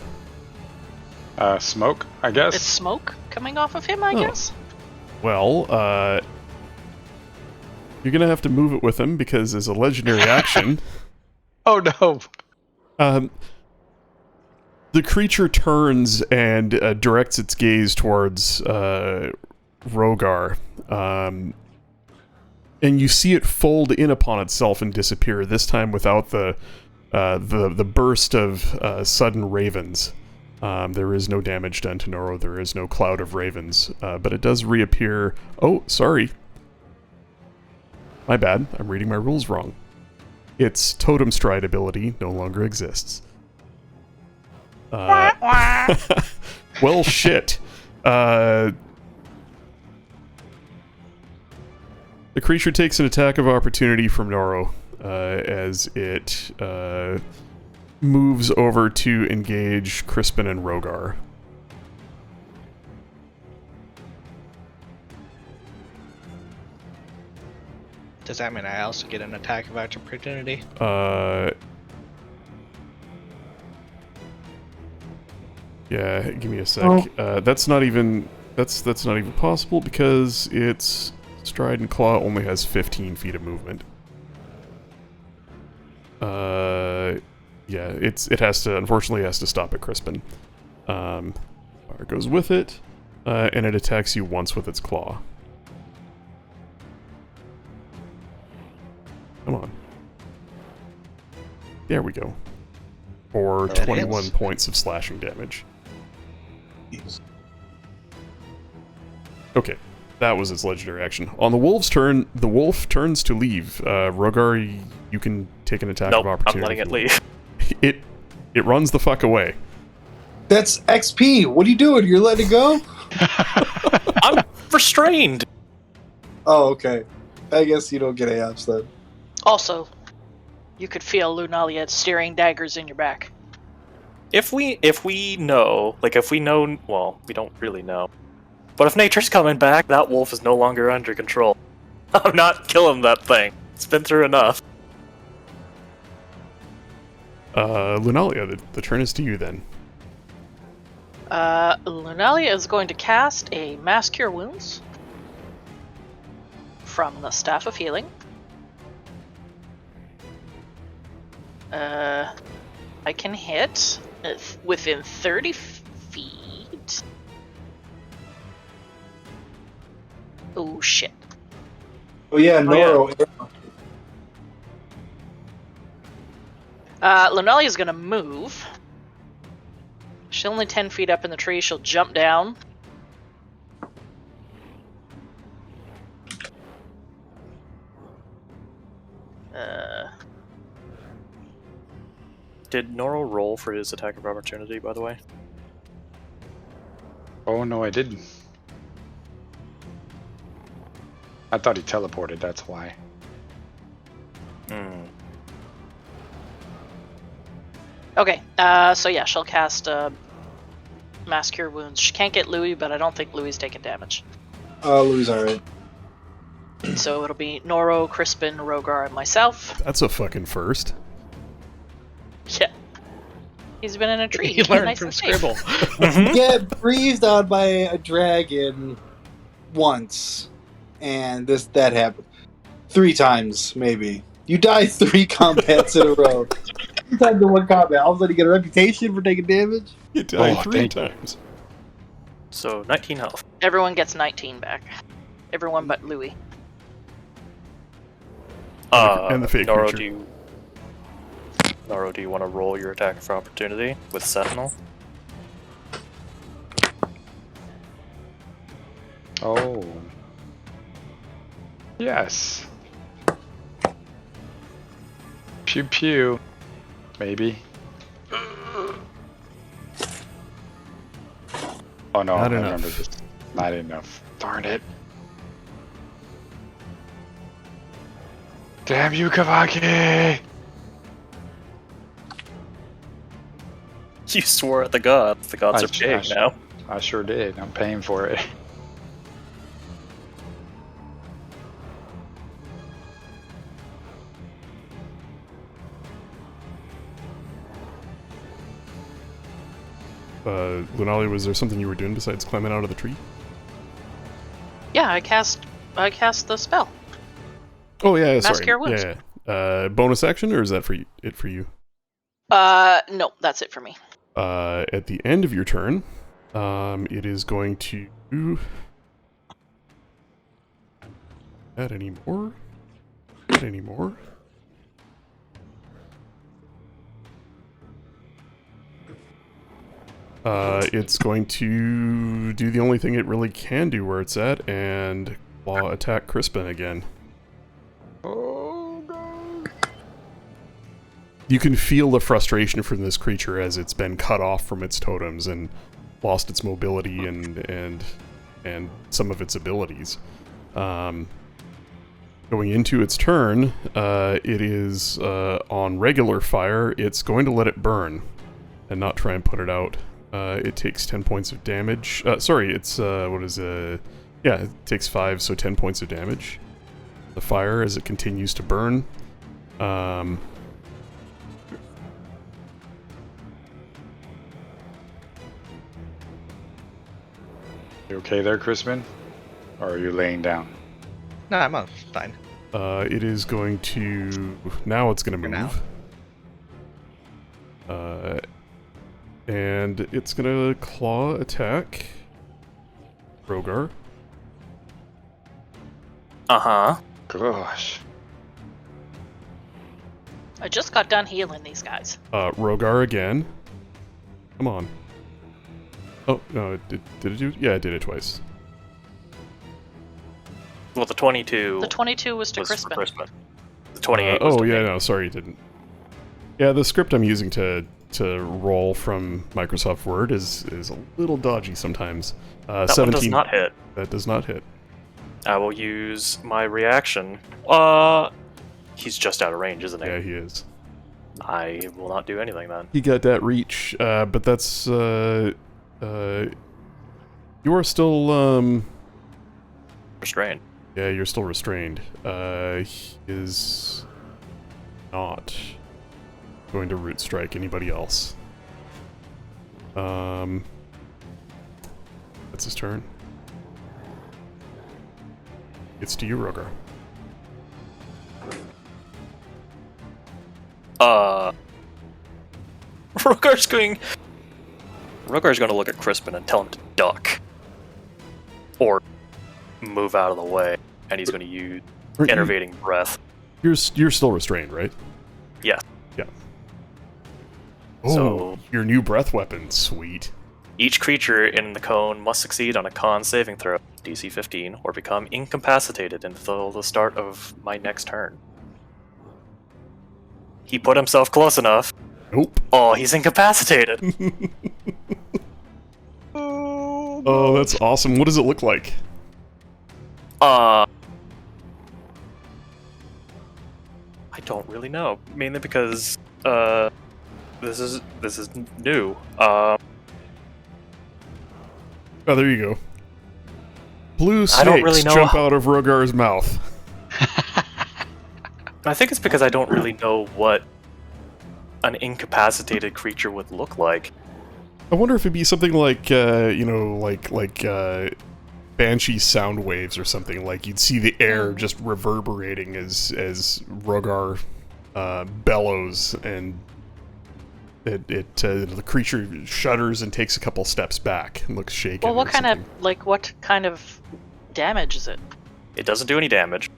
Smoke, I guess. It's smoke coming off of him, I guess? Well, you're gonna have to move it with him, because as a legendary action... Oh no! The creature turns and directs its gaze towards Rogar, and you see it fold in upon itself and disappear. This time without the burst of sudden ravens. There is no damage done to Noro. There is no cloud of ravens, but it does reappear. Oh, sorry. My bad. I'm reading my rules wrong. Its Totem Stride ability no longer exists. Well, shit. The creature takes an attack of opportunity from Noro as it moves over to engage Crispin and Rogar. Does that mean I also get an attack of opportunity? Yeah, give me a sec. That's not even possible because its Stride and Claw only has 15 feet of movement. Yeah, it has to, unfortunately, has to stop at Crispin. Fire goes with it, and it attacks you once with its claw. Come on. There we go. For 21 points of slashing damage. Okay, that was its legendary action. On the wolf's turn, the wolf turns to leave. Rogar, you can take an attack of opportunity. I'm letting it leave. It runs the fuck away. That's XP. What are you doing? You're letting it go? I'm restrained. Oh, okay. I guess you don't get AOPs then. Also, you could feel Lunalia steering daggers in your back. If we know, well, we don't really know. But if nature's coming back, that wolf is no longer under control. I'm not killing that thing. It's been through enough. Lunalia, the turn is to you then. Lunalia is going to cast a Mass Cure Wounds from the Staff of Healing. I can hit within 30 feet. Oh shit. Oh yeah, Noro. Lunalia is going to move. She's only 10 feet up in the tree. She'll jump down. Did Noro roll for his attack of opportunity, by the way? Oh no, I didn't. thought he teleported, that's why. Hmm. Okay, so yeah, she'll cast Mass Cure Wounds. She can't get Louis, but I don't think Louis taking damage. Louis alright. So it'll be Noro, Crispin, Rogar, and myself. That's a fucking first. Yeah. He's been in a tree. He He's been learned nice from and safe. Scribble. Get breathed on by a dragon once, and that happened 3 times, maybe. You die 3 combats in a row. 3 times in 1 combat. All of a sudden, you get a reputation for taking damage. You died Oh, 3 thank you. times. So 19 health. Everyone gets 19 back. Everyone but Louis. And the fake Noro, creature. do you want to roll your attack for opportunity with Sentinel? Oh. Yes. Pew pew. Maybe. Oh no, Not I enough. remember this. Not enough. Darn it. Damn you, Kavaki! You swore at the gods. The gods I are paying sure- now. I sure did. I'm paying for it. Lunali, was there something you were doing besides climbing out of the tree? Yeah, I cast the spell. Oh yeah, Mass sorry. Cure Wounds. Yeah. Bonus action, or is that for it for you? No, that's it for me. At the end of your turn, it is going to add any more. Add any more. It's going to do the only thing it really can do where it's at, and claw attack Crispin again. Oh god. You can feel the frustration from this creature as it's been cut off from its totems and lost its mobility and some of its abilities. Going into its turn, it is on regular fire. It's going to let it burn and not try and put it out. It takes 10 points of damage. Sorry, it's what is it? Yeah, it takes 5, so 10 points of damage. The fire as it continues to burn. You okay there, Crispin? Or are you laying down? No, I'm fine. It is going to... Now it's going to For now. move. And it's going to claw attack Rogar. Uh-huh. Gosh. I just got done healing these guys. Rogar again. Come on. Oh, no, did it do... Yeah, it did it twice. Well, the 22 The 22 was to was for Crispin. Crispin. The 28 was Oh, to yeah, me. no, sorry, it didn't. Yeah, the script I'm using to roll from Microsoft Word is a little dodgy sometimes. That 17, one does not hit. That does not hit. I will use my reaction. He's just out of range, isn't he? Yeah, he is. I will not do anything then. He got that reach, but that's, you are still, Restrained. yeah, you're still restrained. He is not going to root strike anybody else. That's his turn. It's to you, Rogar. Rogar's going to look at Crispin and tell him to duck. Or move out of the way. And he's going to use Enervating Breath. You're still restrained, right? Yes. Yeah. Oh, So- your new breath weapon, sweet. Each creature in the cone must succeed on a con saving throw, DC 15, or become incapacitated until the start of my next turn. He put himself close enough. Nope. Oh, he's incapacitated. Oh, that's awesome. What does it look like? I don't really know. Mainly because this is new. Oh, there you go. Blue I don't snakes really know jump out of Rogar's mouth. I think it's because I don't really know what an incapacitated creature would look like. I wonder if it'd be something like, Banshee sound waves or something. Like you'd see the air just reverberating as Rogar bellows, and the creature shudders and takes a couple steps back and looks shaken. Well, what kind of damage is it? It doesn't do any damage,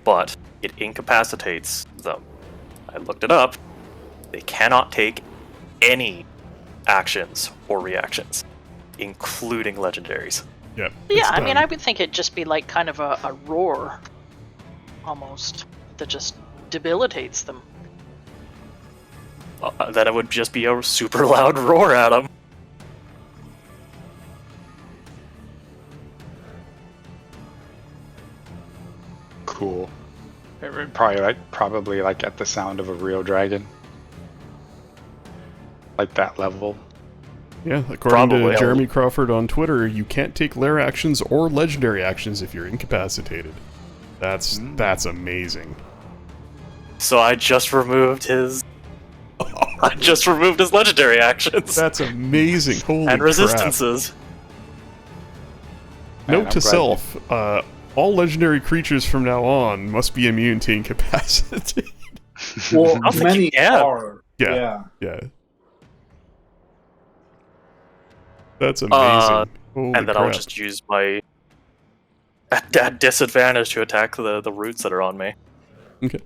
but it incapacitates them. I looked it up. They cannot take any actions or reactions, including legendaries. Yep. Yeah, I mean, I would think it'd just be like kind of a roar, almost, that just debilitates them. Then it would just be a super loud roar at them. Cool. It would probably like at the sound of a real dragon. Like that level. Yeah, according Probably. to Jeremy Crawford on Twitter, you can't take lair actions or legendary actions if you're incapacitated. That's amazing. So I just removed his. I just removed his legendary actions That's amazing. Holy and crap. resistances. Man, Note I'm to glad self, all legendary creatures from now on must be immune to incapacity. Well, don't think many you can. are. Yeah. Yeah. That's amazing. Holy And then crap. I'll just use my at disadvantage to attack the roots that are on me. Okay.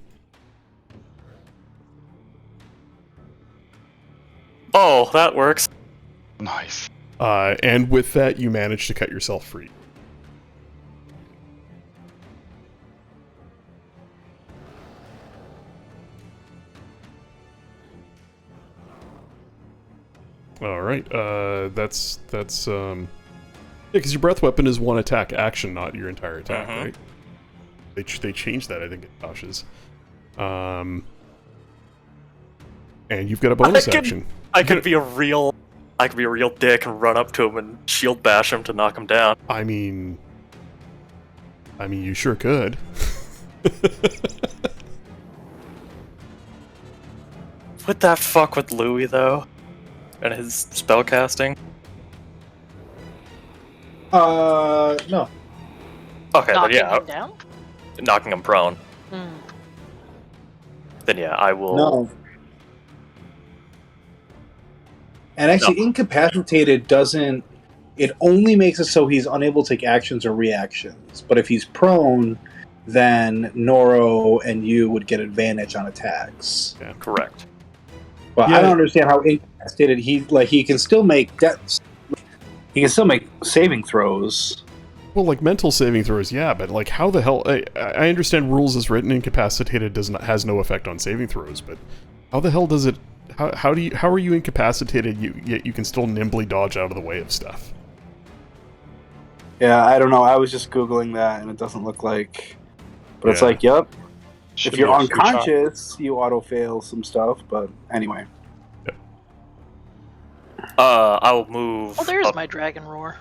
Oh, that works. Nice. And with that, you manage to cut yourself free. All right. That's yeah, because your breath weapon is one attack action, not your entire attack, Mhm. right? They changed that, I think, at Tosh's. And you've got a bonus action. I could be a real dick and run up to him and shield bash him to knock him down. I mean, you sure could. Would that fuck with Louis though? And his spellcasting? No. Okay, then Knocking yeah, him down? knocking him prone. Hmm. Then yeah, I will. No. And actually, incapacitated doesn't. It only makes it so he's unable to take actions or reactions. But if he's prone, then Noro and you would get advantage on attacks. Correct. But Yeah. I don't understand how incapacitated he can still make he can still make saving throws. Well, like mental saving throws, yeah, but like how the hell? I understand rules as written, incapacitated has no effect on saving throws, but how the hell does it? How are you incapacitated? Yet you can still nimbly dodge out of the way of stuff. Yeah, I don't know. I was just Googling that, and it doesn't look like. But it's Yeah. like, yep. Should If you're be a screenshot. unconscious, you auto fail some stuff. But anyway, I'll move. Oh, there's up. my dragon roar.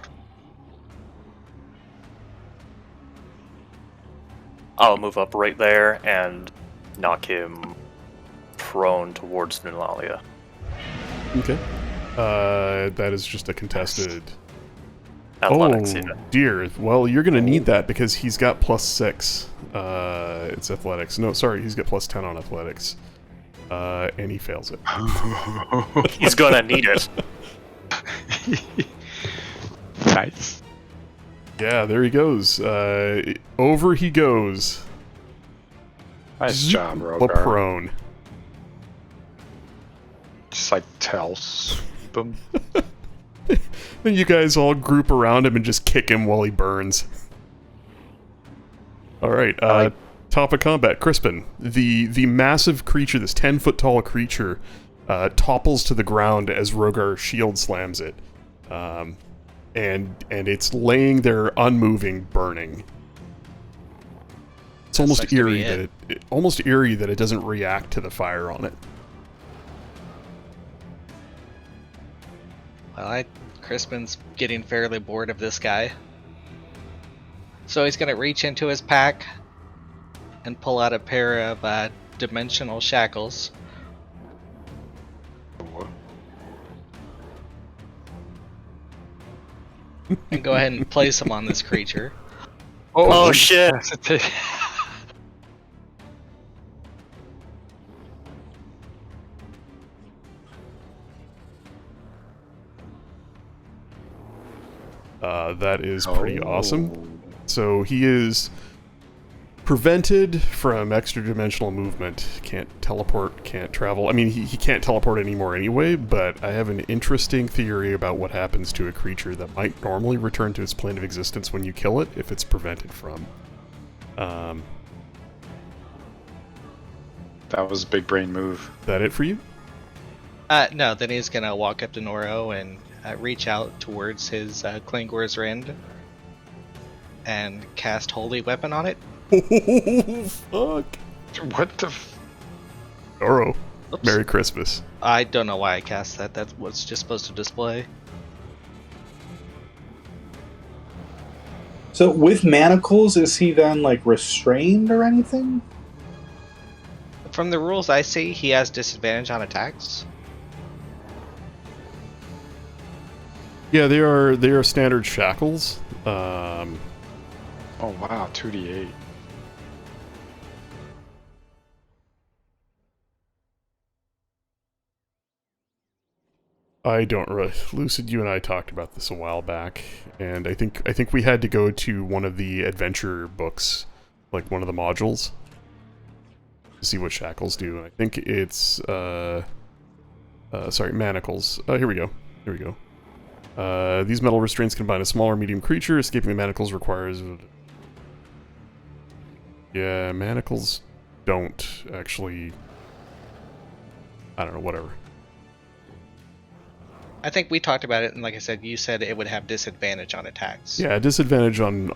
I'll move up right there and knock him prone towards Nunalia. Okay. That is just a contested. Athletics, Oh yeah. dear. Well, you're gonna need that because he's got +6. It's athletics. No, sorry, he's got +10 on athletics. And he fails it. He's gonna need it. Nice. Yeah, there he goes. Over he goes. Nice job, La Rogar. prone. Just like boom. Then you guys all group around him and just kick him while he burns. All right, top of combat, Crispin. The massive creature, this 10-foot tall creature, topples to the ground as Rogar shield slams it, and it's laying there unmoving, burning. It's almost sucks to be eerie that almost eerie that it doesn't react to the fire on it. Well, Crispin's getting fairly bored of this guy. So he's going to reach into his pack and pull out a pair of dimensional shackles. And go ahead and place them on this creature. Oh, shit! That is pretty awesome. So he is prevented from extra-dimensional movement. Can't teleport, can't travel. I mean, he can't teleport anymore anyway, but I have an interesting theory about what happens to a creature that might normally return to its plane of existence when you kill it, if it's prevented from. That was a big brain move. That it for you? No, then he's going to walk up to Noro and reach out towards his Klingor's Rend and cast Holy Weapon on it. Oh, fuck. What the? Oro, Oops. Merry Christmas. I don't know why I cast that. That's what's just supposed to display. So with manacles, is he then like restrained or anything? From the rules I see, he has disadvantage on attacks. Yeah, they are standard shackles. Oh wow, 2d8. I don't really. Lucid, you and I talked about this a while back, and I think we had to go to one of the adventure books, like one of the modules, to see what shackles do. And I think it's sorry, manacles. Here we go. Here we go. These metal restraints can bind a small or medium creature. Escaping the manacles requires. Yeah, manacles don't actually. I don't know. Whatever. I think we talked about it, and like I said, you said it would have disadvantage on attacks. Yeah, disadvantage on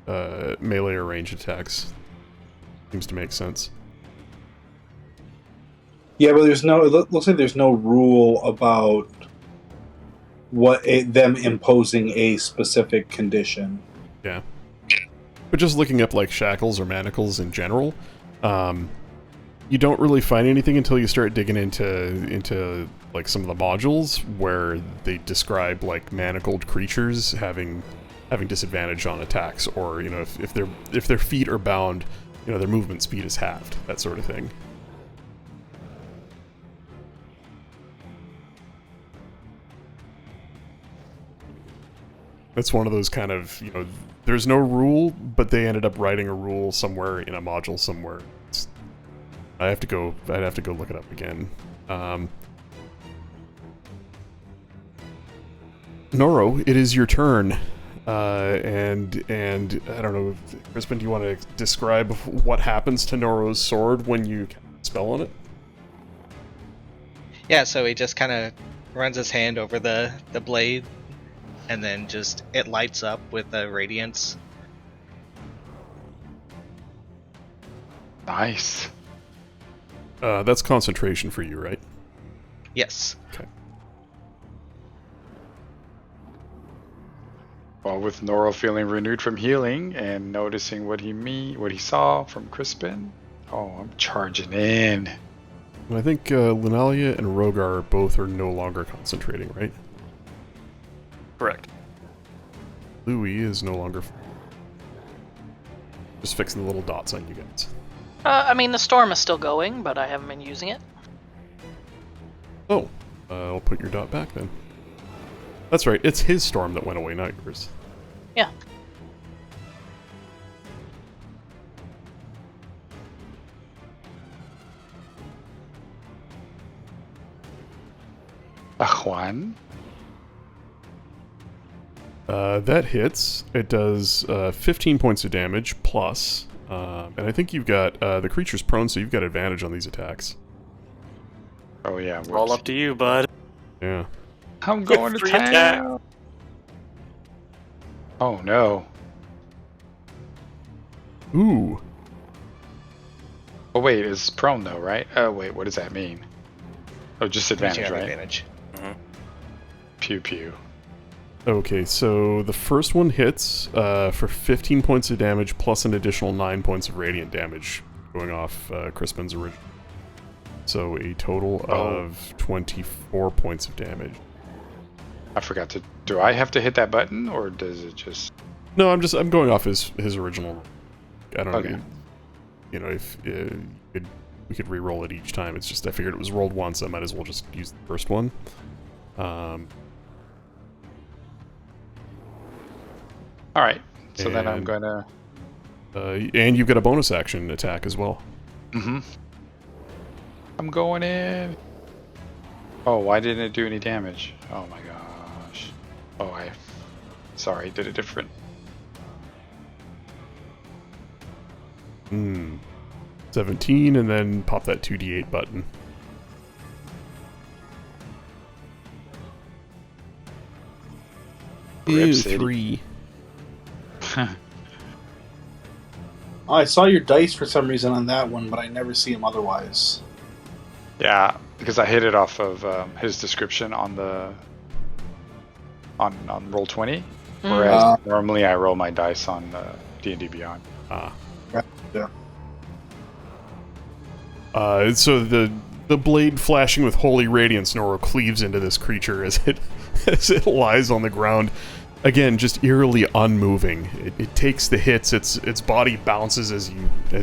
melee or range attacks. Seems to make sense. Yeah, but there's no. It looks like there's no rule about them imposing a specific condition. Yeah. But just looking up like shackles or manacles in general, you don't really find anything until you start digging into like some of the modules where they describe like manacled creatures having disadvantage on attacks, or if their feet are bound, their movement speed is halved, that sort of thing. That's one of those kind of, there's no rule, but they ended up writing a rule somewhere in a module somewhere. I'd have to go look it up again. Noro, it is your turn. And I don't know, Crispin, do you want to describe what happens to Noro's sword when you cast a spell on it? Yeah, so he just kind of runs his hand over the blade, and then just it lights up with the radiance. Nice. That's concentration for you, right? Yes. Okay. Well, with Noro feeling renewed from healing and noticing what he saw from Crispin, I'm charging in. And I think Lunalia and Rogar both are no longer concentrating, right? Correct. Louis is no longer. Just fixing the little dots on you guys. I mean, the storm is still going, but I haven't been using it. Oh, I'll put your dot back then. That's right, it's his storm that went away, not yours. Yeah. Juan? That hits. It does 15 points of damage plus. And I think you've got the creature's prone, so you've got advantage on these attacks. Oh yeah, All up to you, bud. Yeah. I'm going to Free town. attack. Oh no. Ooh. Oh wait, it's prone though, right? Oh wait, what does that mean? Oh, just Means you advantage, have right? advantage. Pew pew. Okay, so the first one hits for 15 points of damage plus an additional 9 points of radiant damage going off Crispin's original. So a total of 24 points of damage. I forgot to. Do I have to hit that button, or does it just? No, I'm going off his original. I don't Okay. know. You know, if we could re-roll it each time. It's just I figured it was rolled once. I might as well just use the first one. All right. So then I'm And- gonna. And you've got a bonus action attack as well. Mm-hmm. I'm going in. Oh, why didn't it do any damage? Oh my gosh. Oh, sorry, did it different. 17, and then pop that 2d8 button. Rip City. 3. Oh, I saw your dice for some reason on that one, but I never see them otherwise. Yeah, because I hit it off of his description on the on Roll20, whereas normally I roll my dice on D&D Beyond. Yeah. So the blade flashing with holy radiance, Noro cleaves into this creature as it lies on the ground. Again, just eerily unmoving. It takes the hits. Its body bounces as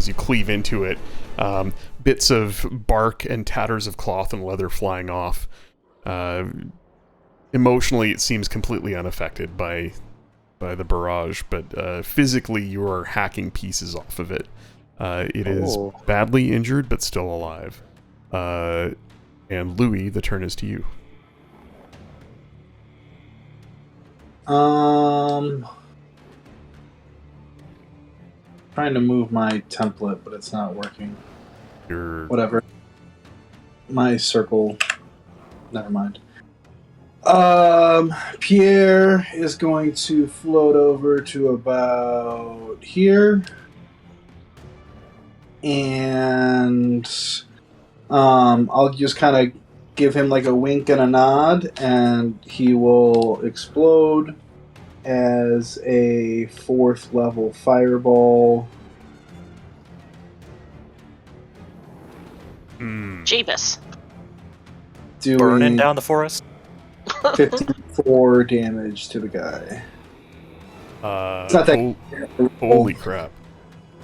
you cleave into it. Bits of bark and tatters of cloth and leather flying off. Emotionally, it seems completely unaffected by the barrage, but physically, you are hacking pieces off of it. It is badly injured, but still alive. And Louis, the turn is to you. Trying to move my template, but it's not working. Whatever. My circle. Never mind. Pierre is going to float over to about here. And I'll just kind of give him like a wink and a nod, and he will explode as a 4th level fireball. Jeebus. Doing Burning down the forest. 54 damage to the guy. It's not that Holy crap.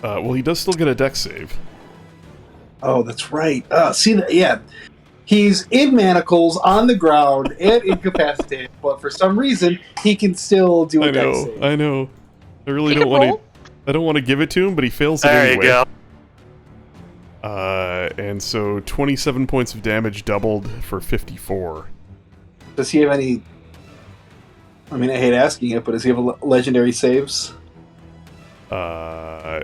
Well, he does still get a dex save. Oh, that's right. See that? Yeah. He's in manacles on the ground and incapacitated, but for some reason he can still do a dex save. I know. I really He don't can want roll. to. I don't want to give it to him, but he fails it There anyway. you go. And so 27 points of damage doubled for 54. Does he have any? I mean, I hate asking it, but does he have legendary saves? Yeah,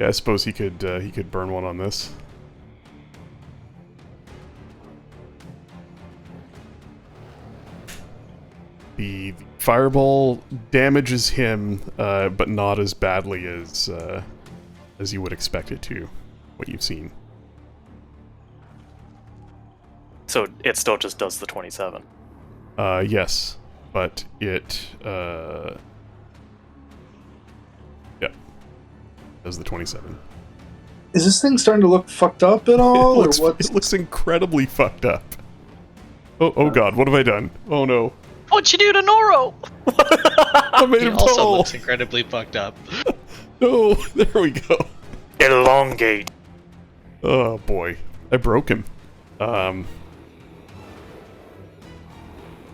I suppose he could burn one on this. The fireball damages him, but not as badly as you would expect it to. What you've seen. So it still just does the 27. Yes, but it does the 27. Is this thing starting to look fucked up at all, or what? It looks incredibly fucked up. Oh god, what have I done? Oh no. What'd you do to Noro? I made He him also tall. looks incredibly fucked up. No, there we go. Elongate. Oh boy, I broke him.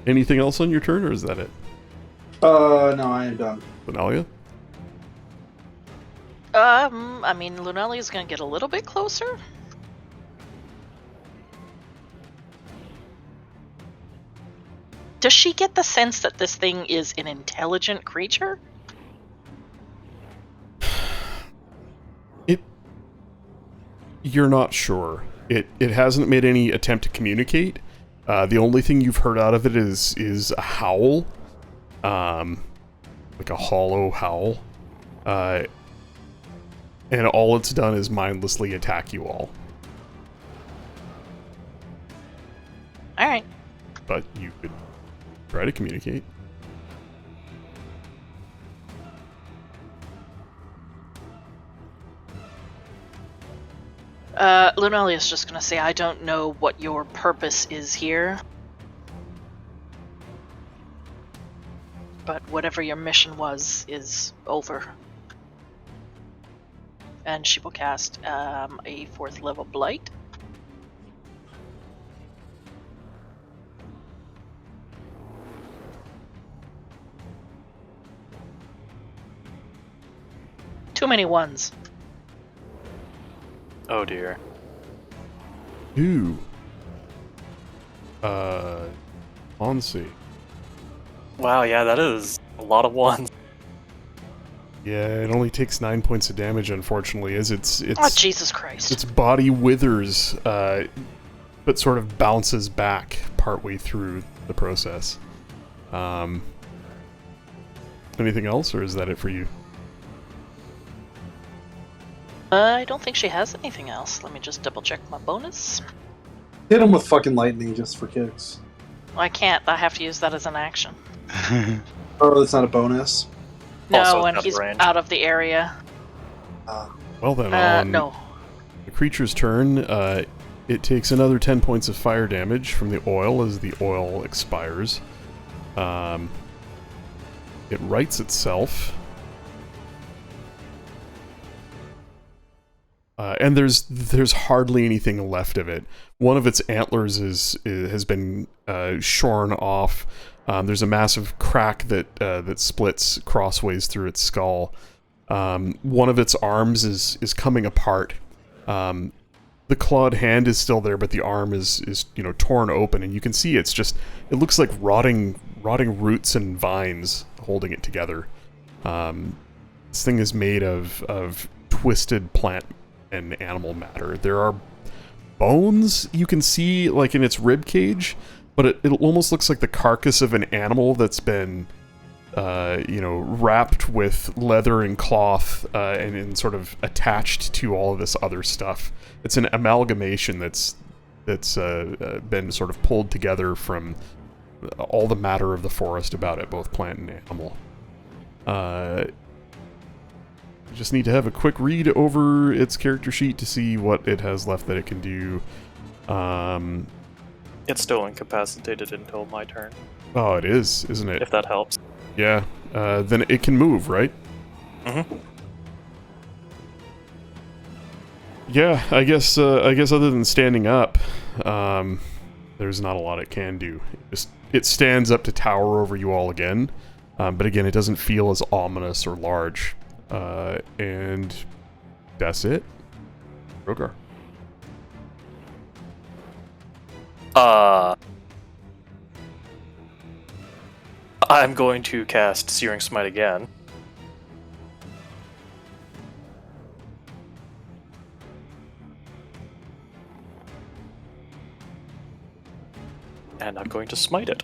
Anything else on your turn, or is that it? No, I am done. Benalia? I mean, Lunelli's gonna get a little bit closer. Does she get the sense that this thing is an intelligent creature? You're not sure. It hasn't made any attempt to communicate. The only thing you've heard out of it is a howl. Like a hollow howl. and all it's done is mindlessly attack you all. All right. But you could try to communicate. Lunalia's just gonna say, I don't know what your purpose is here. But whatever your mission was is over. And she will cast a 4th level Blight. Too many ones. Oh dear. Ooh. Onsi. Wow, yeah, that is a lot of ones. Yeah, it only takes 9 points of damage, unfortunately, as it's Oh, Jesus Christ. its body withers, but sort of bounces back partway through the process. Anything else, or is that it for you? I don't think she has anything else. Let me just double check my bonus. Hit him with fucking lightning just for kicks. I can't. I have to use that as an action. Oh, that's not a bonus. No, Also and out of he's range. out of the area. Well then, on No. the creature's turn, it takes another 10 points of fire damage from the oil as the oil expires. It rights itself. And there's hardly anything left of it. One of its antlers has been shorn off. There's a massive crack that splits crossways through its skull. One of its arms is coming apart. The clawed hand is still there, but the arm is torn open, and you can see it looks like rotting roots and vines holding it together. This thing is made of twisted plant and animal matter. There are bones you can see like in its rib cage, but it almost looks like the carcass of an animal that's been wrapped with leather and cloth and sort of attached to all of this other stuff. It's an amalgamation that's been sort of pulled together from all the matter of the forest about it, both plant and animal. Just need to have a quick read over its character sheet to see what it has left that it can do. It's still incapacitated until my turn, Oh, it is, isn't it? if that helps. Yeah. Then it can move, right? Mm-hmm. Yeah, I guess other than standing up, there's not a lot it can do. It stands up to tower over you all again, but again, it doesn't feel as ominous or large. And that's it. Rogar. I'm going to cast Searing Smite again. And I'm going to smite it.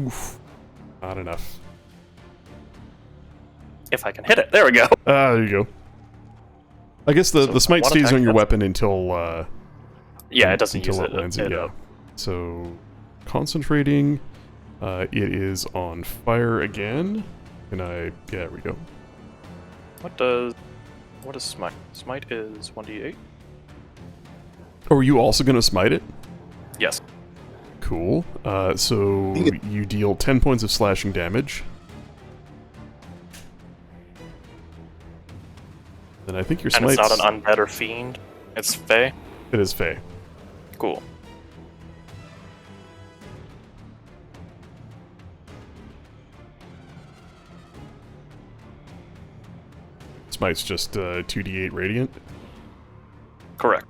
Oof. Not enough. If I can hit it. There we go. There you go. I guess the So smite one stays attack, on your that's- weapon until Yeah, it doesn't until use it lands it. it Yeah. up. So concentrating. It is on fire again. And yeah, there we go. What is smite? Smite is 1d8. Oh, are you also gonna smite it? Yes. Cool. So You get- you deal 10 points of slashing damage. Then I think your And it's smite's... not an undead or fiend. It's Fey. It is Fey. Cool. Smite's just 2d8 radiant. Correct.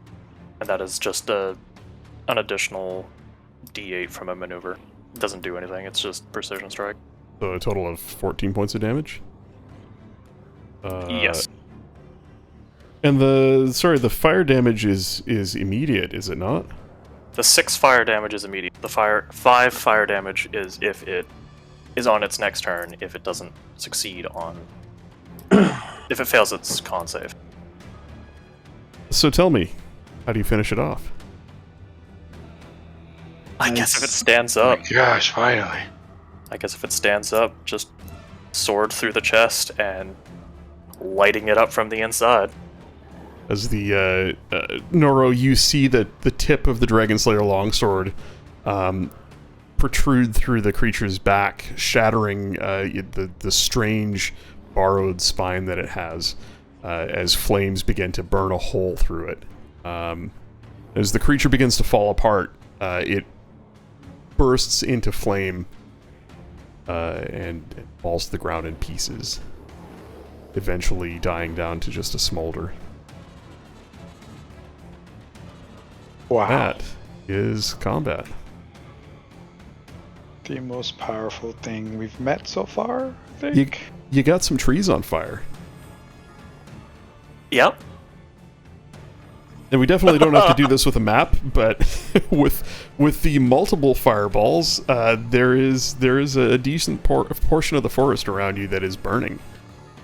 And that is just an additional d8 from a maneuver. It doesn't do anything, it's just precision strike. So a total of 14 points of damage. Yes. And the fire damage is immediate, is it not? The 6 fire damage is immediate. The 5 fire damage is if it is on its next turn, if it doesn't succeed on... if it fails its con save. So tell me, how do you finish it off? I guess if it stands up, Gosh, finally. I guess if it stands up, just sword through the chest and lighting it up from the inside. As the Noro, you see that the tip of the Dragon Slayer longsword protrude through the creature's back, shattering the strange borrowed spine that it has, as flames begin to burn a hole through it. As the creature begins to fall apart, it bursts into flame and falls to the ground in pieces, eventually dying down to just a smolder. Wow. That is combat. The most powerful thing we've met so far, I think. You got some trees on fire. Yep. And we definitely don't have to do this with a map, but with the multiple fireballs, there is a decent portion of the forest around you that is burning.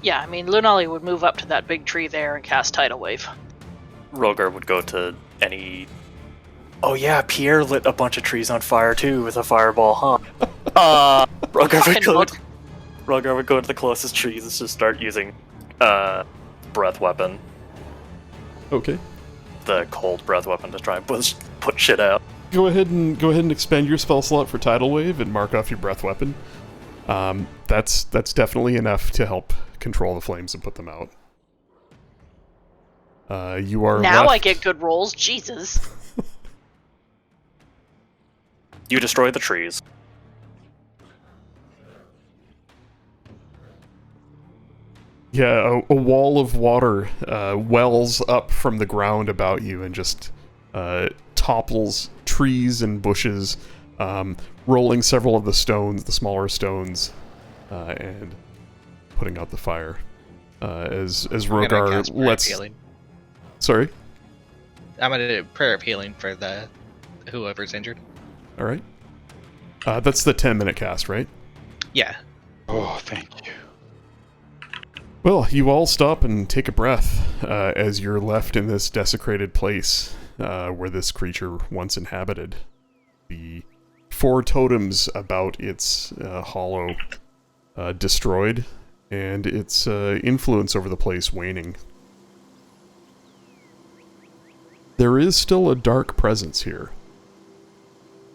Yeah, I mean, Lunali would move up to that big tree there and cast Tidal Wave. Rogar would go to any... Oh yeah, Pierre lit a bunch of trees on fire too with a fireball, huh? Rogar would go to the closest trees and just start using breath weapon. Okay. The cold breath weapon to try and put shit out. Go ahead and expend your spell slot for Tidal Wave and mark off your breath weapon. That's definitely enough to help control the flames and put them out. You are now left... I get good rolls, Jesus. You destroy the trees. Yeah, a wall of water wells up from the ground about you and just topples trees and bushes, rolling several of the smaller stones, and putting out the fire. As Rogar lets... Healing. Sorry? I'm gonna do prayer of healing for the whoever's injured. All right. That's the 10-minute cast, right? Yeah. Oh, thank you. Well, you all stop and take a breath as you're left in this desecrated place where this creature once inhabited. The 4 totems about its hollow destroyed, and its influence over the place waning. There is still a dark presence here.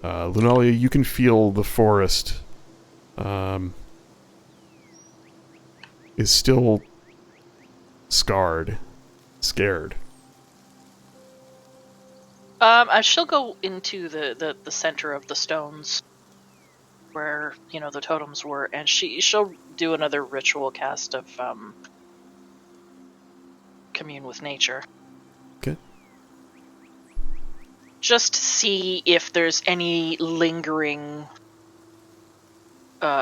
Lunalia, you can feel the forest is still scared. I shall go into the center of the stones where, the totems were, and she'll do another ritual cast of commune with nature. Okay. Just to see if there's any lingering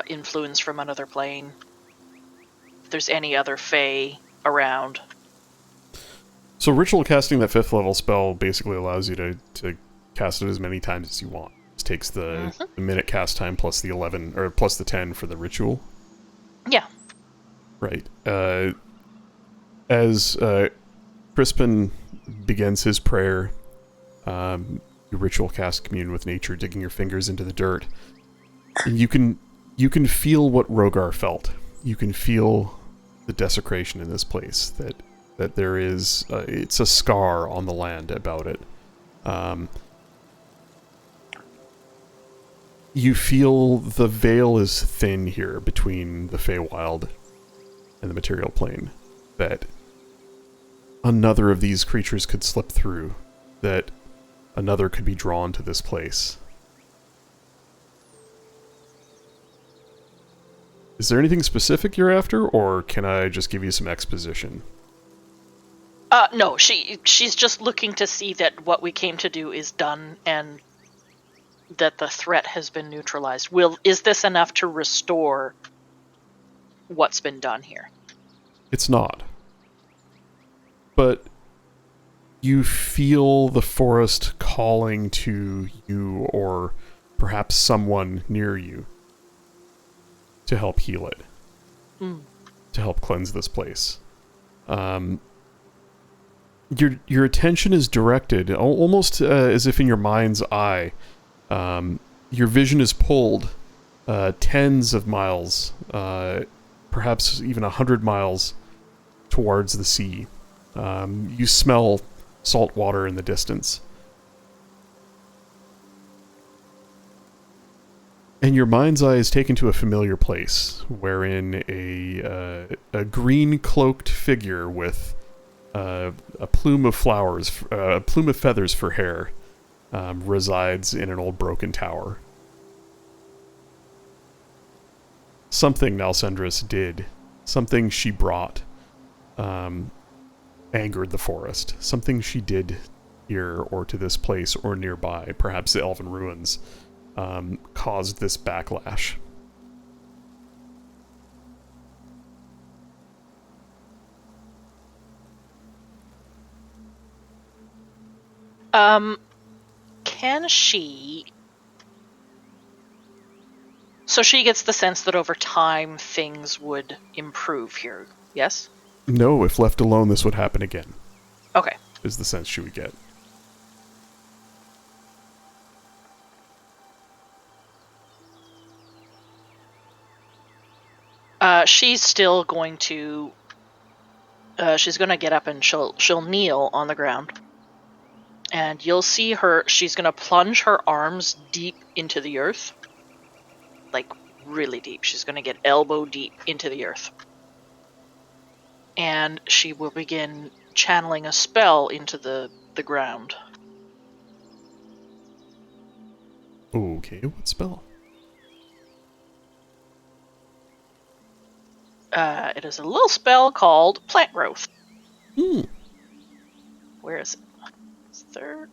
influence from another plane. If there's any other Fae around. So ritual casting that 5th level spell basically allows you to cast it as many times as you want. It takes the minute cast time plus the 11 or plus the 10 for the ritual. Yeah. Right. As Crispin begins his prayer, you ritual cast commune with nature, digging your fingers into the dirt. And you can feel what Rogar felt. You can feel the desecration in this place, that there is it's a scar on the land about it. You feel the veil is thin here between the Feywild and the material plane, that another of these creatures could slip through, that another could be drawn to this place. Is there anything specific you're after, or can I just give you some exposition? No, she's just looking to see that what we came to do is done, and that the threat has been neutralized. Is this enough to restore what's been done here? It's not. But you feel the forest calling to you, or perhaps someone near you, to help heal it, to help cleanse this place. Your attention is directed, almost as if in your mind's eye. Your vision is pulled tens of miles, perhaps even 100 miles towards the sea. You smell salt water in the distance. And your mind's eye is taken to a familiar place, wherein a green-cloaked figure with a plume of flowers, a plume of feathers for hair, resides in an old broken tower. Something Nalcendris did, something she brought, angered the forest. Something she did here, or to this place, or nearby, perhaps the Elven Ruins, caused this backlash. Can she... So she gets the sense that over time things would improve here, yes? No, if left alone, this would happen again, Okay. is the sense she would get. She's still going to... she's going to get up and she'll kneel on the ground. And you'll see her... She's going to plunge her arms deep into the earth. Like, really deep. She's going to get elbow deep into the earth. And she will begin channeling a spell into the ground. Okay, what spell? It is a little spell called Plant Growth. Where is it? It's third.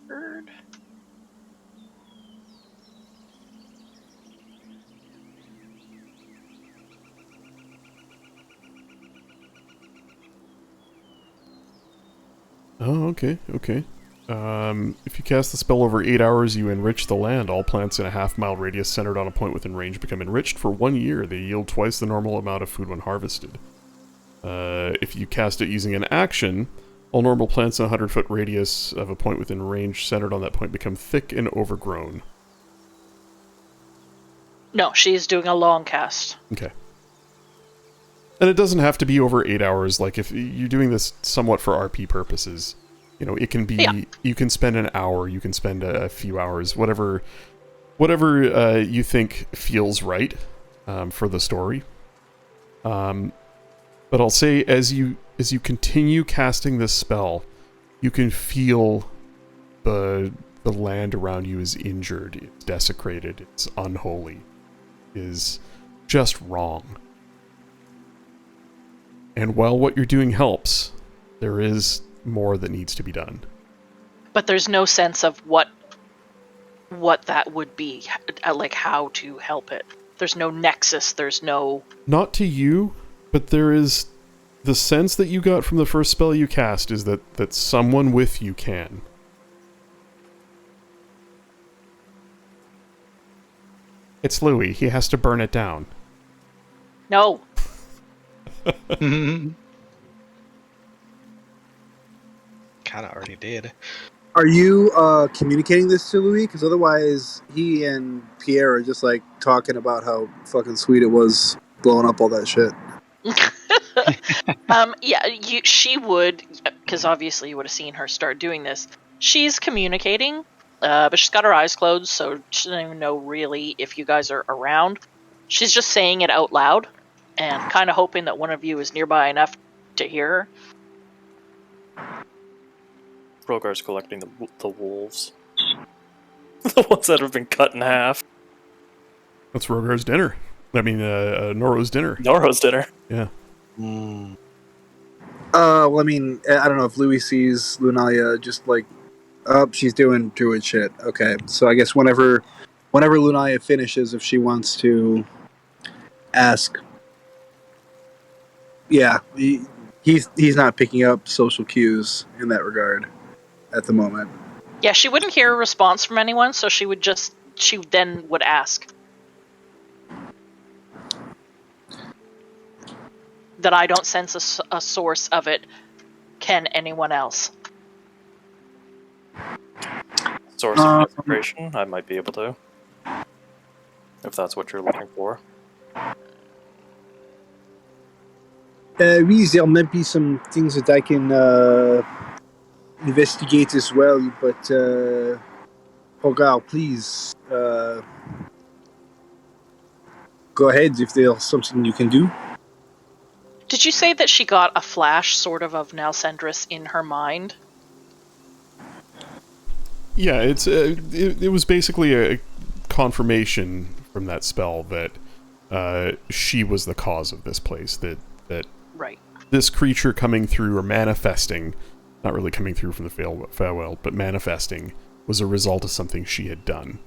Oh, okay. If you cast the spell over 8 hours, you enrich the land. All plants in a half-mile radius centered on a point within range become enriched for 1 year. They yield twice the normal amount of food when harvested. If you cast it using an action, all normal plants in a 100-foot radius of a point within range centered on that point become thick and overgrown. No, she's doing a long cast. Okay. And it doesn't have to be over 8 hours. Like, if you're doing this somewhat for RP purposes, you know, it can be... Yeah. You can spend an hour, you can spend a few hours, whatever you think feels right for the story. But I'll say, as you continue casting this spell, you can feel the land around you is injured, it's desecrated, it's unholy, is just wrong. And while what you're doing helps, there is more that needs to be done. But there's no sense of what that would be, like how to help it. There's no nexus, there's no... Not to you, but there is... The sense that you got from the first spell you cast is that someone with you can. It's Louis. He has to burn it down. No. Kinda already did. Are you communicating this to Louis? Because otherwise, he and Pierre are just like talking about how fucking sweet it was blowing up all that shit. Yeah, she would, because obviously you would have seen her start doing this. She's communicating, but she's got her eyes closed, so she doesn't even know really if you guys are around. She's just saying it out loud, and kind of hoping that one of you is nearby enough to hear her. Rogar's collecting the wolves. The ones that have been cut in half. That's Rogar's dinner. I mean, Noro's dinner. Noro's dinner. Yeah. Well, I mean, I don't know if Louis sees Lunalia just like, oh, she's doing druid shit. Okay, so I guess whenever Lunalia finishes, if she wants to ask, yeah, he's not picking up social cues in that regard. at the moment. Yeah, she wouldn't hear a response from anyone, so she then would ask. That I don't sense a source of it. Can anyone else? Source of inspiration, I might be able to. If that's what you're looking for. Oui, there might be some things that I can investigate as well, but Hogar, please go ahead if there's something you can do. Did you say that she got a flash, sort of Nalcendris in her mind? Yeah, it was basically a confirmation from that spell that she was the cause of this place. That Right. this creature coming through or manifesting, not really coming through from the Feywild, but manifesting, was a result of something she had done.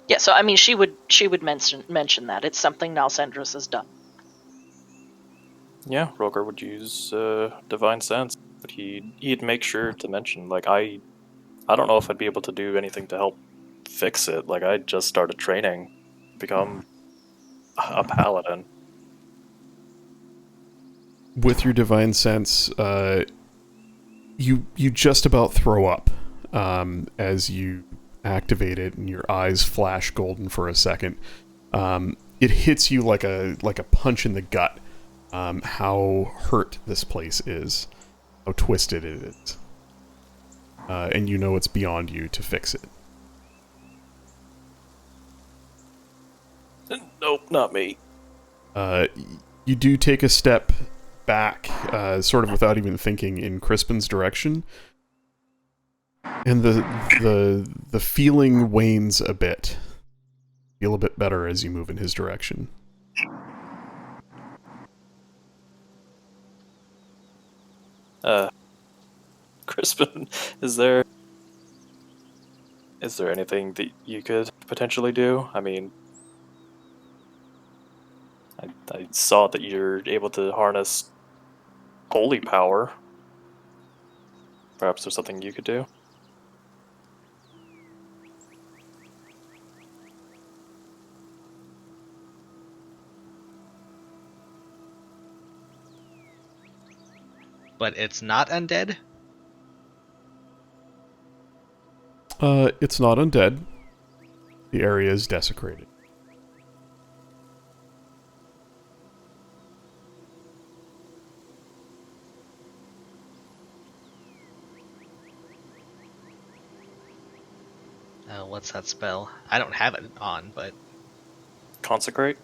Yeah, so I mean, she would mention that it's something Nalcendris has done. Yeah, Roger would use Divine Sense, but he'd make sure to mention, like, I don't know if I'd be able to do anything to help fix it. Like, I just started training to become a paladin. With your divine sense, you just about throw up as you activate it, and your eyes flash golden for a second. It hits you like a punch in the gut. How hurt this place is, how twisted it is, and you know it's beyond you to fix it. Nope, not me. You do take a step back, sort of without even thinking, in Crispin's direction, and the feeling wanes a bit. Feel a bit better as you move in his direction. Crispin, is there anything that you could potentially do? I mean, I saw that you're able to harness holy power. Perhaps there's something you could do? But it's not undead? It's not undead. The area is desecrated. What's that spell? I don't have it on, but... Consecrate?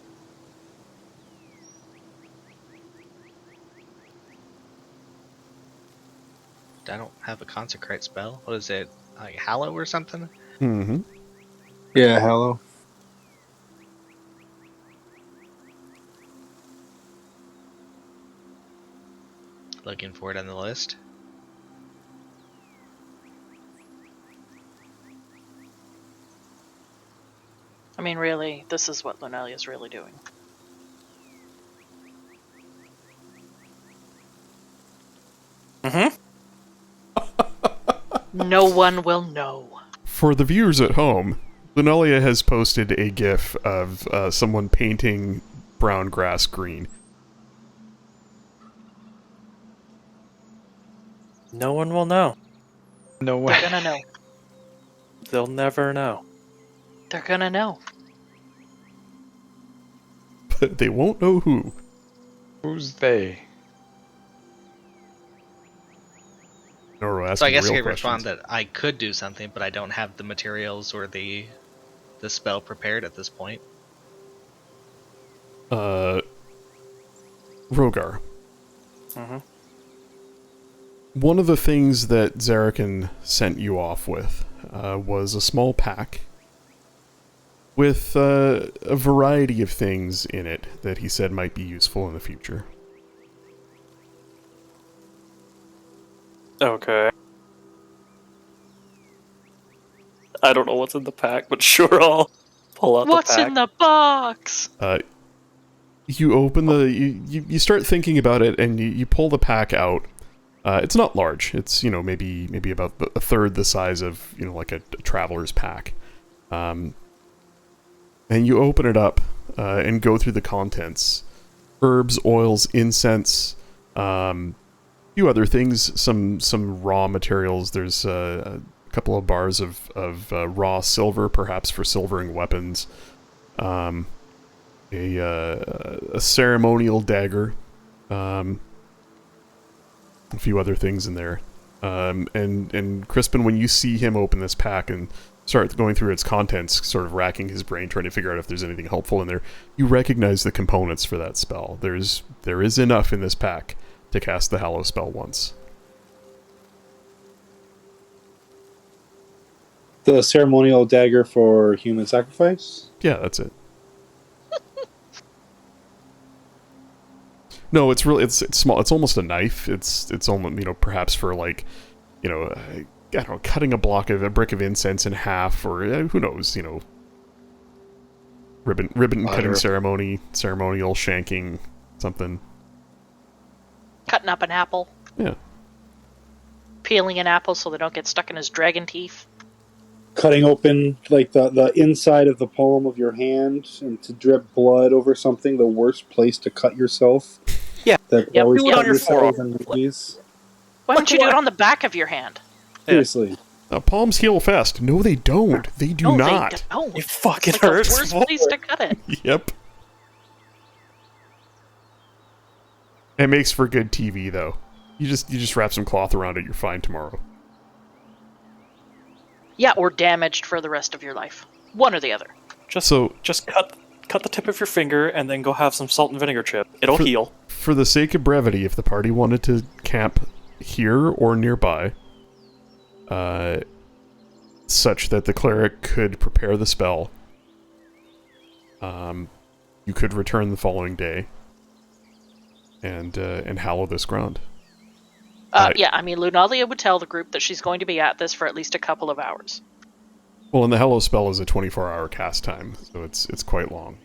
I don't have a consecrate spell. What is it? Like Hallow or something? Mm-hmm. Yeah, hello. Looking for it on the list. I mean, really, this is what Lunelia's really doing. Mm-hmm. No one will know. For the viewers at home, Lunelia has posted a GIF of someone painting brown grass green. No one will know. No They're way. gonna know. They'll never know. They're gonna know. But they won't know who. Who's they? Noro So I asking guess I real could respond questions. that I could do something, but I don't have the materials or the spell prepared at this point. Rogar. Mm-hmm. One of the things that Zarakan sent you off with was a small pack with a variety of things in it that he said might be useful in the future. Okay. I don't know what's in the pack, but sure, I'll pull out What's the pack. in the box? You open the... You start thinking about it, and you pull the pack out, It's not large. It's, maybe about a third the size of, like a traveler's pack. And you open it up and go through the contents. Herbs, oils, incense, few other things, some raw materials. There's a couple of bars of raw silver, perhaps for silvering weapons. A ceremonial dagger. A few other things in there. And Crispin, when you see him open this pack and start going through its contents, sort of racking his brain, trying to figure out if there's anything helpful in there, you recognize the components for that spell. There is enough in this pack to cast the Hallow spell once. The ceremonial dagger for human sacrifice? Yeah, that's it. No, it's small. It's almost a knife. It's almost, perhaps for like, I don't know, cutting a brick of incense in half, or who knows, ribbon cutting ceremonial shanking, something. Cutting up an apple. Yeah. Peeling an apple so they don't get stuck in his dragon teeth. Cutting open like the inside of the palm of your hand and to drip blood over something, the worst place to cut yourself. Yeah. That Yep. always Do it cut on your yourself forearm. in movies. Why don't you do it on the back of your hand? Seriously. Palms heal fast. No, they don't. They do No, not. They don't. It fucking It's like hurts. the worst place to cut it. Yep. It makes for good TV, though. You just wrap some cloth around it. You're fine tomorrow. Yeah, or damaged for the rest of your life. One or the other. Just cut the tip of your finger and then go have some salt and vinegar chip. It'll heal. For the sake of brevity, if the party wanted to camp here or nearby, such that the cleric could prepare the spell, you could return the following day and hallow this ground. Yeah, I mean, Lunalia would tell the group that she's going to be at this for at least a couple of hours. Well, and the hallow spell is a 24-hour cast time, so it's quite long.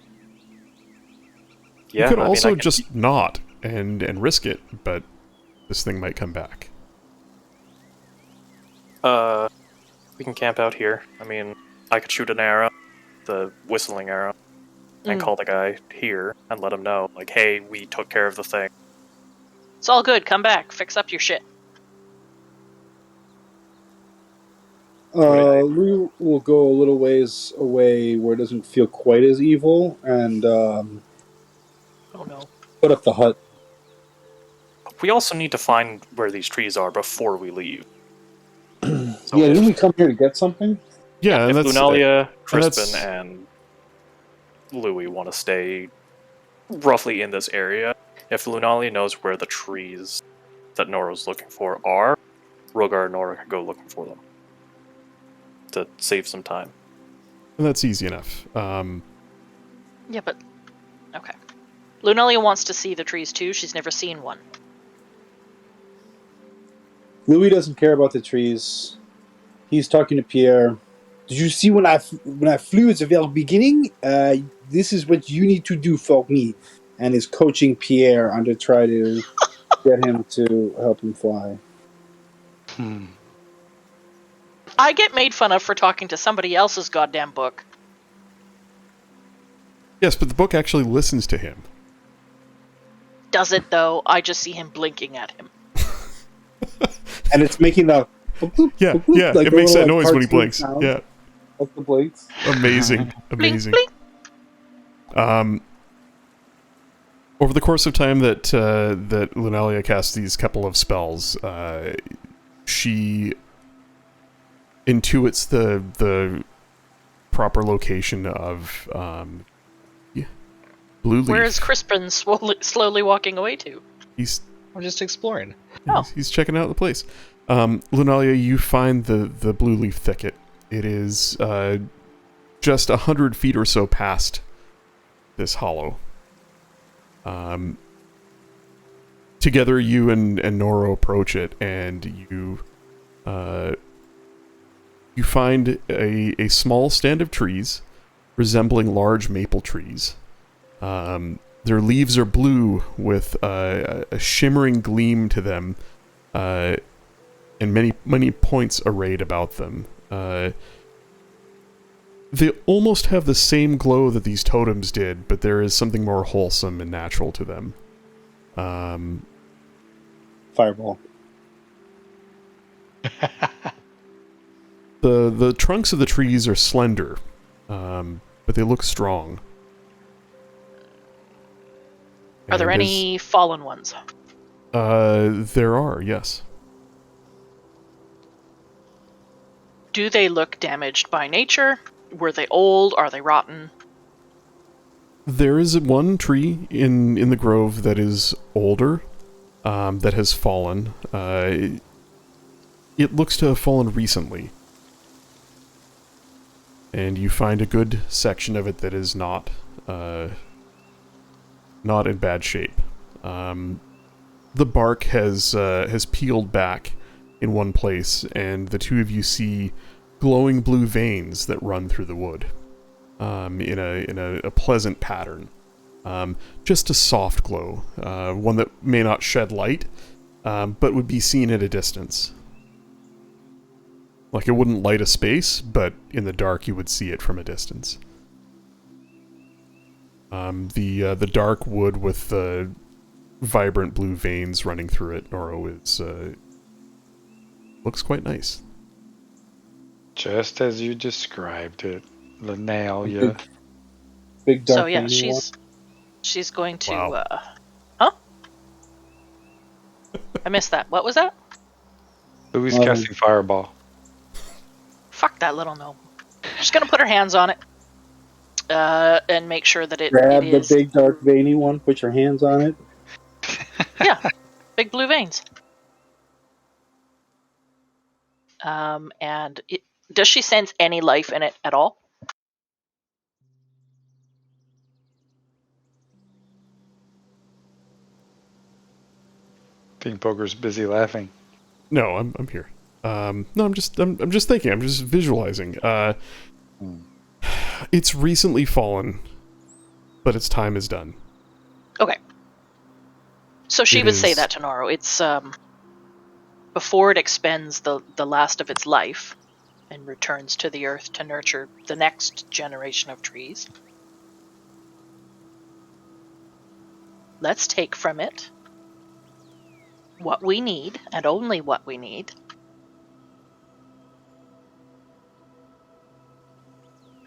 Yeah, You could I mean, also I can- just not and risk it, but this thing might come back. We can camp out here. I mean, I could shoot an arrow, the whistling arrow, and call the guy here and let him know, like, hey, we took care of the thing. It's all good. Come back. Fix up your shit. Lou will go a little ways away where it doesn't feel quite as evil and Oh no. put up the hut. We also need to find where these trees are before we leave. So Yeah, if, didn't we come here to get something? Yeah, and if that's Lunalia, Crispin, that's- and Louis want to stay roughly in this area, if Lunalia knows where the trees that Nora's looking for are, Rogar and Nora can go looking for them to save some time. and that's easy enough. Yeah, but... Okay. Lunalia wants to see the trees too. She's never seen one. Louis doesn't care about the trees. He's talking to Pierre. Did you see when I flew at the very beginning? This is what you need to do for me. And is coaching Pierre on to try to get him to help him fly. I get made fun of for talking to somebody else's goddamn book. Yes, but the book actually listens to him. Does it though? I just see him blinking at him. And it's making the... Yeah, yeah, like it makes a that little, noise when he cartoon blinks. sound Yeah, of the blinks. amazing, Blink, amazing. blink. Over the course of time that Lunalia casts these couple of spells, she intuits the proper location of Blue Leaf. Where is Crispin slowly walking away to? He's I'm just exploring. Oh. he's checking out the place. Lunalia, you find the Blue Leaf thicket. It is just 100 feet or so past this hollow. Together, you and Nora approach it, and you find a small stand of trees resembling large maple trees. Their leaves are blue with a shimmering gleam to them and many points arrayed about them. They almost have the same glow that these totems did, but there is something more wholesome and natural to them. Fireball. The trunks of the trees are slender, but they look strong. Are there And any fallen ones? there are, yes. Do they look damaged by nature? Were they old? Are they rotten? There is one tree in the grove that is older, that has fallen. It looks to have fallen recently. And you find a good section of it that is not in bad shape. The bark has peeled back in one place, and the two of you see glowing blue veins that run through the wood, in a pleasant pattern. Just a soft glow, one that may not shed light, but would be seen at a distance. Like, it wouldn't light a space, but in the dark you would see it from a distance. The dark wood with the vibrant blue veins running through it, Noro, is looks quite nice. Just as you described it, Linnea. Big dark. So yeah, veiny one. she's going to. Wow. Huh? I missed that. What was that? Louis casting fireball. Fuck that little gnome. She's gonna put her hands on it, and make sure that Grab it the is. big dark veiny one. Put your hands on it. Yeah, big blue veins. And does she sense any life in it at all? Ping Poker's busy laughing. No, I'm here. No, I'm just thinking. I'm just visualizing. It's recently fallen, but its time is done. Okay. So she It would say is- that to Noro. It's before it expends the last of its life and returns to the earth to nurture the next generation of trees. Let's take from it what we need, and only what we need.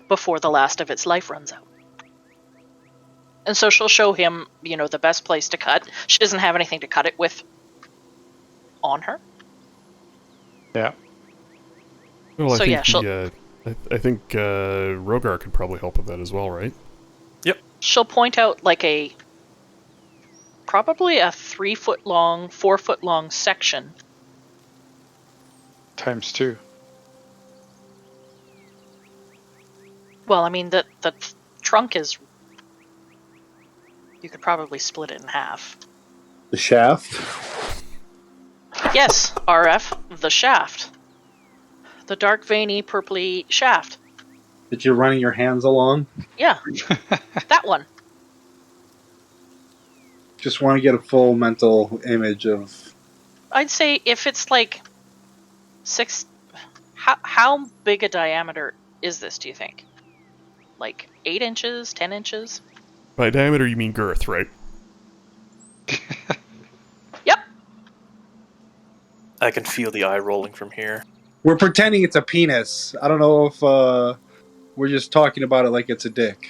Before the last of its life runs out. And so she'll show him, the best place to cut. She doesn't have anything to cut it with on her. Yeah. Well, So, yeah, I think Rogar could probably help with that as well, right? She'll point out like probably a 3 foot long, 4 foot long section. Times 2. Well, I mean, the trunk is. You could probably split it in half. The shaft. Yes, RF, the shaft. The dark, veiny, purpley shaft. That you're running your hands along. Yeah, that one. Just want to get a full mental image of. I'd say if it's like 6. How big a diameter is this, do you think? Like 8 inches, 10 inches? By diameter, you mean girth, right? Yep. I can feel the eye rolling from here. We're pretending it's a penis. I don't know if we're just talking about it like it's a dick.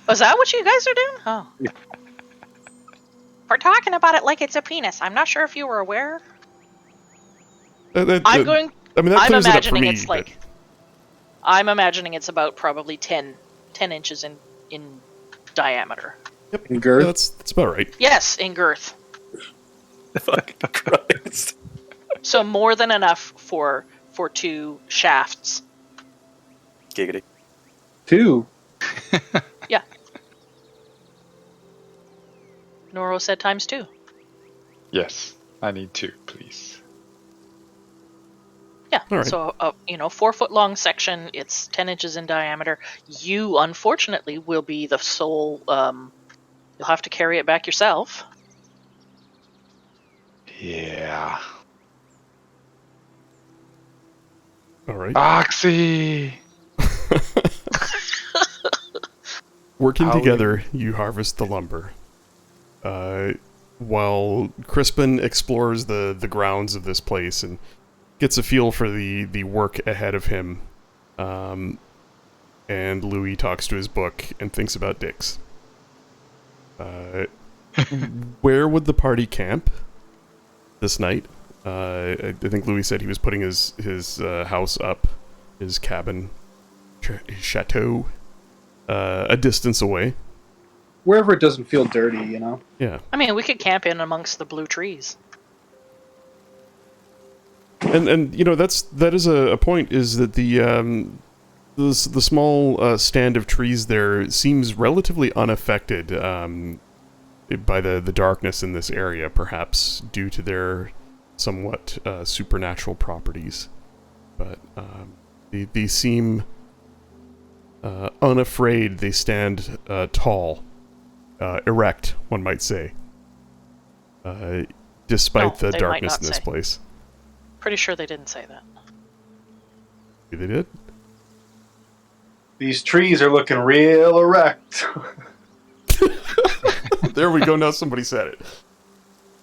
Was that what you guys are doing? Oh. We're talking about it like it's a penis. I'm not sure if you were aware. I mean, that I'm clears it up for imagining me, it's like. I'm imagining it's about probably 10 inches in diameter. In girth. Yeah, that's about right. Yes, in girth. Fucking Christ. So more than enough for 2 shafts. Giggity. 2. Yeah. Noro said times 2. Yes. I need 2, please. Yeah. All right. So 4 foot long section. It's 10 inches in diameter. You unfortunately will be the sole. You'll have to carry it back yourself. Yeah. All right. Oxy! Working Howling. together, you harvest the lumber. While Crispin explores the grounds of this place and gets a feel for the work ahead of him, and Louis talks to his book and thinks about dicks. Where would the party camp this night? I think Louis said he was putting his house up, his cabin, his chateau, a distance away. Wherever it doesn't feel dirty, you know. Yeah, I mean, we could camp in amongst the blue trees. and you know that is a point, is that the small stand of trees there seems relatively unaffected by the darkness in this area, perhaps due to their somewhat supernatural properties. But they seem unafraid. They stand tall, erect, one might say, despite No, the they darkness might in not this say. place. Pretty sure they didn't say that. Maybe they did. These trees are looking real erect. There we go. Now somebody said it.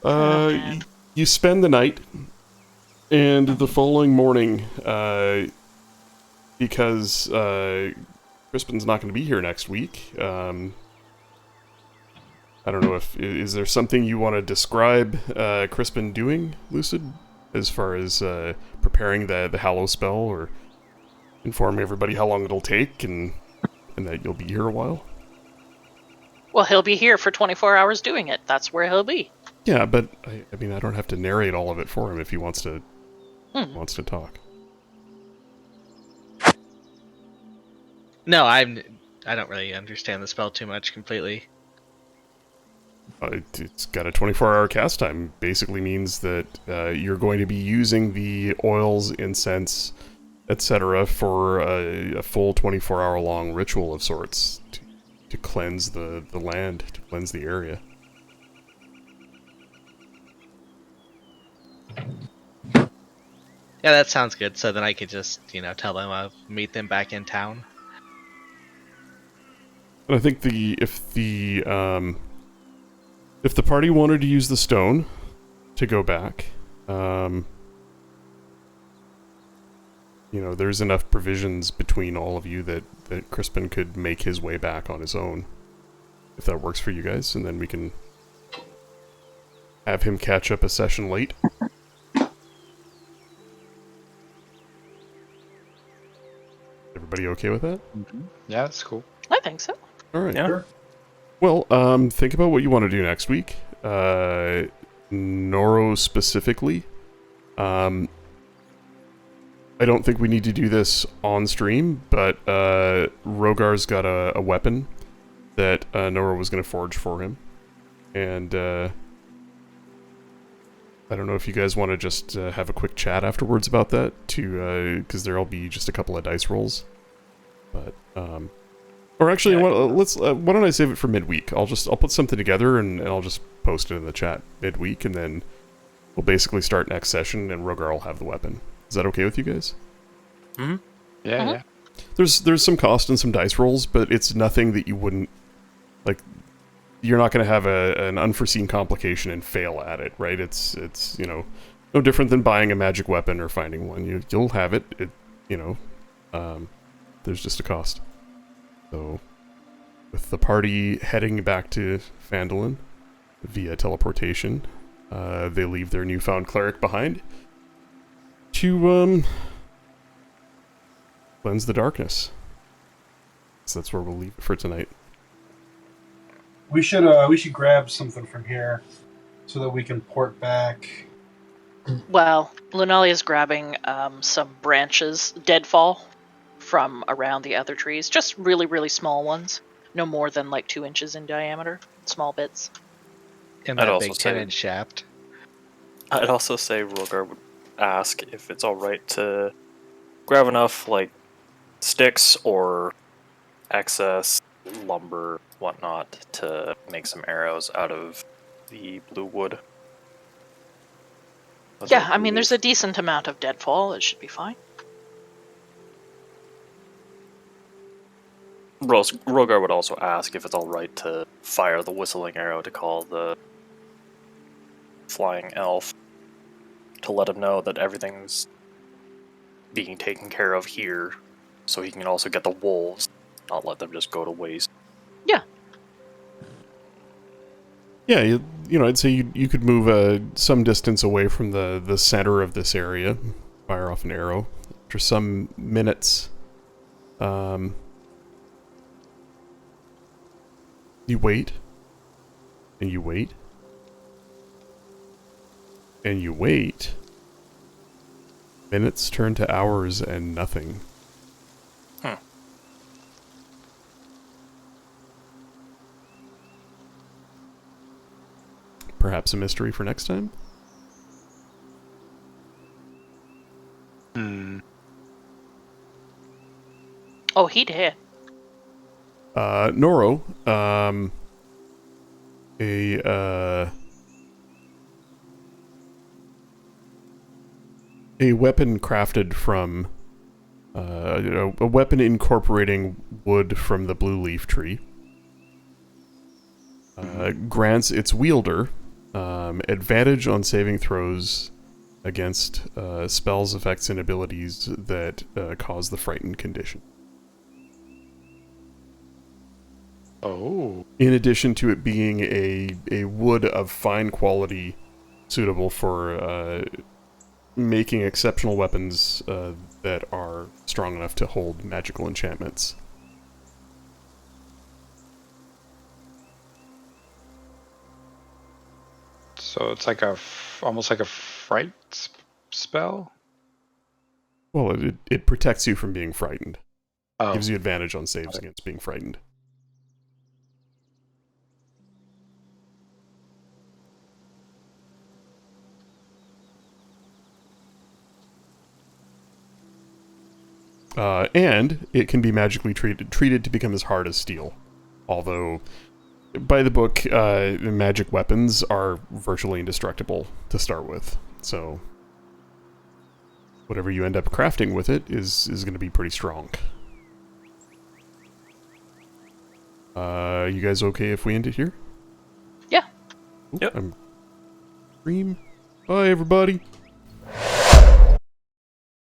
man. You spend the night, and the following morning, because Crispin's not going to be here next week. I don't know if is there something you want to describe Crispin doing, Lucid, as far as preparing the Hallow spell, or informing everybody how long it'll take, and that you'll be here a while. Well, he'll be here for 24 hours doing it. That's where he'll be. Yeah, but I mean, I don't have to narrate all of it for him if he wants to talk. No, I don't really understand the spell too much completely. It's got a 24-hour cast time. Basically means that you're going to be using the oils, incense, etc. for a full 24-hour long ritual of sorts to cleanse the land, to cleanse the area. Yeah, that sounds good. So then I could just, tell them I'll meet them back in town. And I think if the party wanted to use the stone to go back, there's enough provisions between all of you that Crispin could make his way back on his own, if that works for you guys, and then we can have him catch up a session late. Everybody okay with that? Yeah, that's cool. I think so. All right. Yeah. Sure. Well, think about what you want to do next week. Noro specifically. I don't think we need to do this on stream, but Rogar's got a weapon that Noro was going to forge for him. And I don't know if you guys want to just have a quick chat afterwards about that, because there'll be just a couple of dice rolls. But or actually, Yeah. why don't I save it for midweek? I'll put something together and I'll just post it in the chat midweek, and then we'll basically start next session, and Rogar will have the weapon. Is that okay with you guys? Mm-hmm. Yeah, Uh-huh. yeah. There's some cost and some dice rolls, but it's nothing that you wouldn't like. You're not going to have an unforeseen complication and fail at it, right? It's no different than buying a magic weapon or finding one. You'll have it. There's just a cost. So, with the party heading back to Phandalin via teleportation, they leave their newfound cleric behind to cleanse the darkness. So that's where we'll leave it for tonight. We should grab something from here so that we can port back. Well, Lunalia is grabbing some branches, deadfall, from around the other trees. Just really, really small ones. No more than like 2 inches in diameter. Small bits. In I'd that also big say- 10-inch shaft. I'd also say Rogar would ask if it's alright to grab enough, like, sticks or excess lumber, whatnot, to make some arrows out of the blue wood. That's Yeah, what I mean, believe. there's a decent amount of deadfall. It should be fine. Rogar would also ask if it's alright to fire the whistling arrow to call the flying elf to let him know that everything's being taken care of here, so he can also get the wolves, not let them just go to waste. Yeah. Yeah, I'd say you could move some distance away from the center of this area, fire off an arrow. After some minutes, you wait, and you wait, and you wait. Minutes turn to hours and nothing. Perhaps a mystery for next time? Oh, he did. Noro, a weapon crafted from a weapon incorporating wood from the blue leaf tree grants its wielder advantage on saving throws against spells, effects, and abilities that cause the frightened condition. Oh. In addition to it being a wood of fine quality suitable for making exceptional weapons that are strong enough to hold magical enchantments. So it's like almost like a fright spell? Well, it protects you from being frightened. Oh. Gives you advantage on saves against being frightened. And it can be magically treated to become as hard as steel. Although, by the book, magic weapons are virtually indestructible to start with. So, whatever you end up crafting with it is going to be pretty strong. You guys okay if we end it here? Yeah. Ooh, Yep. I'm... Stream. Bye, everybody.